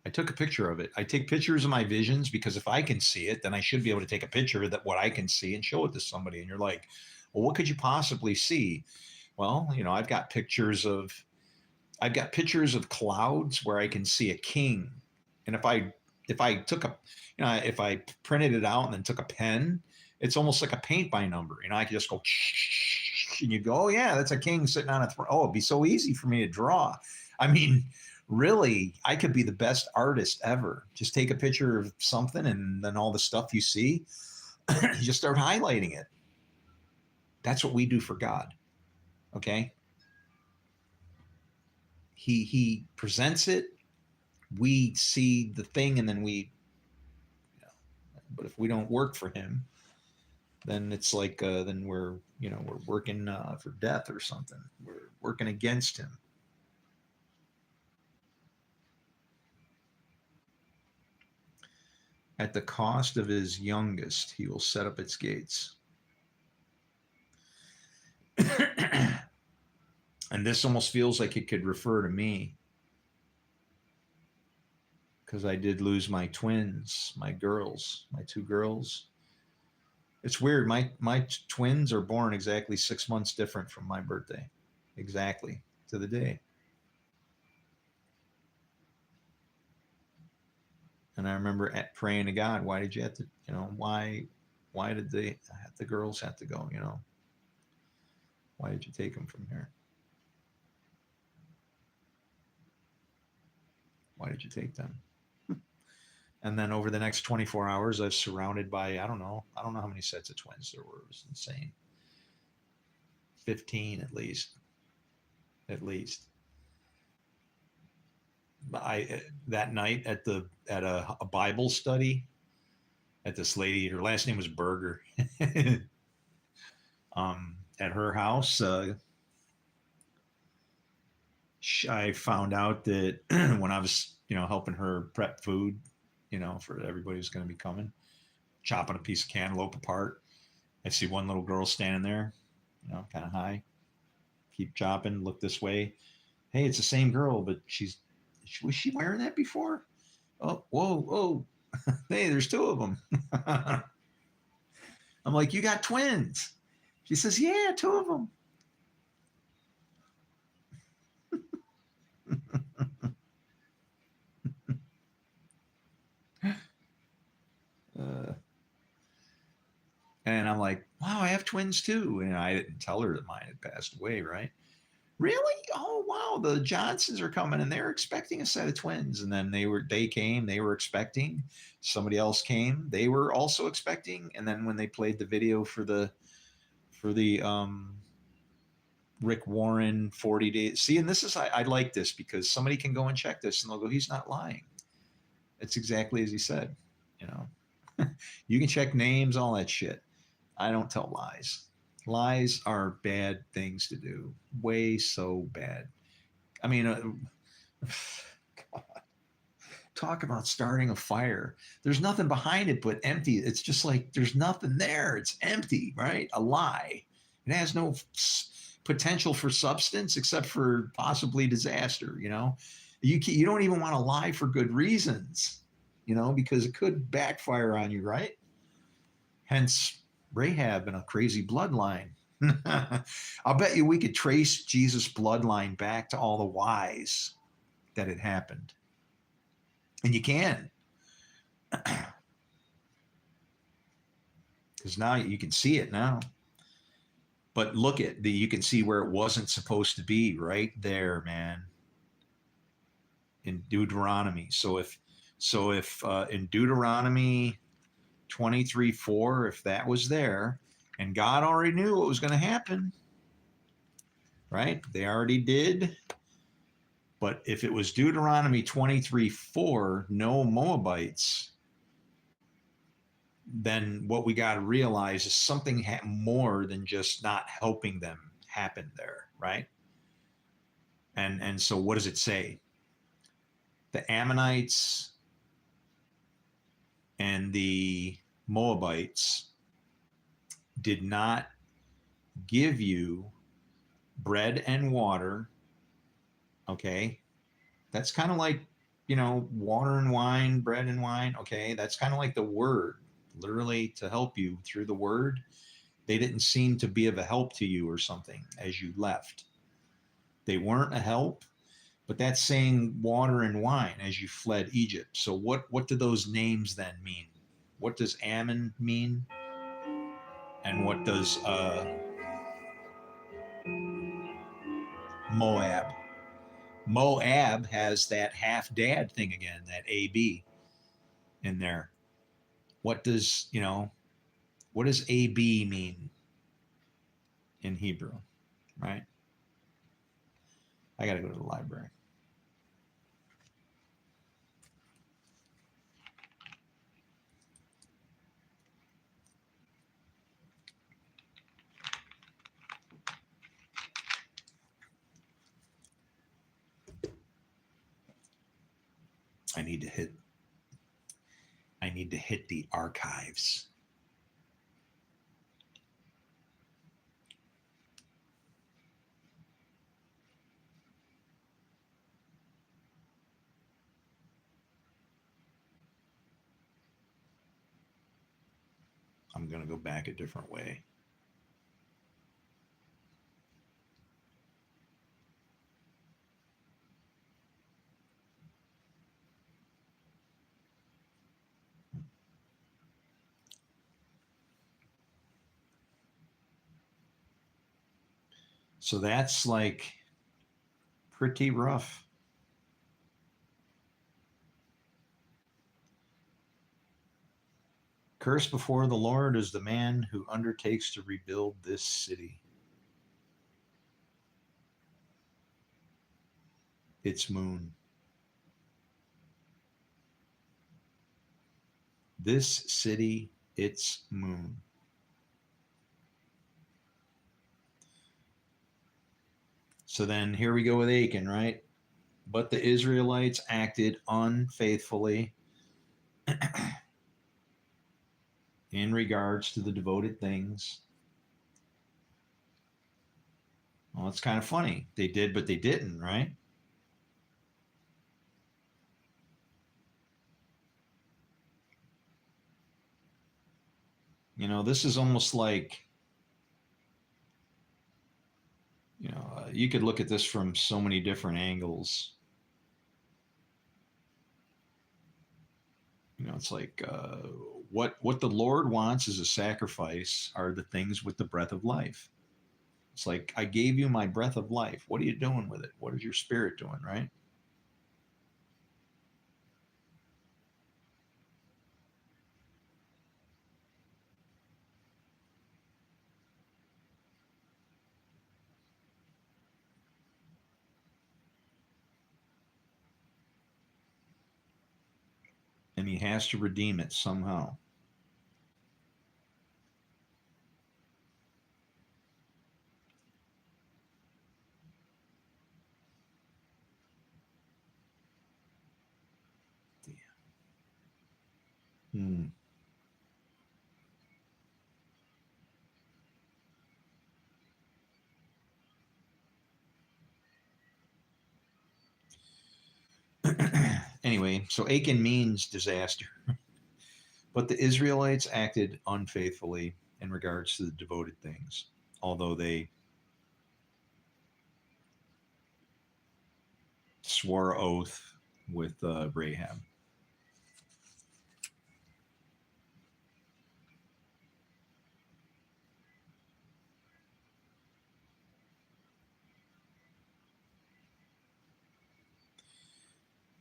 I took a picture of it. I take pictures of my visions because if I can see it, then I should be able to take a picture of that what I can see and show it to somebody. And you're like, well, what could you possibly see? Well, I've got pictures of clouds where I can see a king. And if I took a if I printed it out and then took a pen, it's almost like a paint by number. I could just go and you go, oh yeah, that's a king sitting on a throne. Oh, it'd be so easy for me to draw. I mean, really, I could be the best artist ever. Just take a picture of something and then all the stuff you see, you just start highlighting it. That's what we do for God. Okay. He presents it, we see the thing, and then but if we don't work for him, then it's like then we're working for death or something. We're working against him. At the cost of his youngest, he will set up its gates. And this almost feels like it could refer to me, because I did lose my twins, my two girls. It's weird. My twins are born exactly 6 months different from my birthday, exactly to the day. And I remember praying to God, why did you have to, why did the girls have to go, why did you take them from here? Why did you take them? And then over the next 24 hours, I was surrounded by, I don't know how many sets of twins there were. It was insane. 15 at least. That night at a Bible study at this lady, her last name was Berger, at her house, I found out that when I was, helping her prep food, for everybody who's going to be coming, chopping a piece of cantaloupe apart, I see one little girl standing there, kind of high, keep chopping, look this way. Hey, it's the same girl, but was she wearing that before? Oh, whoa. Hey, there's two of them. I'm like, you got twins? She says, yeah, two of them. And I'm like, wow, I have twins too. And I didn't tell her that mine had passed away, right? Really? Oh, wow. The Johnsons are coming and they're expecting a set of twins. And then they came, they were expecting. Somebody else came, they were also expecting. And then when they played the video for the Rick Warren 40 days. See, and this is, I like this because somebody can go and check this and they'll go, he's not lying. It's exactly as he said, you can check names, all that shit. I don't tell lies. Lies are bad things to do. Way so bad. I mean, God. Talk about starting a fire. There's nothing behind it but empty. It's just like there's nothing there. It's empty, right? A lie. It has no potential for substance except for possibly disaster. You don't even want to lie for good reasons, because it could backfire on you, right? Hence Rahab and a crazy bloodline. I'll bet you we could trace Jesus' bloodline back to all the whys that had happened. And you can. Because now you can see it now. But look you can see where it wasn't supposed to be right there, man. In Deuteronomy. So if in Deuteronomy 23:4, if that was there, and God already knew what was going to happen, right? They already did. But if it was Deuteronomy 23:4, no Moabites, then what we got to realize is something more than just not helping them happened there, right? And so what does it say? The Ammonites and the Moabites did not give you bread and water, okay, that's kind of like, water and wine, bread and wine, okay, that's kind of like the word, literally to help you through the word. They didn't seem to be of a help to you or something as you left. They weren't a help, but that's saying water and wine as you fled Egypt. So what do those names then mean? What does Ammon mean? And what does Moab? Moab has that half dad thing again, that AB in there. What does, what does AB mean in Hebrew, right? I got to go to the library. I need to hit the archives. I'm going to go back a different way. So that's like pretty rough. Cursed before the Lord is the man who undertakes to rebuild this city. Its moon. This city, its moon. So then here we go with Achan, right? But the Israelites acted unfaithfully in regards to the devoted things. Well, it's kind of funny. They did, but they didn't, right? This is almost like, you could look at this from so many different angles. It's like what the Lord wants as a sacrifice are the things with the breath of life. It's like, I gave you my breath of life. What are you doing with it? What is your spirit doing, right? And he has to redeem it somehow. Hmm. Anyway, so Achan means disaster. But the Israelites acted unfaithfully in regards to the devoted things, although they swore oath with Rahab.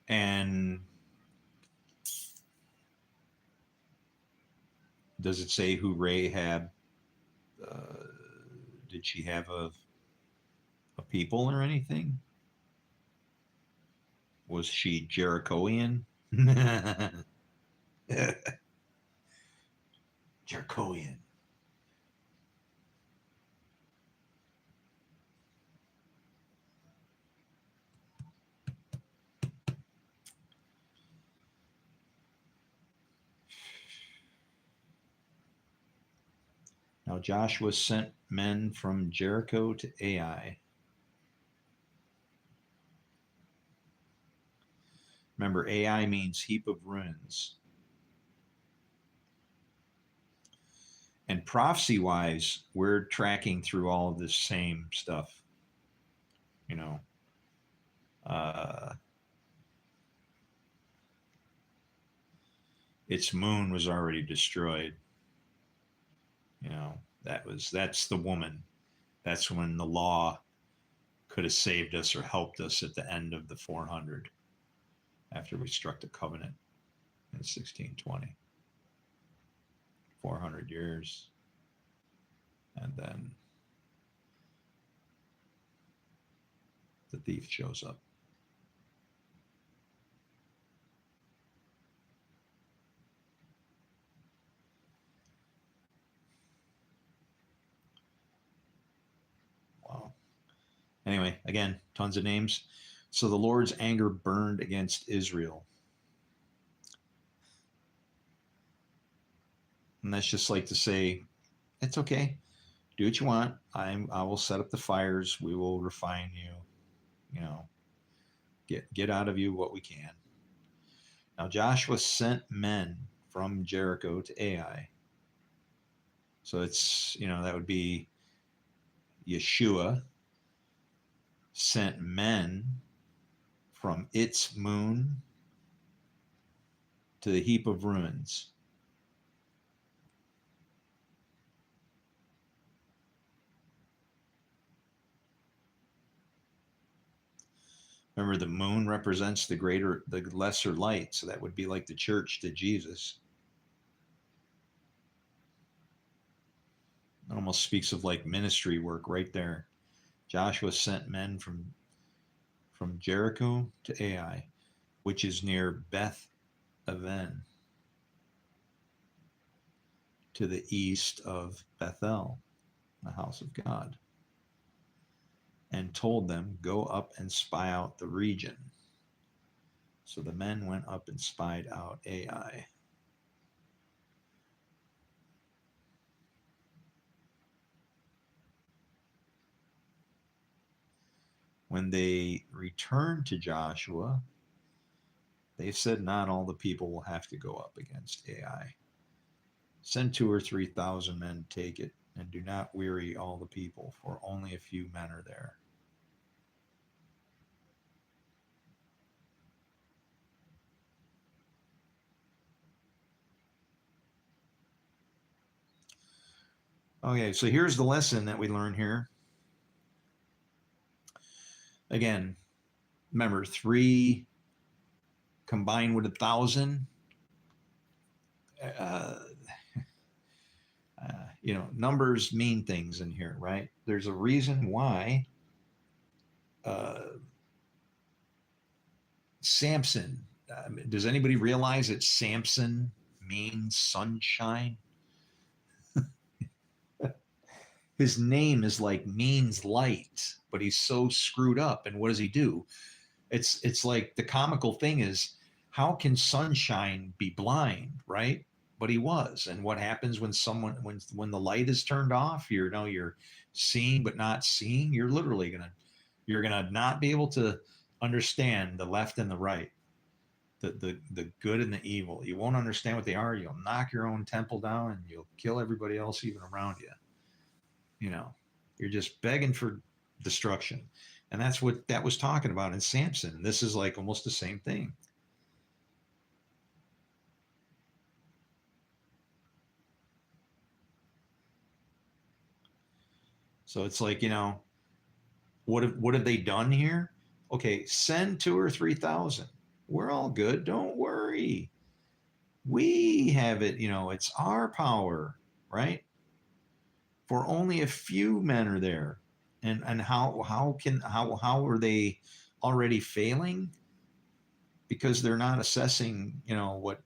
And does it say who Rahab? Uh, did she have a people or anything? Was she Jerichoan? Jerichoan. Now Joshua sent men from Jericho to Ai. Remember, Ai means heap of ruins. And prophecy wise, we're tracking through all of this same stuff. You know, its moon was already destroyed. You know, that's the woman. That's when the law could have saved us or helped us at the end of the 400 after we struck the covenant in 1620. 400 years. And then the thief shows up. Wow. Anyway, again, tons of names. So the Lord's anger burned against Israel. And that's just like to say, it's okay. Do what you want. I will set up the fires. We will refine you. You know, get out of you what we can. Now Joshua sent men from Jericho to Ai. So it's, that would be Yeshua sent men from its moon to the heap of ruins. Remember, the moon represents the lesser light. So that would be like the church to Jesus. It almost speaks of like ministry work right there. Joshua sent men from Jericho to Ai, which is near Beth Aven, to the east of Bethel, the house of God, and told them, go up and spy out the region. So the men went up and spied out Ai. When they returned to Joshua, they said, not all the people will have to go up against Ai. Send 2,000 or 3,000 men to take it, and do not weary all the people, for only a few men are there. Okay, so here's the lesson that we learn here. Again, remember, 3 combined with 1,000. Numbers mean things in here, right? There's a reason why Samson. Does anybody realize that Samson means sunshine? His name is like means light, but he's so screwed up. And what does he do? It's like the comical thing is, how can sunshine be blind, right? But he was. And what happens when when the light is turned off, you're seeing but not seeing. You're literally gonna not be able to understand the left and the right, the good and the evil. You won't understand what they are. You'll knock your own temple down, and you'll kill everybody else even around you. You're just begging for destruction. And that's what that was talking about in Samson. This is like almost the same thing. So it's like, what have they done here? Okay, send 2,000 or 3,000. We're all good. Don't worry. We have it, it's our power, right? For only a few men are there. And how are they already failing? Because they're not assessing, what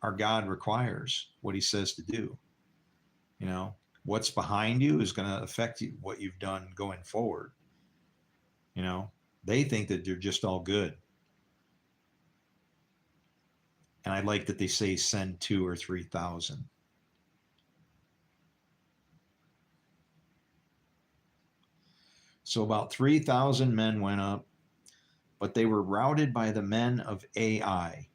our God requires, what he says to do. What's behind you is going to affect you, what you've done going forward. They think that they're just all good. And I like that they say send 2,000 or 3,000. So about 3,000 men went up, but they were routed by the men of Ai.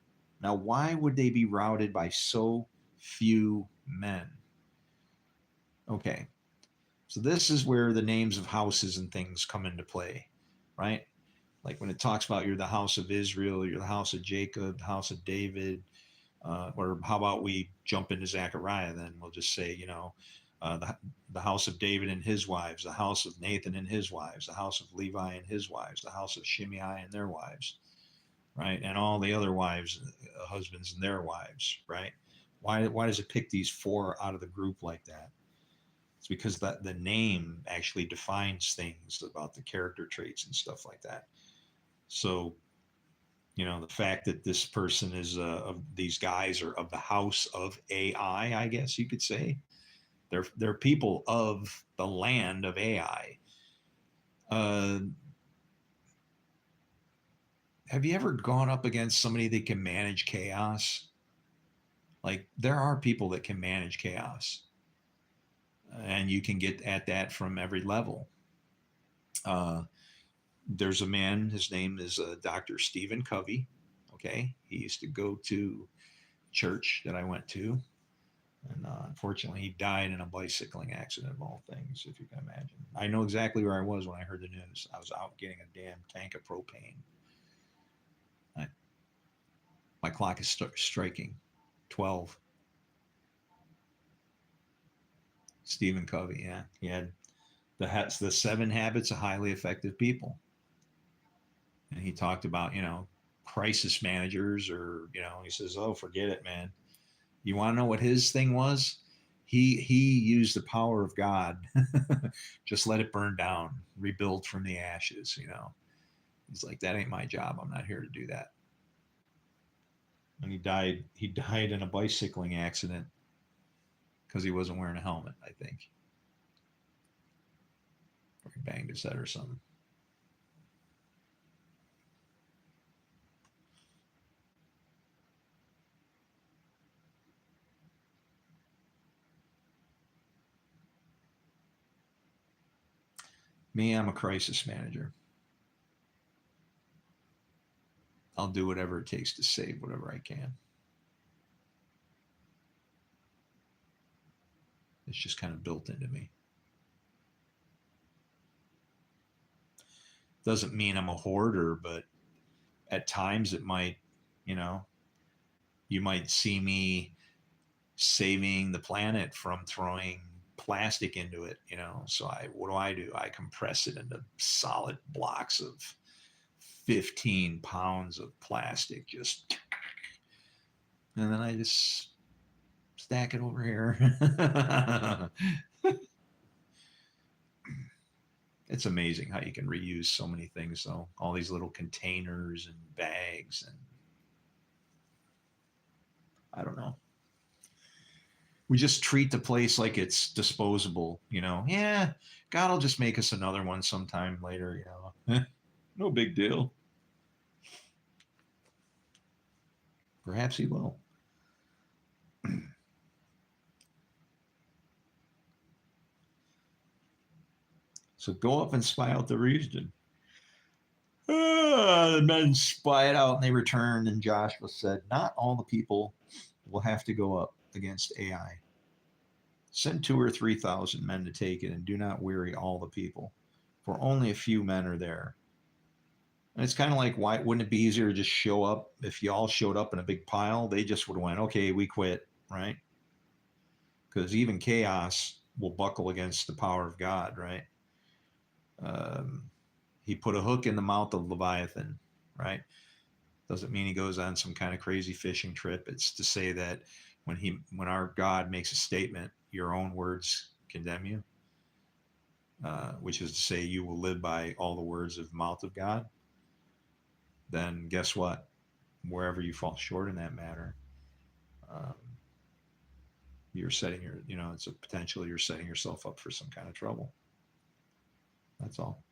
Now, why would they be routed by so few men? Okay, so this is where the names of houses and things come into play, right? Like when it talks about you're the house of Israel, you're the house of Jacob, the house of David, or how about we jump into Zechariah then? We'll just say, the house of David and his wives, the house of Nathan and his wives, the house of Levi and his wives, the house of Shimei and their wives, right? And all the other wives, husbands and their wives, right? Why does it pick these four out of the group like that? It's because that the name actually defines things about the character traits and stuff like that. So, the fact that this person is of these guys are of the house of Ai, I guess you could say. They're people of the land of Ai. Uh, have you ever gone up against somebody that can manage chaos? Like there are people that can manage chaos, and you can get at that from every level. Uh, there's a man. His name is Dr. Stephen Covey. Okay, he used to go to church that I went to, and unfortunately, he died in a bicycling accident of all things, if you can imagine. I know exactly where I was when I heard the news. I was out getting a damn tank of propane. My clock is striking 12. Stephen Covey, yeah. He had the 7 habits of highly effective people. And he talked about, crisis managers or, he says, oh, forget it, man. You want to know what his thing was? He used the power of God. Just let it burn down, rebuild from the ashes. He's like, that ain't my job. I'm not here to do that. And he died in a bicycling accident because he wasn't wearing a helmet, I think. Or he banged his head or something. Me, I'm a crisis manager. I'll do whatever it takes to save whatever I can. It's just kind of built into me. Doesn't mean I'm a hoarder, but at times it might, you might see me saving the planet from throwing plastic into it. So what do? I compress it into solid blocks of 15 pounds of plastic, and then I just stack it over here. It's amazing how you can reuse so many things, though. All these little containers and bags, and I don't know. We just treat the place like it's disposable. Yeah, God will just make us another one sometime later. No big deal. Perhaps he will. So go up and spy out the region. The men spied out and they returned, and Joshua said, not all the people will have to go up against Ai. Send 2,000 or 3,000 men to take it, and do not weary all the people, for only a few men are there. And it's kind of like, why wouldn't it be easier to just show up? If you all showed up in a big pile, they just would have went, okay, we quit, right? Because even chaos will buckle against the power of God, right? He put a hook in the mouth of Leviathan, right? Doesn't mean he goes on some kind of crazy fishing trip. It's to say that when our God makes a statement, your own words condemn you, which is to say you will live by all the words of the mouth of God. Then guess what? Wherever you fall short in that matter, you're setting it's a potential you're setting yourself up for some kind of trouble. That's all.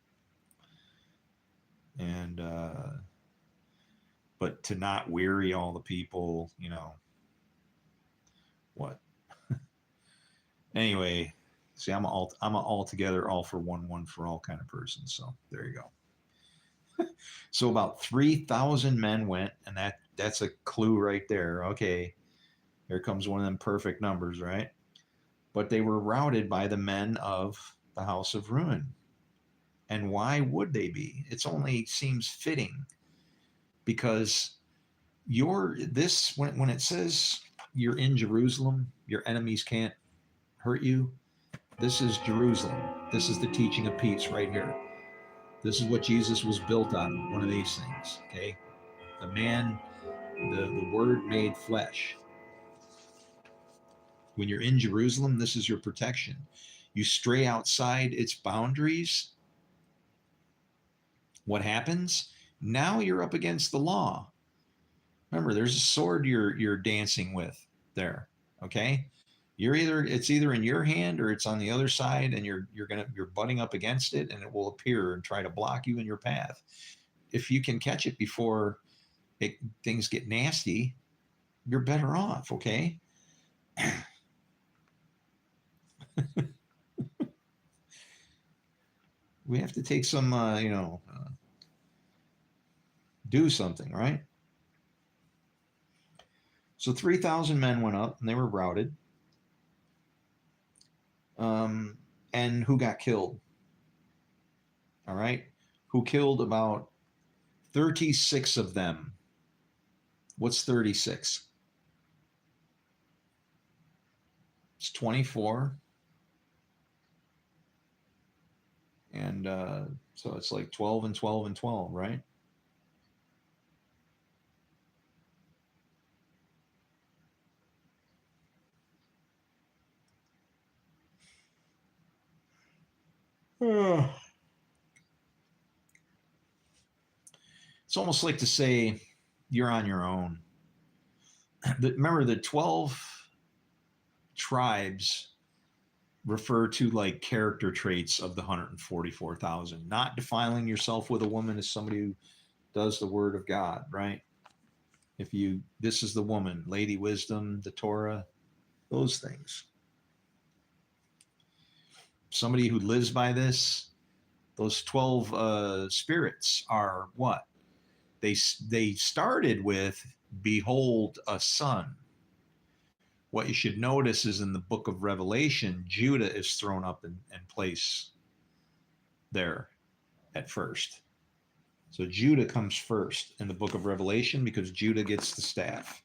And but to not weary all the people, what? Anyway, See, I'm a altogether, all for one for all kind of person. So there you go. So about 3,000 men went, and that's a clue right there. Okay, here comes one of them perfect numbers, right? But they were routed by the men of the house of ruin. And why would they be? It's only seems fitting because when it says you're in Jerusalem, your enemies can't hurt you. This is Jerusalem. This is the teaching of peace right here. This is what Jesus was built on, one of these things. Okay, the man, the Word made flesh. When you're in Jerusalem, this is your protection. You stray outside its boundaries, what happens? Now you're up against the law. Remember, there's a sword you're dancing with there. Okay, it's either in your hand or it's on the other side, and you're butting up against it, and it will appear and try to block you in your path. If you can catch it before things get nasty, you're better off. Okay. We have to take some, do something, right? So 3,000 men went up and they were routed. And who got killed? All right. Who killed about 36 of them? What's 36? It's 24. And so it's like 12 and 12 and 12, right? It's almost like to say you're on your own. Remember, the 12 tribes refer to like character traits of the 144,000. Not defiling yourself with a woman as somebody who does the word of God, right? This is the woman, Lady Wisdom, the Torah, those things. Somebody who lives by this, those 12 spirits are what? They started with, behold, a son. What you should notice is in the book of Revelation, Judah is thrown up in place there at first. So Judah comes first in the book of Revelation because Judah gets the staff,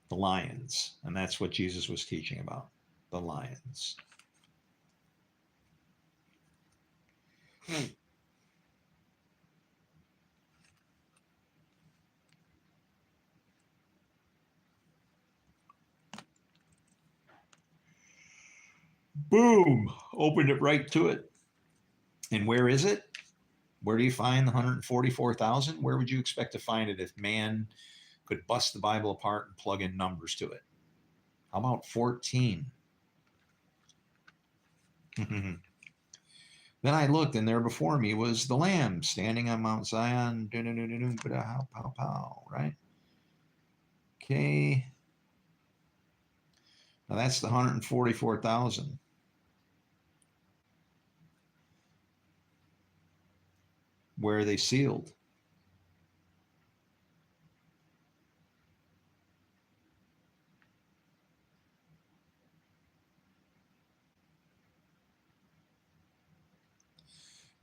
the lions. And that's what Jesus was teaching about, the lions. Boom! Opened it right to it. And where is it? Where do you find the 144,000? Where would you expect to find it if man could bust the Bible apart and plug in numbers to it? How about 14? Then I looked, and there before me was the Lamb standing on Mount Zion. Pow, pow, pow, right? Okay. Now that's the 144,000. Where are they sealed?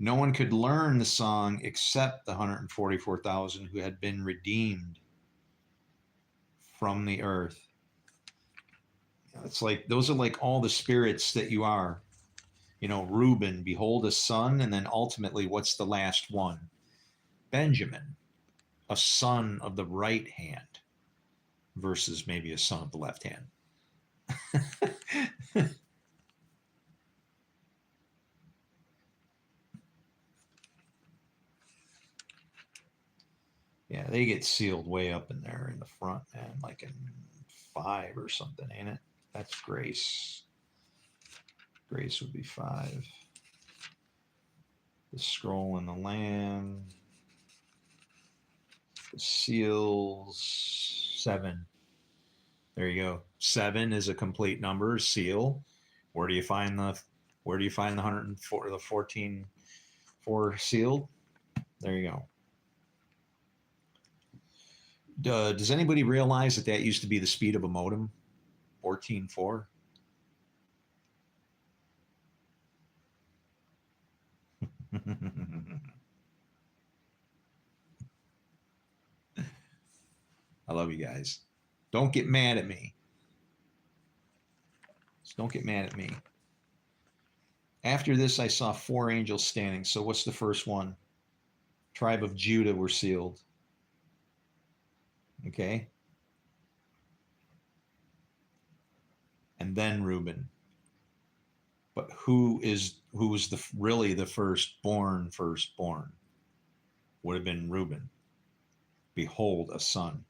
No one could learn the song except the 144,000 who had been redeemed from the earth. It's like, those are like all the spirits that you are. Reuben, behold a son, and then ultimately, what's the last one? Benjamin, a son of the right hand versus maybe a son of the left hand. Yeah, they get sealed way up in there in the front, man, like in 5 or something, ain't it? That's grace. Grace would be 5. The scroll and the lamb. The seals, 7. There you go. 7 is a complete number, seal. Where do you find the 104, the 14.4 sealed? There you go. Does anybody realize that that used to be the speed of a modem? 14.4. I love you guys. Don't get mad at me. Just don't get mad at me. After this, I saw 4 angels standing. So what's the first one? Tribe of Judah were sealed. Okay. And then Reuben. But who was really the firstborn? Would have been Reuben. Behold, a son.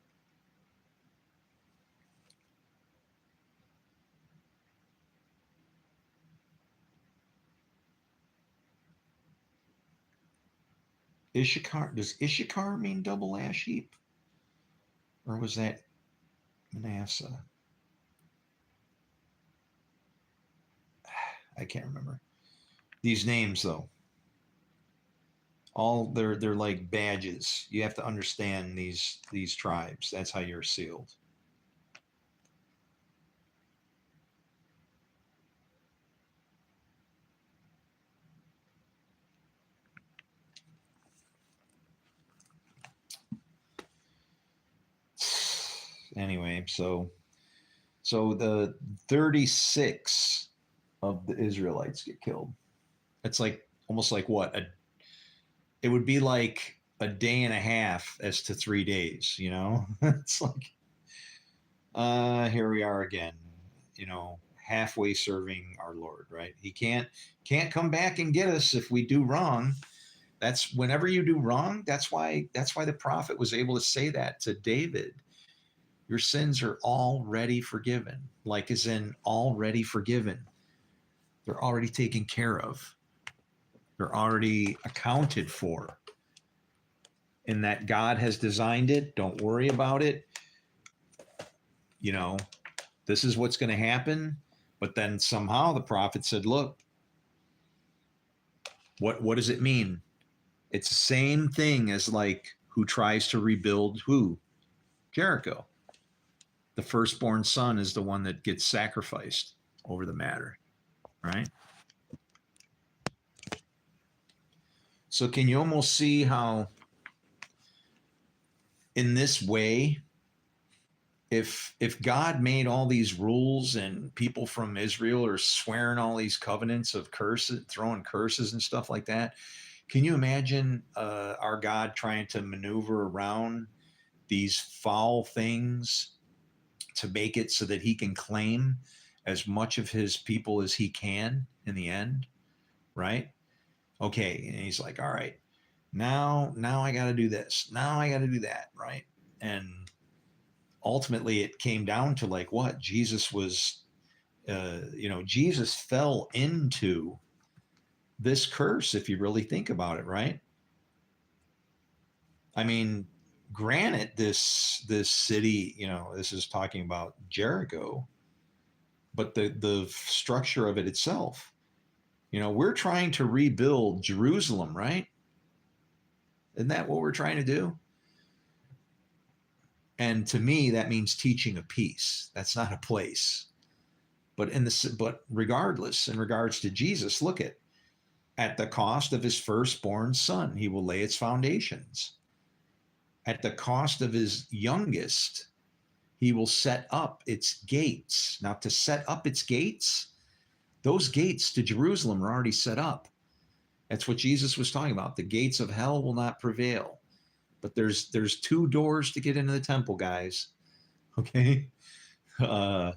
Issachar, does Issachar mean double ash heap? Or was that Manasseh? I can't remember. These names though. All they're like badges. You have to understand these tribes. That's how you're sealed. Anyway, so the 36 of the Israelites get killed. It's like almost like what it would be like a day and a half as to 3 days. It's like here we are again. Halfway serving our Lord, right? He can't come back and get us if we do wrong. That's whenever you do wrong. That's why the prophet was able to say that to David. Your sins are already forgiven, like as in already forgiven. They're already taken care of. They're already accounted for. In that God has designed it. Don't worry about it. This is what's going to happen. But then somehow the prophet said, look, what does it mean? It's the same thing as like who tries to rebuild who? Jericho. The firstborn son is the one that gets sacrificed over the matter, right? So can you almost see how in this way, if God made all these rules and people from Israel are swearing all these covenants of curses, throwing curses and stuff like that, can you imagine our God trying to maneuver around these foul things to make it so that he can claim as much of his people as he can in the end, right? Okay, and he's like, all right, now I got to do this. Now I got to do that, right? And ultimately it came down to like what? Jesus was, Jesus fell into this curse, if you really think about it, right? I mean, granted, this city, this is talking about Jericho, but the structure of it itself, we're trying to rebuild Jerusalem, right? Isn't that what we're trying to do? And to me, that means teaching a peace. That's not a place. But regardless, in regards to Jesus, look at the cost of his firstborn son, he will lay its foundations. At the cost of his youngest, he will set up its gates. Now, to set up its gates, those gates to Jerusalem are already set up. That's what Jesus was talking about. The gates of hell will not prevail. But there's 2 doors to get into the temple, guys. Okay? Yeah.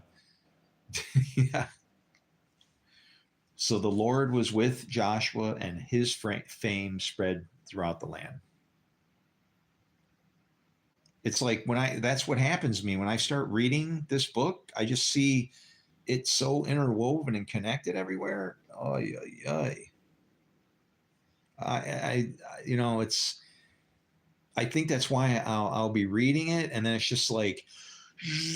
So the Lord was with Joshua, and his fame spread throughout the land. It's like that's what happens to me when I start reading this book. I just see it so interwoven and connected everywhere. Oh, yeah. I think that's why I'll be reading it, and then it's just like,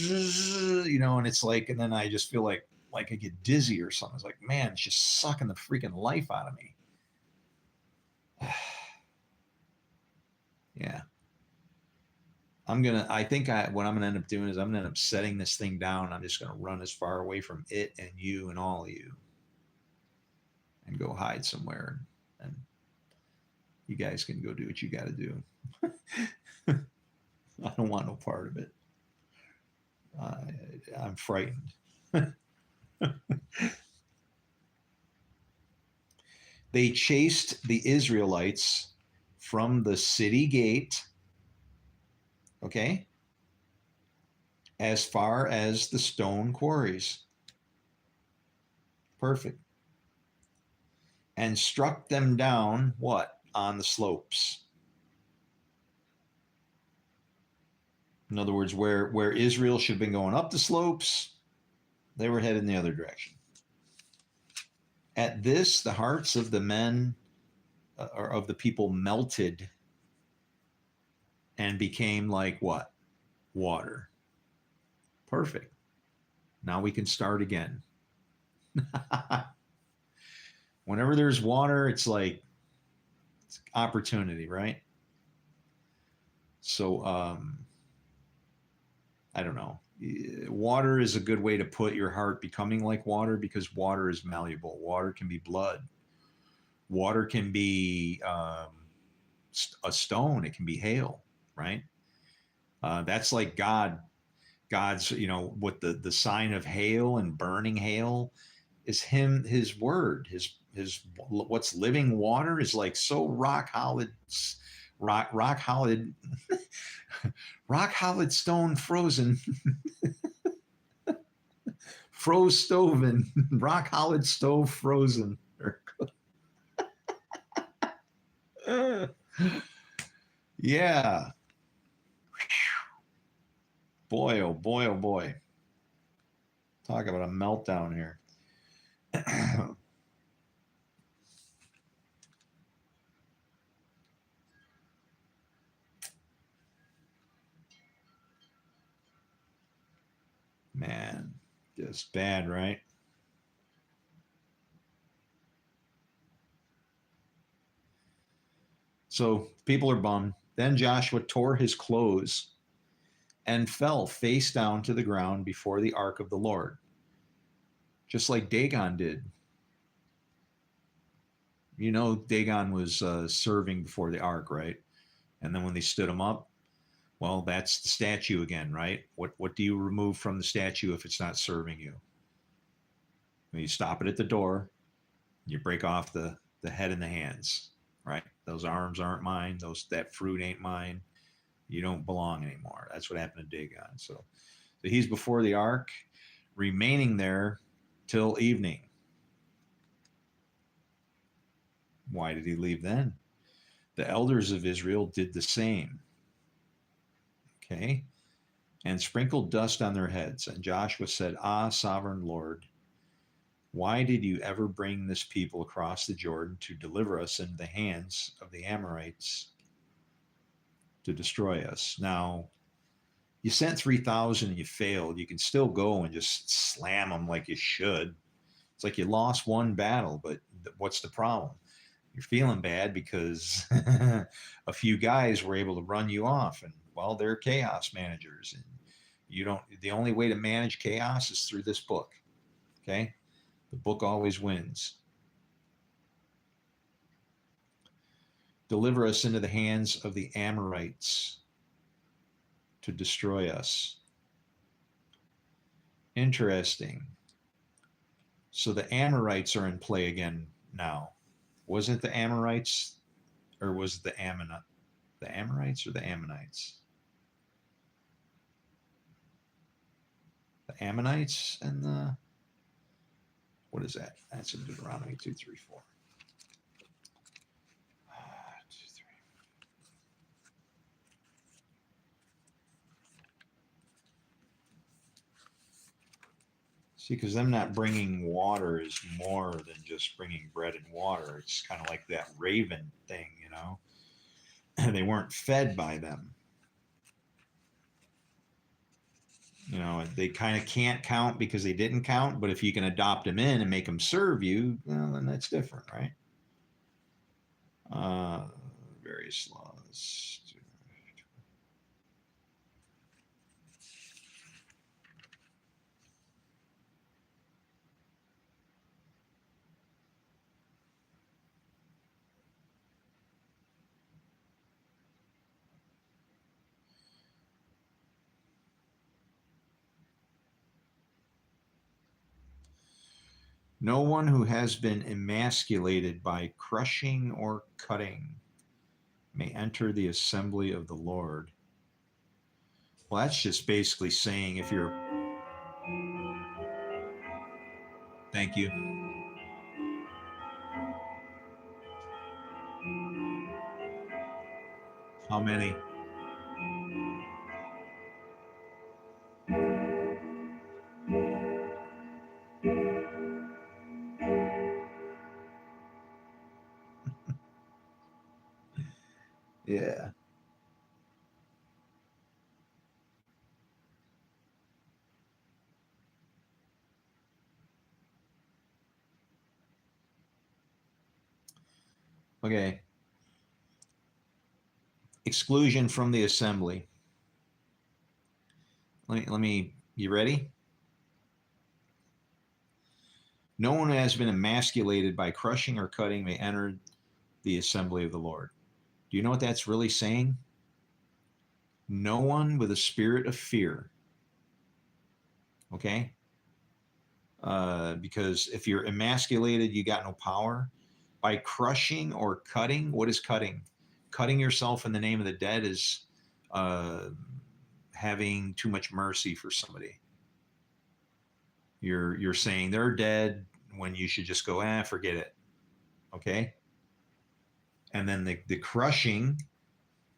and it's like, and then I just feel like, like I get dizzy or something. It's like, man, it's just sucking the freaking life out of me. Yeah. What I'm gonna end up doing is I'm gonna end up setting this thing down. I'm just gonna run as far away from it and you and all of you and go hide somewhere, and you guys can go do what you got to do. I don't want no part of it. I'm frightened. They chased the Israelites from the city gate, okay, as far as the stone quarries. Perfect. And struck them down, what? On the slopes. In other words, where Israel should have been going up the slopes, they were headed in the other direction. At this, the hearts of the men or of the people melted and became like what? Water. Perfect. Now we can start again. Whenever there's water, it's like it's opportunity, right? So I don't know. Water is a good way to put your heart becoming like water, because water is malleable. Water can be blood. Water can be a stone. It can be hail, right? That's like God's, what the sign of hail and burning hail is his word, his what's living water is like so rock solid, rock solid, rock solid stone frozen, froze stove and rock solid stove frozen. Yeah. Boy, oh boy, oh boy. Talk about a meltdown here. Man, just bad, right? So people are bummed. Then Joshua tore his clothes and fell face down to the ground before the ark of the Lord, just like Dagon did. Dagon was serving before the ark, right? And then when they stood him up, well, that's the statue again, right? What do you remove from the statue if it's not serving you? Well, you stop it at the door. You break off the head and the hands, right? Those arms aren't mine. That fruit ain't mine. You don't belong anymore. That's what happened to Dagon. So he's before the ark, remaining there till evening. Why did he leave then? The elders of Israel did the same. Okay. And sprinkled dust on their heads. And Joshua said, Ah, sovereign Lord, why did you ever bring this people across the Jordan to deliver us into the hands of the Amorites to destroy us? Now, you sent 3,000 and you failed. You can still go and just slam them like you should. It's like you lost one battle, but what's the problem? You're feeling bad because a few guys were able to run you off, and well, they're chaos managers, and the only way to manage chaos is through this book. Okay. The book always wins. Deliver us into the hands of the Amorites to destroy us. Interesting. So the Amorites are in play again now. Wasn't the Amorites, or was it the Amorites or the Ammonites? The Ammonites and what is that? That's in Deuteronomy 2, 3, 4. 2, 3. See, because them not bringing water is more than just bringing bread and water. It's kind of like that raven thing, They weren't fed by them. You know, they kind of can't count because they didn't count, but if you can adopt them in and make them serve you, well, then that's different, right? Uh, Various laws. No one who has been emasculated by crushing or cutting may enter the assembly of the Lord. Well, that's just basically saying if you're. Thank you. How many? Yeah. Okay. Exclusion from the assembly. You ready? No one who has been emasculated by crushing or cutting may enter the assembly of the Lord. Do you know what that's really saying? No one with a spirit of fear. Okay? Because if you're emasculated, you got no power. By crushing or cutting, what is cutting? Cutting yourself in the name of the dead is uh, having too much mercy for somebody. You're saying they're dead when you should just go, forget it. Okay? And then the crushing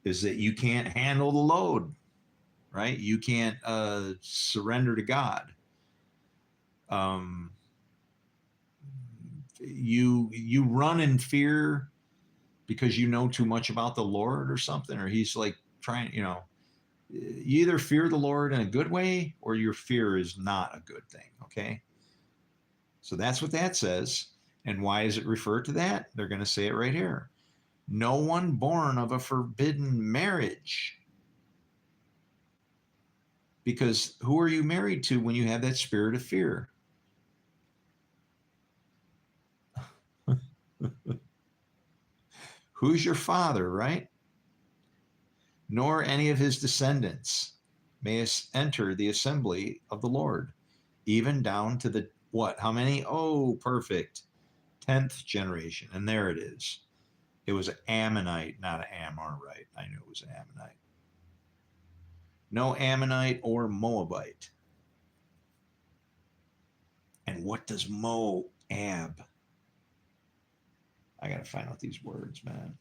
is that you can't handle the load, right? You can't surrender to God. Um, you run in fear because you know too much about the Lord or something, or He's like trying, you either fear the Lord in a good way or your fear is not a good thing. Okay. So that's what that says. And why is it referred to that? They're going to say it right here. No one born of a forbidden marriage. Because who are you married to when you have that spirit of fear? Who's your father, right? Nor any of his descendants may enter the assembly of the Lord, even down to the what? How many? Oh, perfect. 10th generation. And there it is. It was an Ammonite, not an Amorite. I knew it was an Ammonite. No Ammonite or Moabite. And what does Moab? I got to find out these words, man.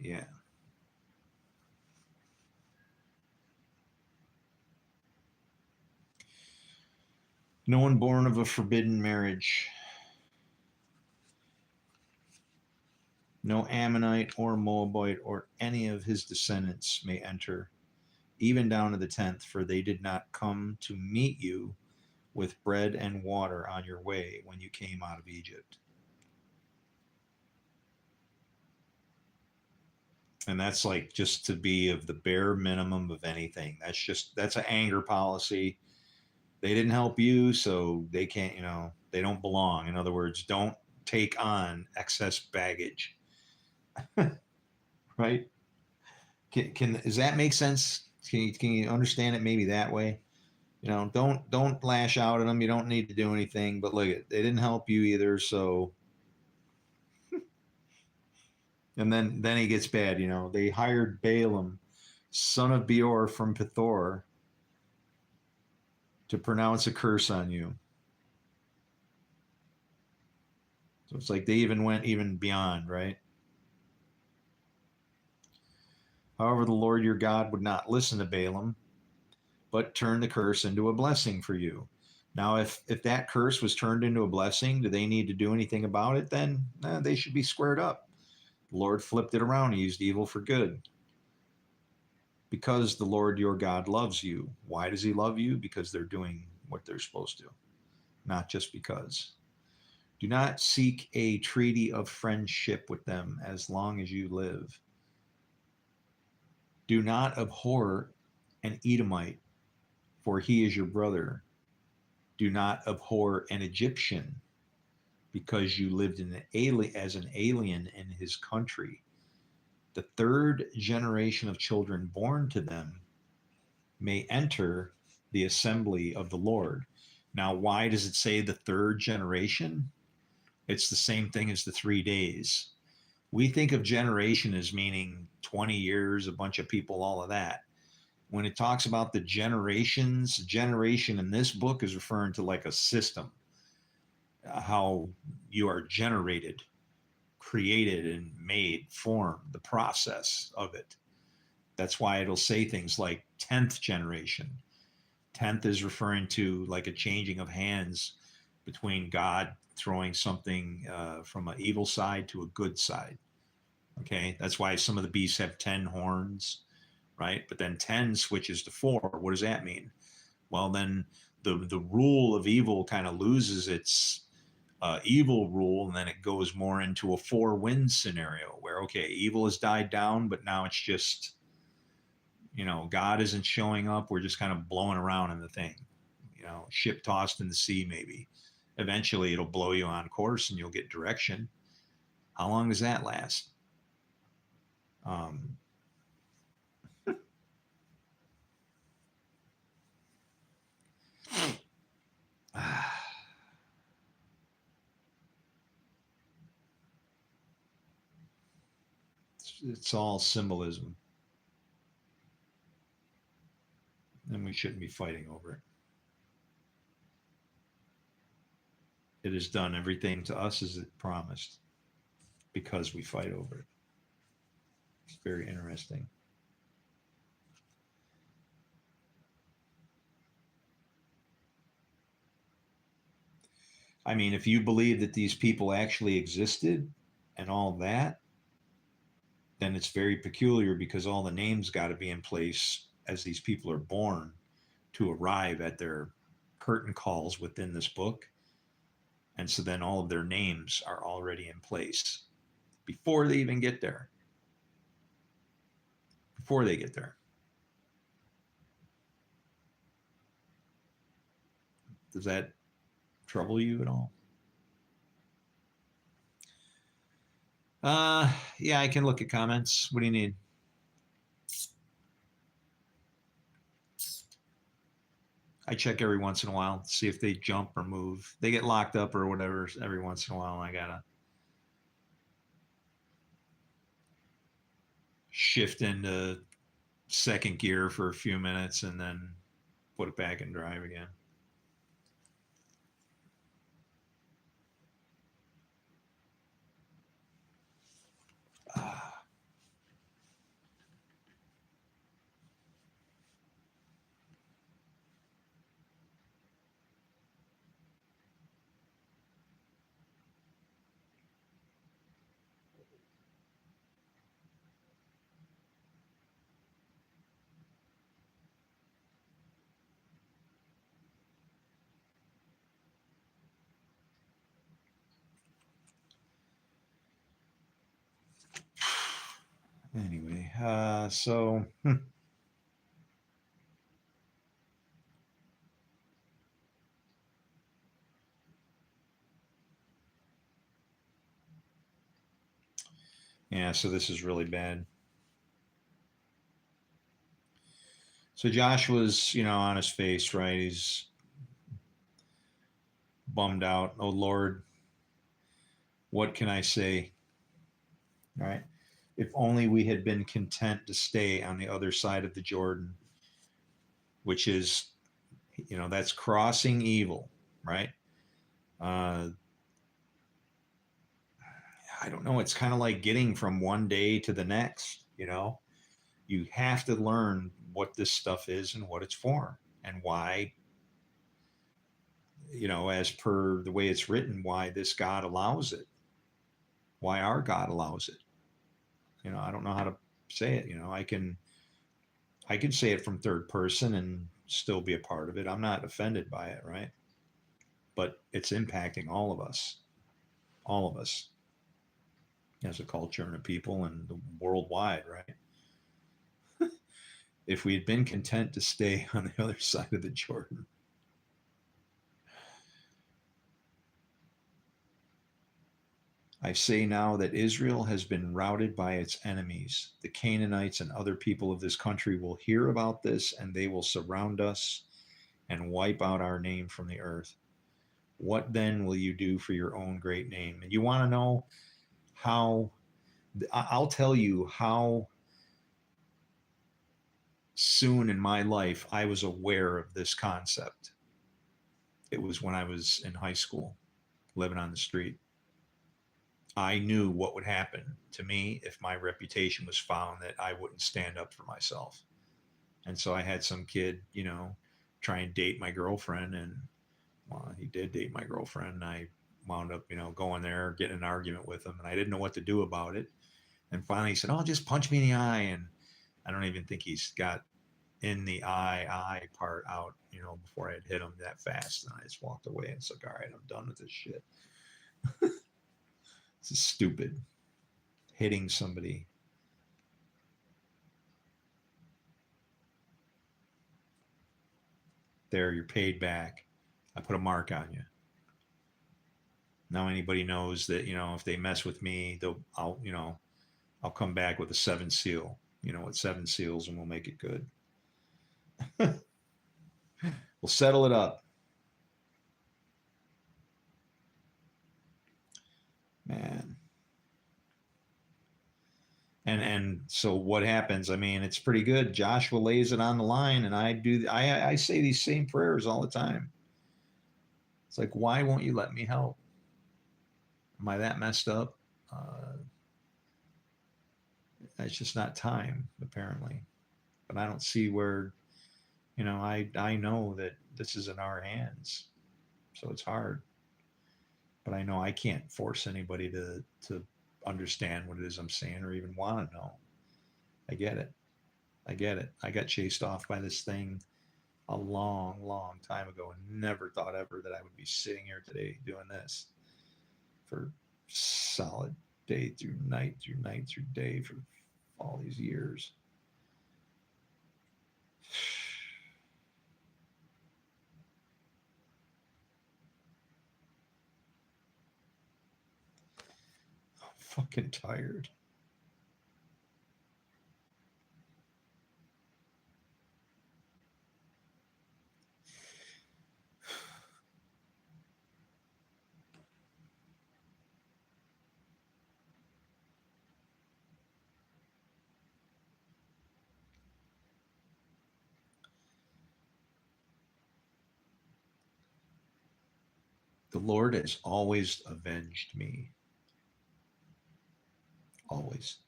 Yeah. No one born of a forbidden marriage. No Ammonite or Moabite or any of his descendants may enter, even down to the 10th, for they did not come to meet you with bread and water on your way when you came out of Egypt. And that's like just to be of the bare minimum of anything. That's an anger policy. They didn't help you, so they can't, they don't belong. In other words, don't take on excess baggage. Right? Does that make sense? Can you understand it maybe that way? Don't lash out at them. You don't need to do anything. But look, they didn't help you either. So, and then he gets bad. They hired Balaam, son of Beor from Pethor, to pronounce a curse on you. So it's like they even went even beyond, right? However, the Lord your God would not listen to Balaam, but turned the curse into a blessing for you. Now, if that curse was turned into a blessing, do they need to do anything about it? Then they should be squared up. The Lord flipped it around. He used evil for good. Because the Lord your God loves you. Why does he love you? Because they're doing what they're supposed to, not just because. Do not seek a treaty of friendship with them as long as you live. Do not abhor an Edomite, for he is your brother. Do not abhor an Egyptian, because you lived as an alien in his country. The third generation of children born to them may enter the assembly of the Lord. Now, why does it say the third generation? It's the same thing as the 3 days. We think of generation as meaning 20 years, a bunch of people, all of that. When it talks about the generations, generation in this book is referring to like a system, how you are generated, created, and made, formed, the process of it. That's why it'll say things like 10th generation. 10th is referring to like a changing of hands between God throwing something from an evil side to a good side. Okay, that's why some of the beasts have 10 horns, right? But then 10 switches to 4. What does that mean? Well, then the rule of evil kind of loses its evil rule, and then it goes more into a 4 winds scenario where, okay, evil has died down, but now it's just, God isn't showing up. We're just kind of blowing around in the thing, ship tossed in the sea, maybe. Eventually it'll blow you on course and you'll get direction. How long does that last? Um, it's all symbolism, and we shouldn't be fighting over it. It has done everything to us as it promised because we fight over it. It's very interesting. I mean, if you believe that these people actually existed and all that, then it's very peculiar because all the names got to be in place as these people are born to arrive at their curtain calls within this book. And so then all of their names are already in place before they even get there. Before they get there. Does that trouble you at all? Yeah, I can look at comments. What do you need? I check every once in a while to see if they jump or move. They get locked up or whatever every once in a while. I gotta shift into second gear for a few minutes and then put it back in drive again. Anyway, so yeah, so this is really bad. So Josh was, on his face, right? He's bummed out. Oh Lord, what can I say? Right? If only we had been content to stay on the other side of the Jordan, which is, that's crossing evil, right? Uh, I don't know. It's kind of like getting from one day to the next, You have to learn what this stuff is and what it's for and why, as per the way it's written, why this God allows it, why our God allows it. I don't know how to say it. I can say it from third person and still be a part of it. I'm not offended by it, right? But it's impacting all of us as a culture and a people and worldwide, right? If we had been content to stay on the other side of the Jordan. I say now that Israel has been routed by its enemies. The Canaanites and other people of this country will hear about this, and they will surround us and wipe out our name from the earth. What then will you do for your own great name? And you want to know how? I'll tell you how soon in my life I was aware of this concept. It was when I was in high school, living on the street. I knew what would happen to me if my reputation was found that I wouldn't stand up for myself. And so I had some kid, try and date my girlfriend, and well, he did date my girlfriend. And I wound up, going there, getting an argument with him, and I didn't know what to do about it. And finally, he said, "Oh, just punch me in the eye." And I don't even think he's got in the eye part out, before I had hit him that fast. And I just walked away and said, "All right, I'm done with this shit. This is stupid." Hitting somebody. There, you're paid back. I put a mark on you. Now anybody knows that, if they mess with me, I'll come back with a 7 seal, with 7 seals, and we'll make it good. We'll settle it up. Man. And so what happens? I mean, it's pretty good. Joshua lays it on the line, and I say these same prayers all the time. It's like, why won't you let me help? Am I that messed up? It's just not time, apparently. But I don't see where, I know that this is in our hands, so it's hard. But I know I can't force anybody to understand what it is I'm saying or even want to know. I get it. I get it. I got chased off by this thing a long, long time ago and never thought ever that I would be sitting here today doing this for solid day through night through night through day for all these years. I'm fucking tired. The Lord has always avenged me. Always.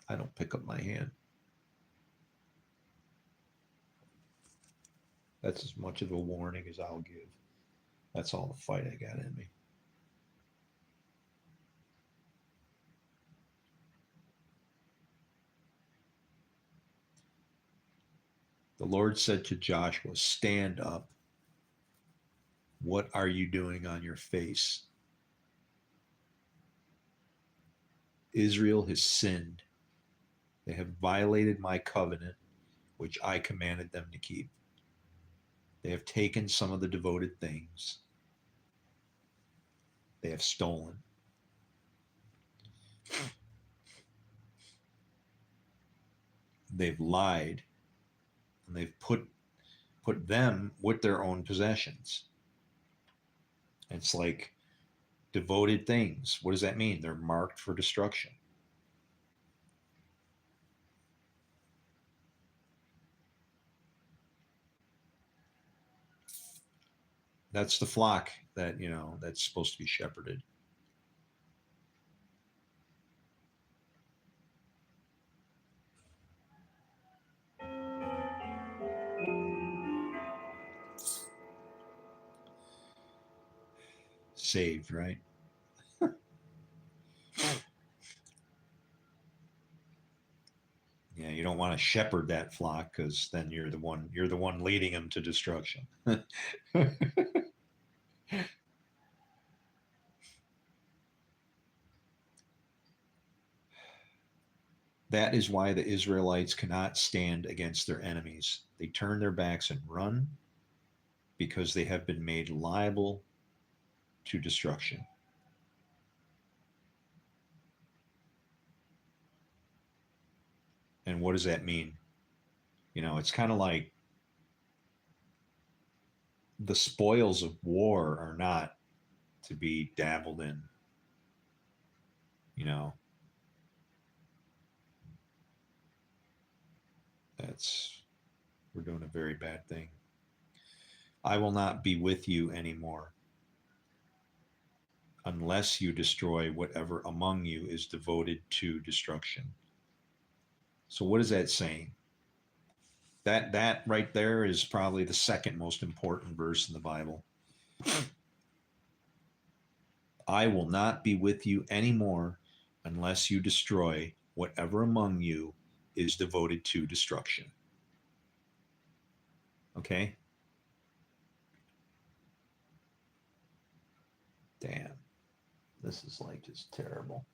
I don't pick up my hand. That's as much of a warning as I'll give. That's all the fight I got in me. The Lord said to Joshua, "Stand up. What are you doing on your face?" Israel has sinned. They have violated my covenant, which I commanded them to keep. They have taken some of the devoted things. They have stolen. They've lied, and they've put them with their own possessions. It's like devoted things. What does that mean? They're marked for destruction. That's the flock that, that's supposed to be shepherded. Saved, right? Yeah, you don't want to shepherd that flock because then you're the one leading them to destruction. That is why the Israelites cannot stand against their enemies. They turn their backs and run because they have been made liable to destruction. And what does that mean? It's kind of like the spoils of war are not to be dabbled in. You know, that's, we're doing a very bad thing. I will not be with you anymore unless you destroy whatever among you is devoted to destruction. So what is that saying? That right there is probably the second most important verse in the Bible. I will not be with you anymore unless you destroy whatever among you is devoted to destruction. Okay? Damn. This is like just terrible.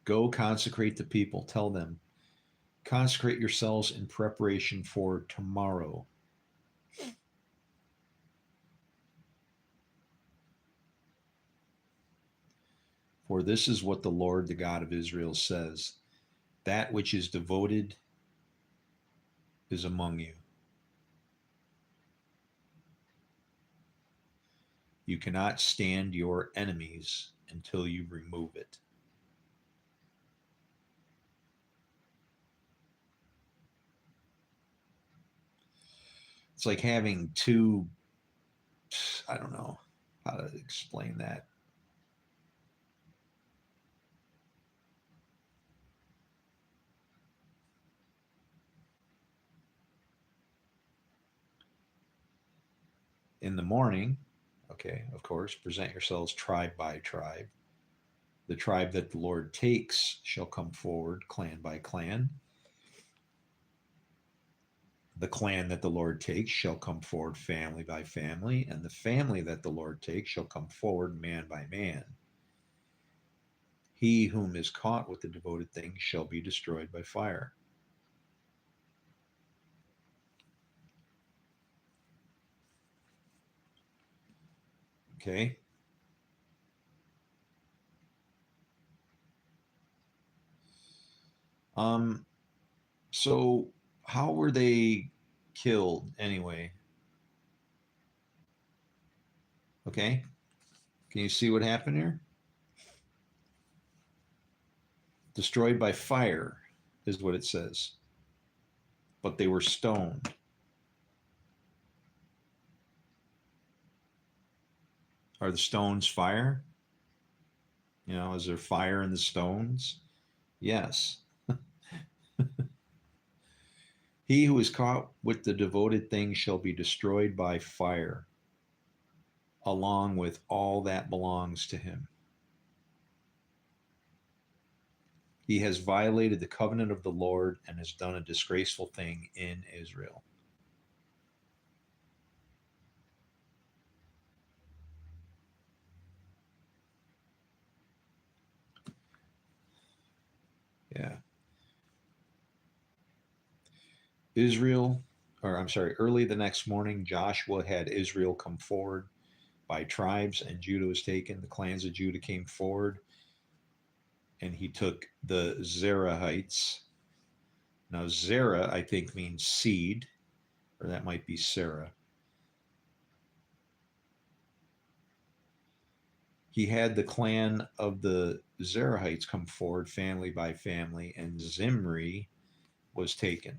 Go consecrate the people. Tell them, consecrate yourselves in preparation for tomorrow. For this is what the Lord, the God of Israel, says: that which is devoted is among you. You cannot stand your enemies until you remove it. It's like having two, I don't know how to explain that. In the morning, okay, of course, present yourselves tribe by tribe. The tribe that the Lord takes shall come forward, clan by clan. The clan that the Lord takes shall come forward, family by family, and the family that the Lord takes shall come forward, man by man. He whom is caught with the devoted thing shall be destroyed by fire. Okay? So how were they killed anyway? Okay? Can you see what happened here? Destroyed by fire is what it says. But they were stoned. Are the stones fire? Is there fire in the stones? Yes. He who is caught with the devoted thing shall be destroyed by fire, along with all that belongs to him. He has violated the covenant of the Lord and has done a disgraceful thing in Israel. Yeah. Early the next morning, Joshua had Israel come forward by tribes, and Judah was taken. The clans of Judah came forward, and he took the Zerahites. Now, Zerah, I think, means seed, or that might be Sarah. He had the clan of the Zerahites come forward, family by family, and Zimri was taken.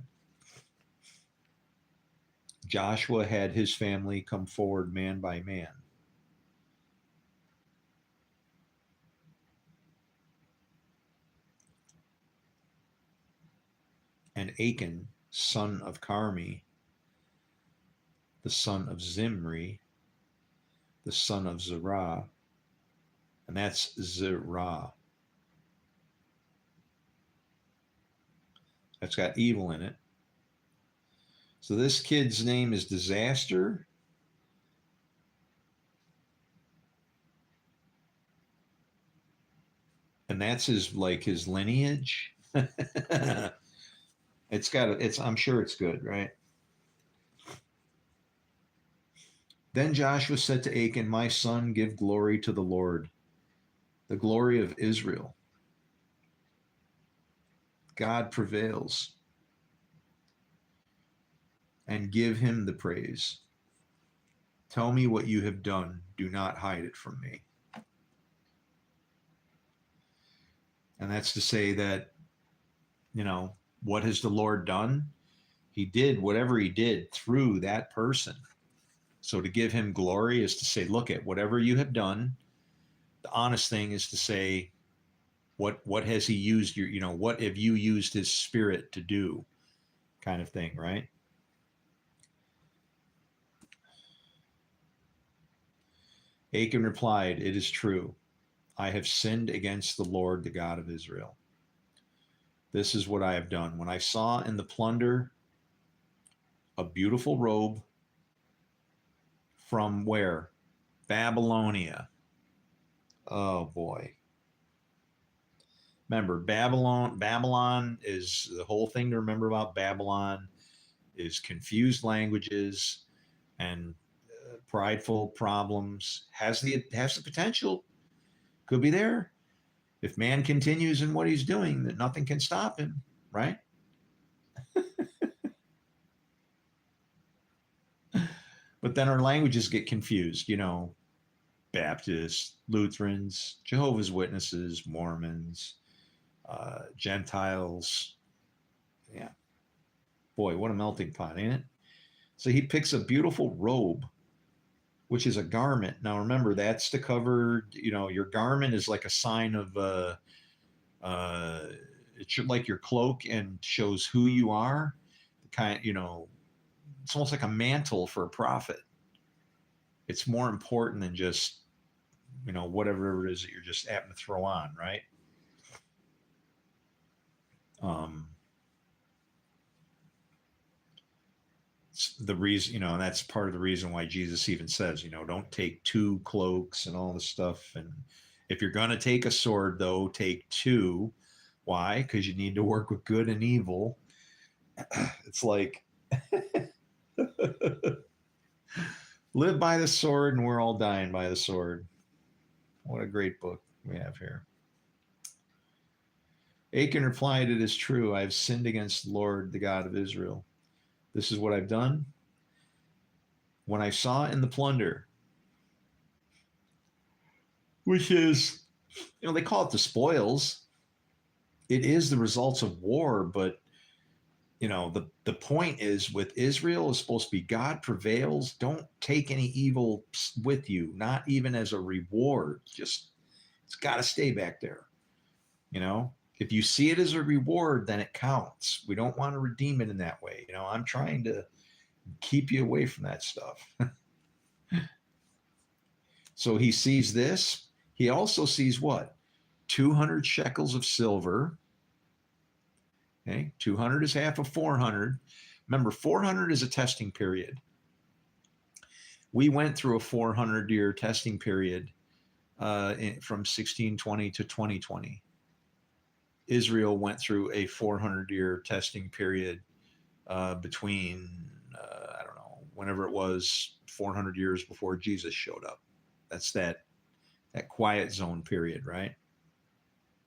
Joshua had his family come forward man by man. And Achan, son of Carmi, the son of Zimri, the son of Zerah, and that's Zerah. That's got evil in it. So this kid's name is Disaster. And that's his lineage. I'm sure it's good, right? Then Joshua said to Achan, my son, give glory to the Lord, the glory of Israel. God prevails. And give him the praise. Tell me what you have done. Do not hide it from me. And that's to say that, what has the Lord done? He did whatever he did through that person. So to give him glory is to say, look at whatever you have done. The honest thing is to say, what has he used what have you used his spirit to do, kind of thing, right? Achan replied, it is true. I have sinned against the Lord, the God of Israel. This is what I have done. When I saw in the plunder a beautiful robe from where? Babylonia. Oh boy. Remember, Babylon is the whole thing to remember about Babylon is confused languages and prideful problems. Has the potential. Could be there. If man continues in what he's doing, that nothing can stop him, right? But then our languages get confused, Baptists, Lutherans, Jehovah's Witnesses, Mormons, Gentiles. Yeah. Boy, what a melting pot, ain't it? So he picks a beautiful robe, which is a garment. Now remember, that's to cover, your garment is like a sign of, it should like your cloak and shows who you are. It's almost like a mantle for a prophet. It's more important than just, whatever it is that you're just happen to throw on, right? It's the reason, that's part of the reason why Jesus even says, don't take two cloaks and all this stuff. And if you're going to take a sword, though, take two. Why? Because you need to work with good and evil. It's like, live by the sword and we're all dying by the sword. What a great book we have here. Achan replied, it is true. I have sinned against the Lord, the God of Israel. This is what I've done. When I saw in the plunder, which is, they call it the spoils. It is the results of war, but the point is with Israel is supposed to be God prevails. Don't take any evil with you, not even as a reward. Just, it's got to stay back there. If you see it as a reward, then it counts. We don't want to redeem it in that way. I'm trying to keep you away from that stuff. So he sees this. He also sees what? 200 shekels of silver Okay, 200 is half of 400. Remember, 400 is a testing period. We went through a 400-year testing period from 1620 to 2020. Israel went through a 400-year testing period between, I don't know, whenever it was 400 years before Jesus showed up. That's that quiet zone period, right?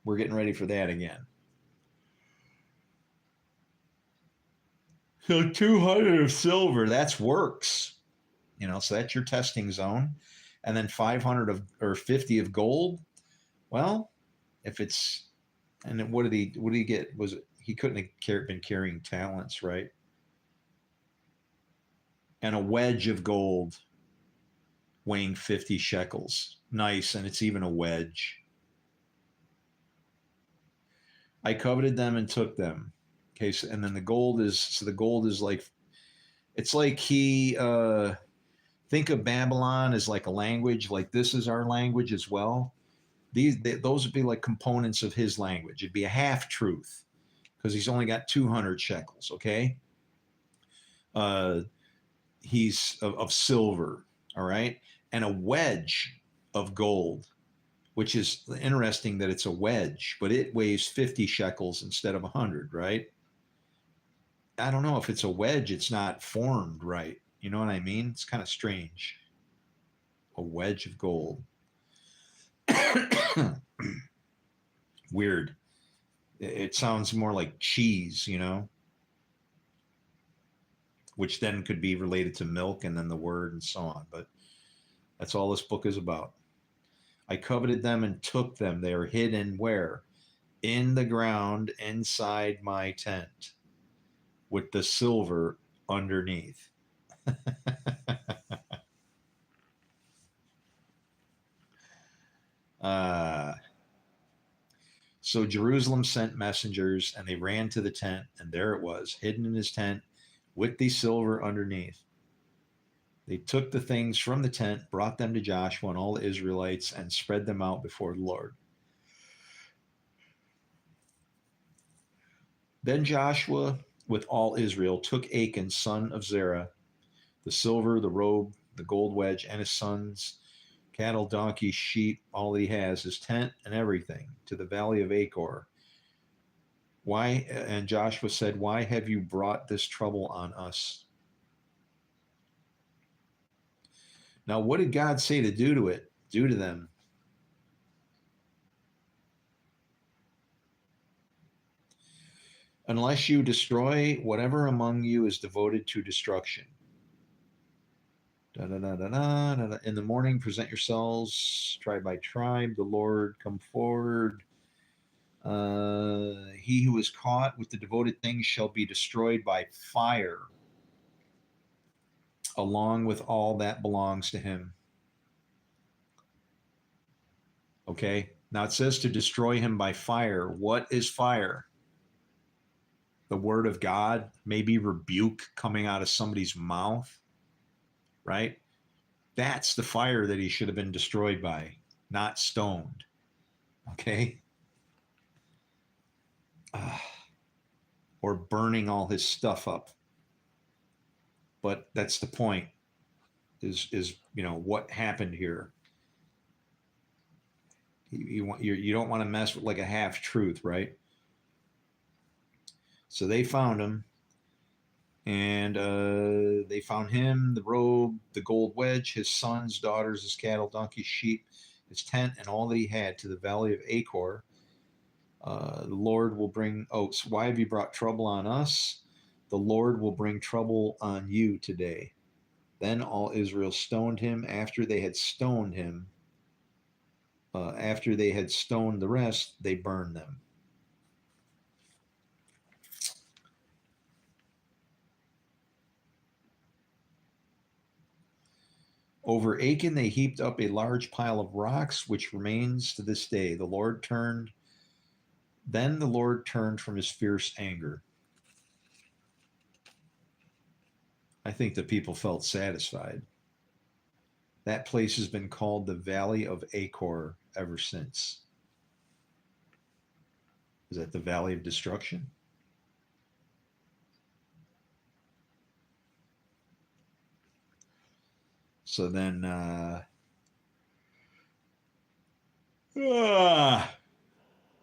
We're getting ready for that again. So 200 of silver, that's works. So that's your testing zone. And then 500 of or 50 of gold. Well, if it's, and then what did he get? Was it, he couldn't have been carrying talents, right? And a wedge of gold weighing 50 shekels. Nice. And it's even a wedge. I coveted them and took them. Okay. So, and then the gold is like, it's like think of Babylon as like a language, like this is our language as well. Those would be like components of his language. It'd be a half truth because he's only got 200 shekels. Okay. He's of silver. All right. And a wedge of gold, which is interesting that it's a wedge, but it weighs 50 shekels instead of 100. Right. I don't know if it's a wedge, it's not formed right. You know what I mean? It's kind of strange. A wedge of gold. Weird. It sounds more like cheese, which then could be related to milk and then the word and so on. But that's all this book is about. I coveted them and took them. They are hidden where? In the ground inside my tent with the silver underneath. So Jerusalem sent messengers, and they ran to the tent, and there it was, hidden in his tent with the silver underneath. They took the things from the tent, brought them to Joshua and all the Israelites, and spread them out before the Lord. Then Joshua, with all Israel, took Achan, son of Zerah, the silver, the robe, the gold wedge, and his sons, cattle, donkeys, sheep, all that he has, his tent and everything, to the valley of Achor. Why? And Joshua said, why have you brought this trouble on us? Now, what did God say to do to them? Unless you destroy whatever among you is devoted to destruction. Da, da, da, da, da, da. In the morning, present yourselves tribe by tribe. The Lord come forward. He who is caught with the devoted things shall be destroyed by fire, along with all that belongs to him. Okay. Now it says to destroy him by fire. What is fire? The word of God, maybe rebuke coming out of somebody's mouth, right? That's the fire that he should have been destroyed by, not stoned. Okay. Or burning all his stuff up. But that's the point, is what happened here. You don't want to mess with like a half truth, right? So they found him, and they found him, the robe, the gold wedge, his sons, daughters, his cattle, donkeys, sheep, his tent, and all that he had to the valley of Achor. The Lord will bring, so why have you brought trouble on us? The Lord will bring trouble on you today. Then all Israel stoned him. After they had stoned him, after they had stoned the rest, they burned them. Over Achan, they heaped up a large pile of rocks, which remains to this day. Then the Lord turned from his fierce anger. I think the people felt satisfied. That place has been called the Valley of Achor ever since. Is that the Valley of Destruction? So then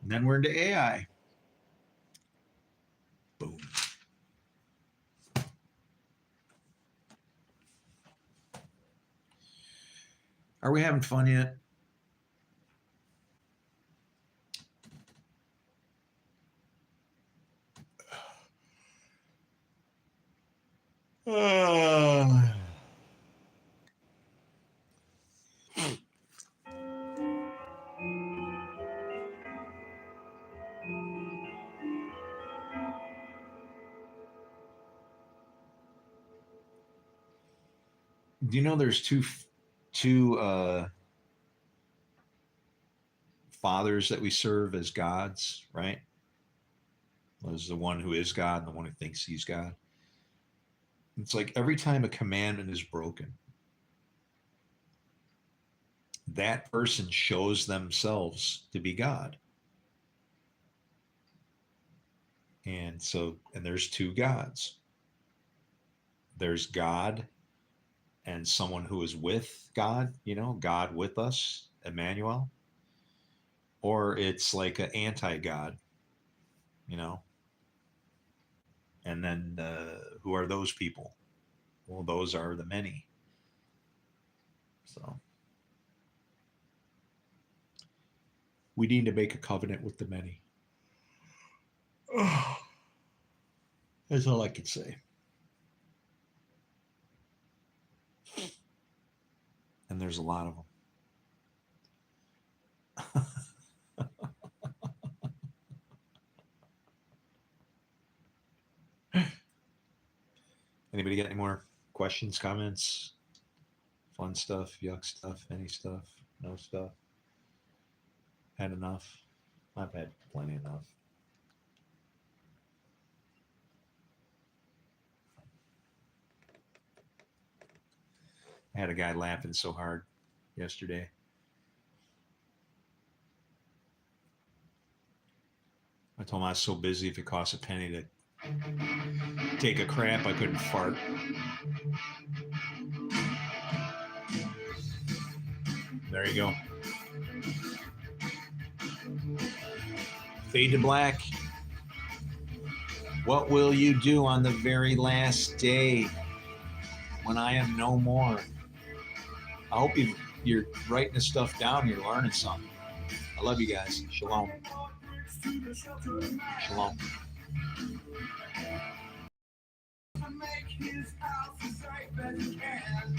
then we're into AI. Boom. Are we having fun yet? Do you know there's two fathers that we serve as gods, right? There's the one who is God and the one who thinks he's God. It's like every time a commandment is broken, that person shows themselves to be God. And so, and there's two gods. There's God and someone who is with God, you know, God with us, Emmanuel. Or it's like an anti-God, you know. And then who are those people? Well, those are the many. So we need to make a covenant with the many. That's all I can say. And there's a lot of them. Anybody got any more questions, comments, fun stuff, yuck stuff, any stuff, no stuff? Had enough? I've had plenty enough. I had a guy laughing so hard yesterday. I told him I was so busy if it costs a penny to take a crap, I couldn't fart. There you go. Fade to black. What will you do on the very last day when I am no more? I hope you're writing this stuff down. You're learning something. I love you guys. Shalom. Shalom. Make his house as safe as he can.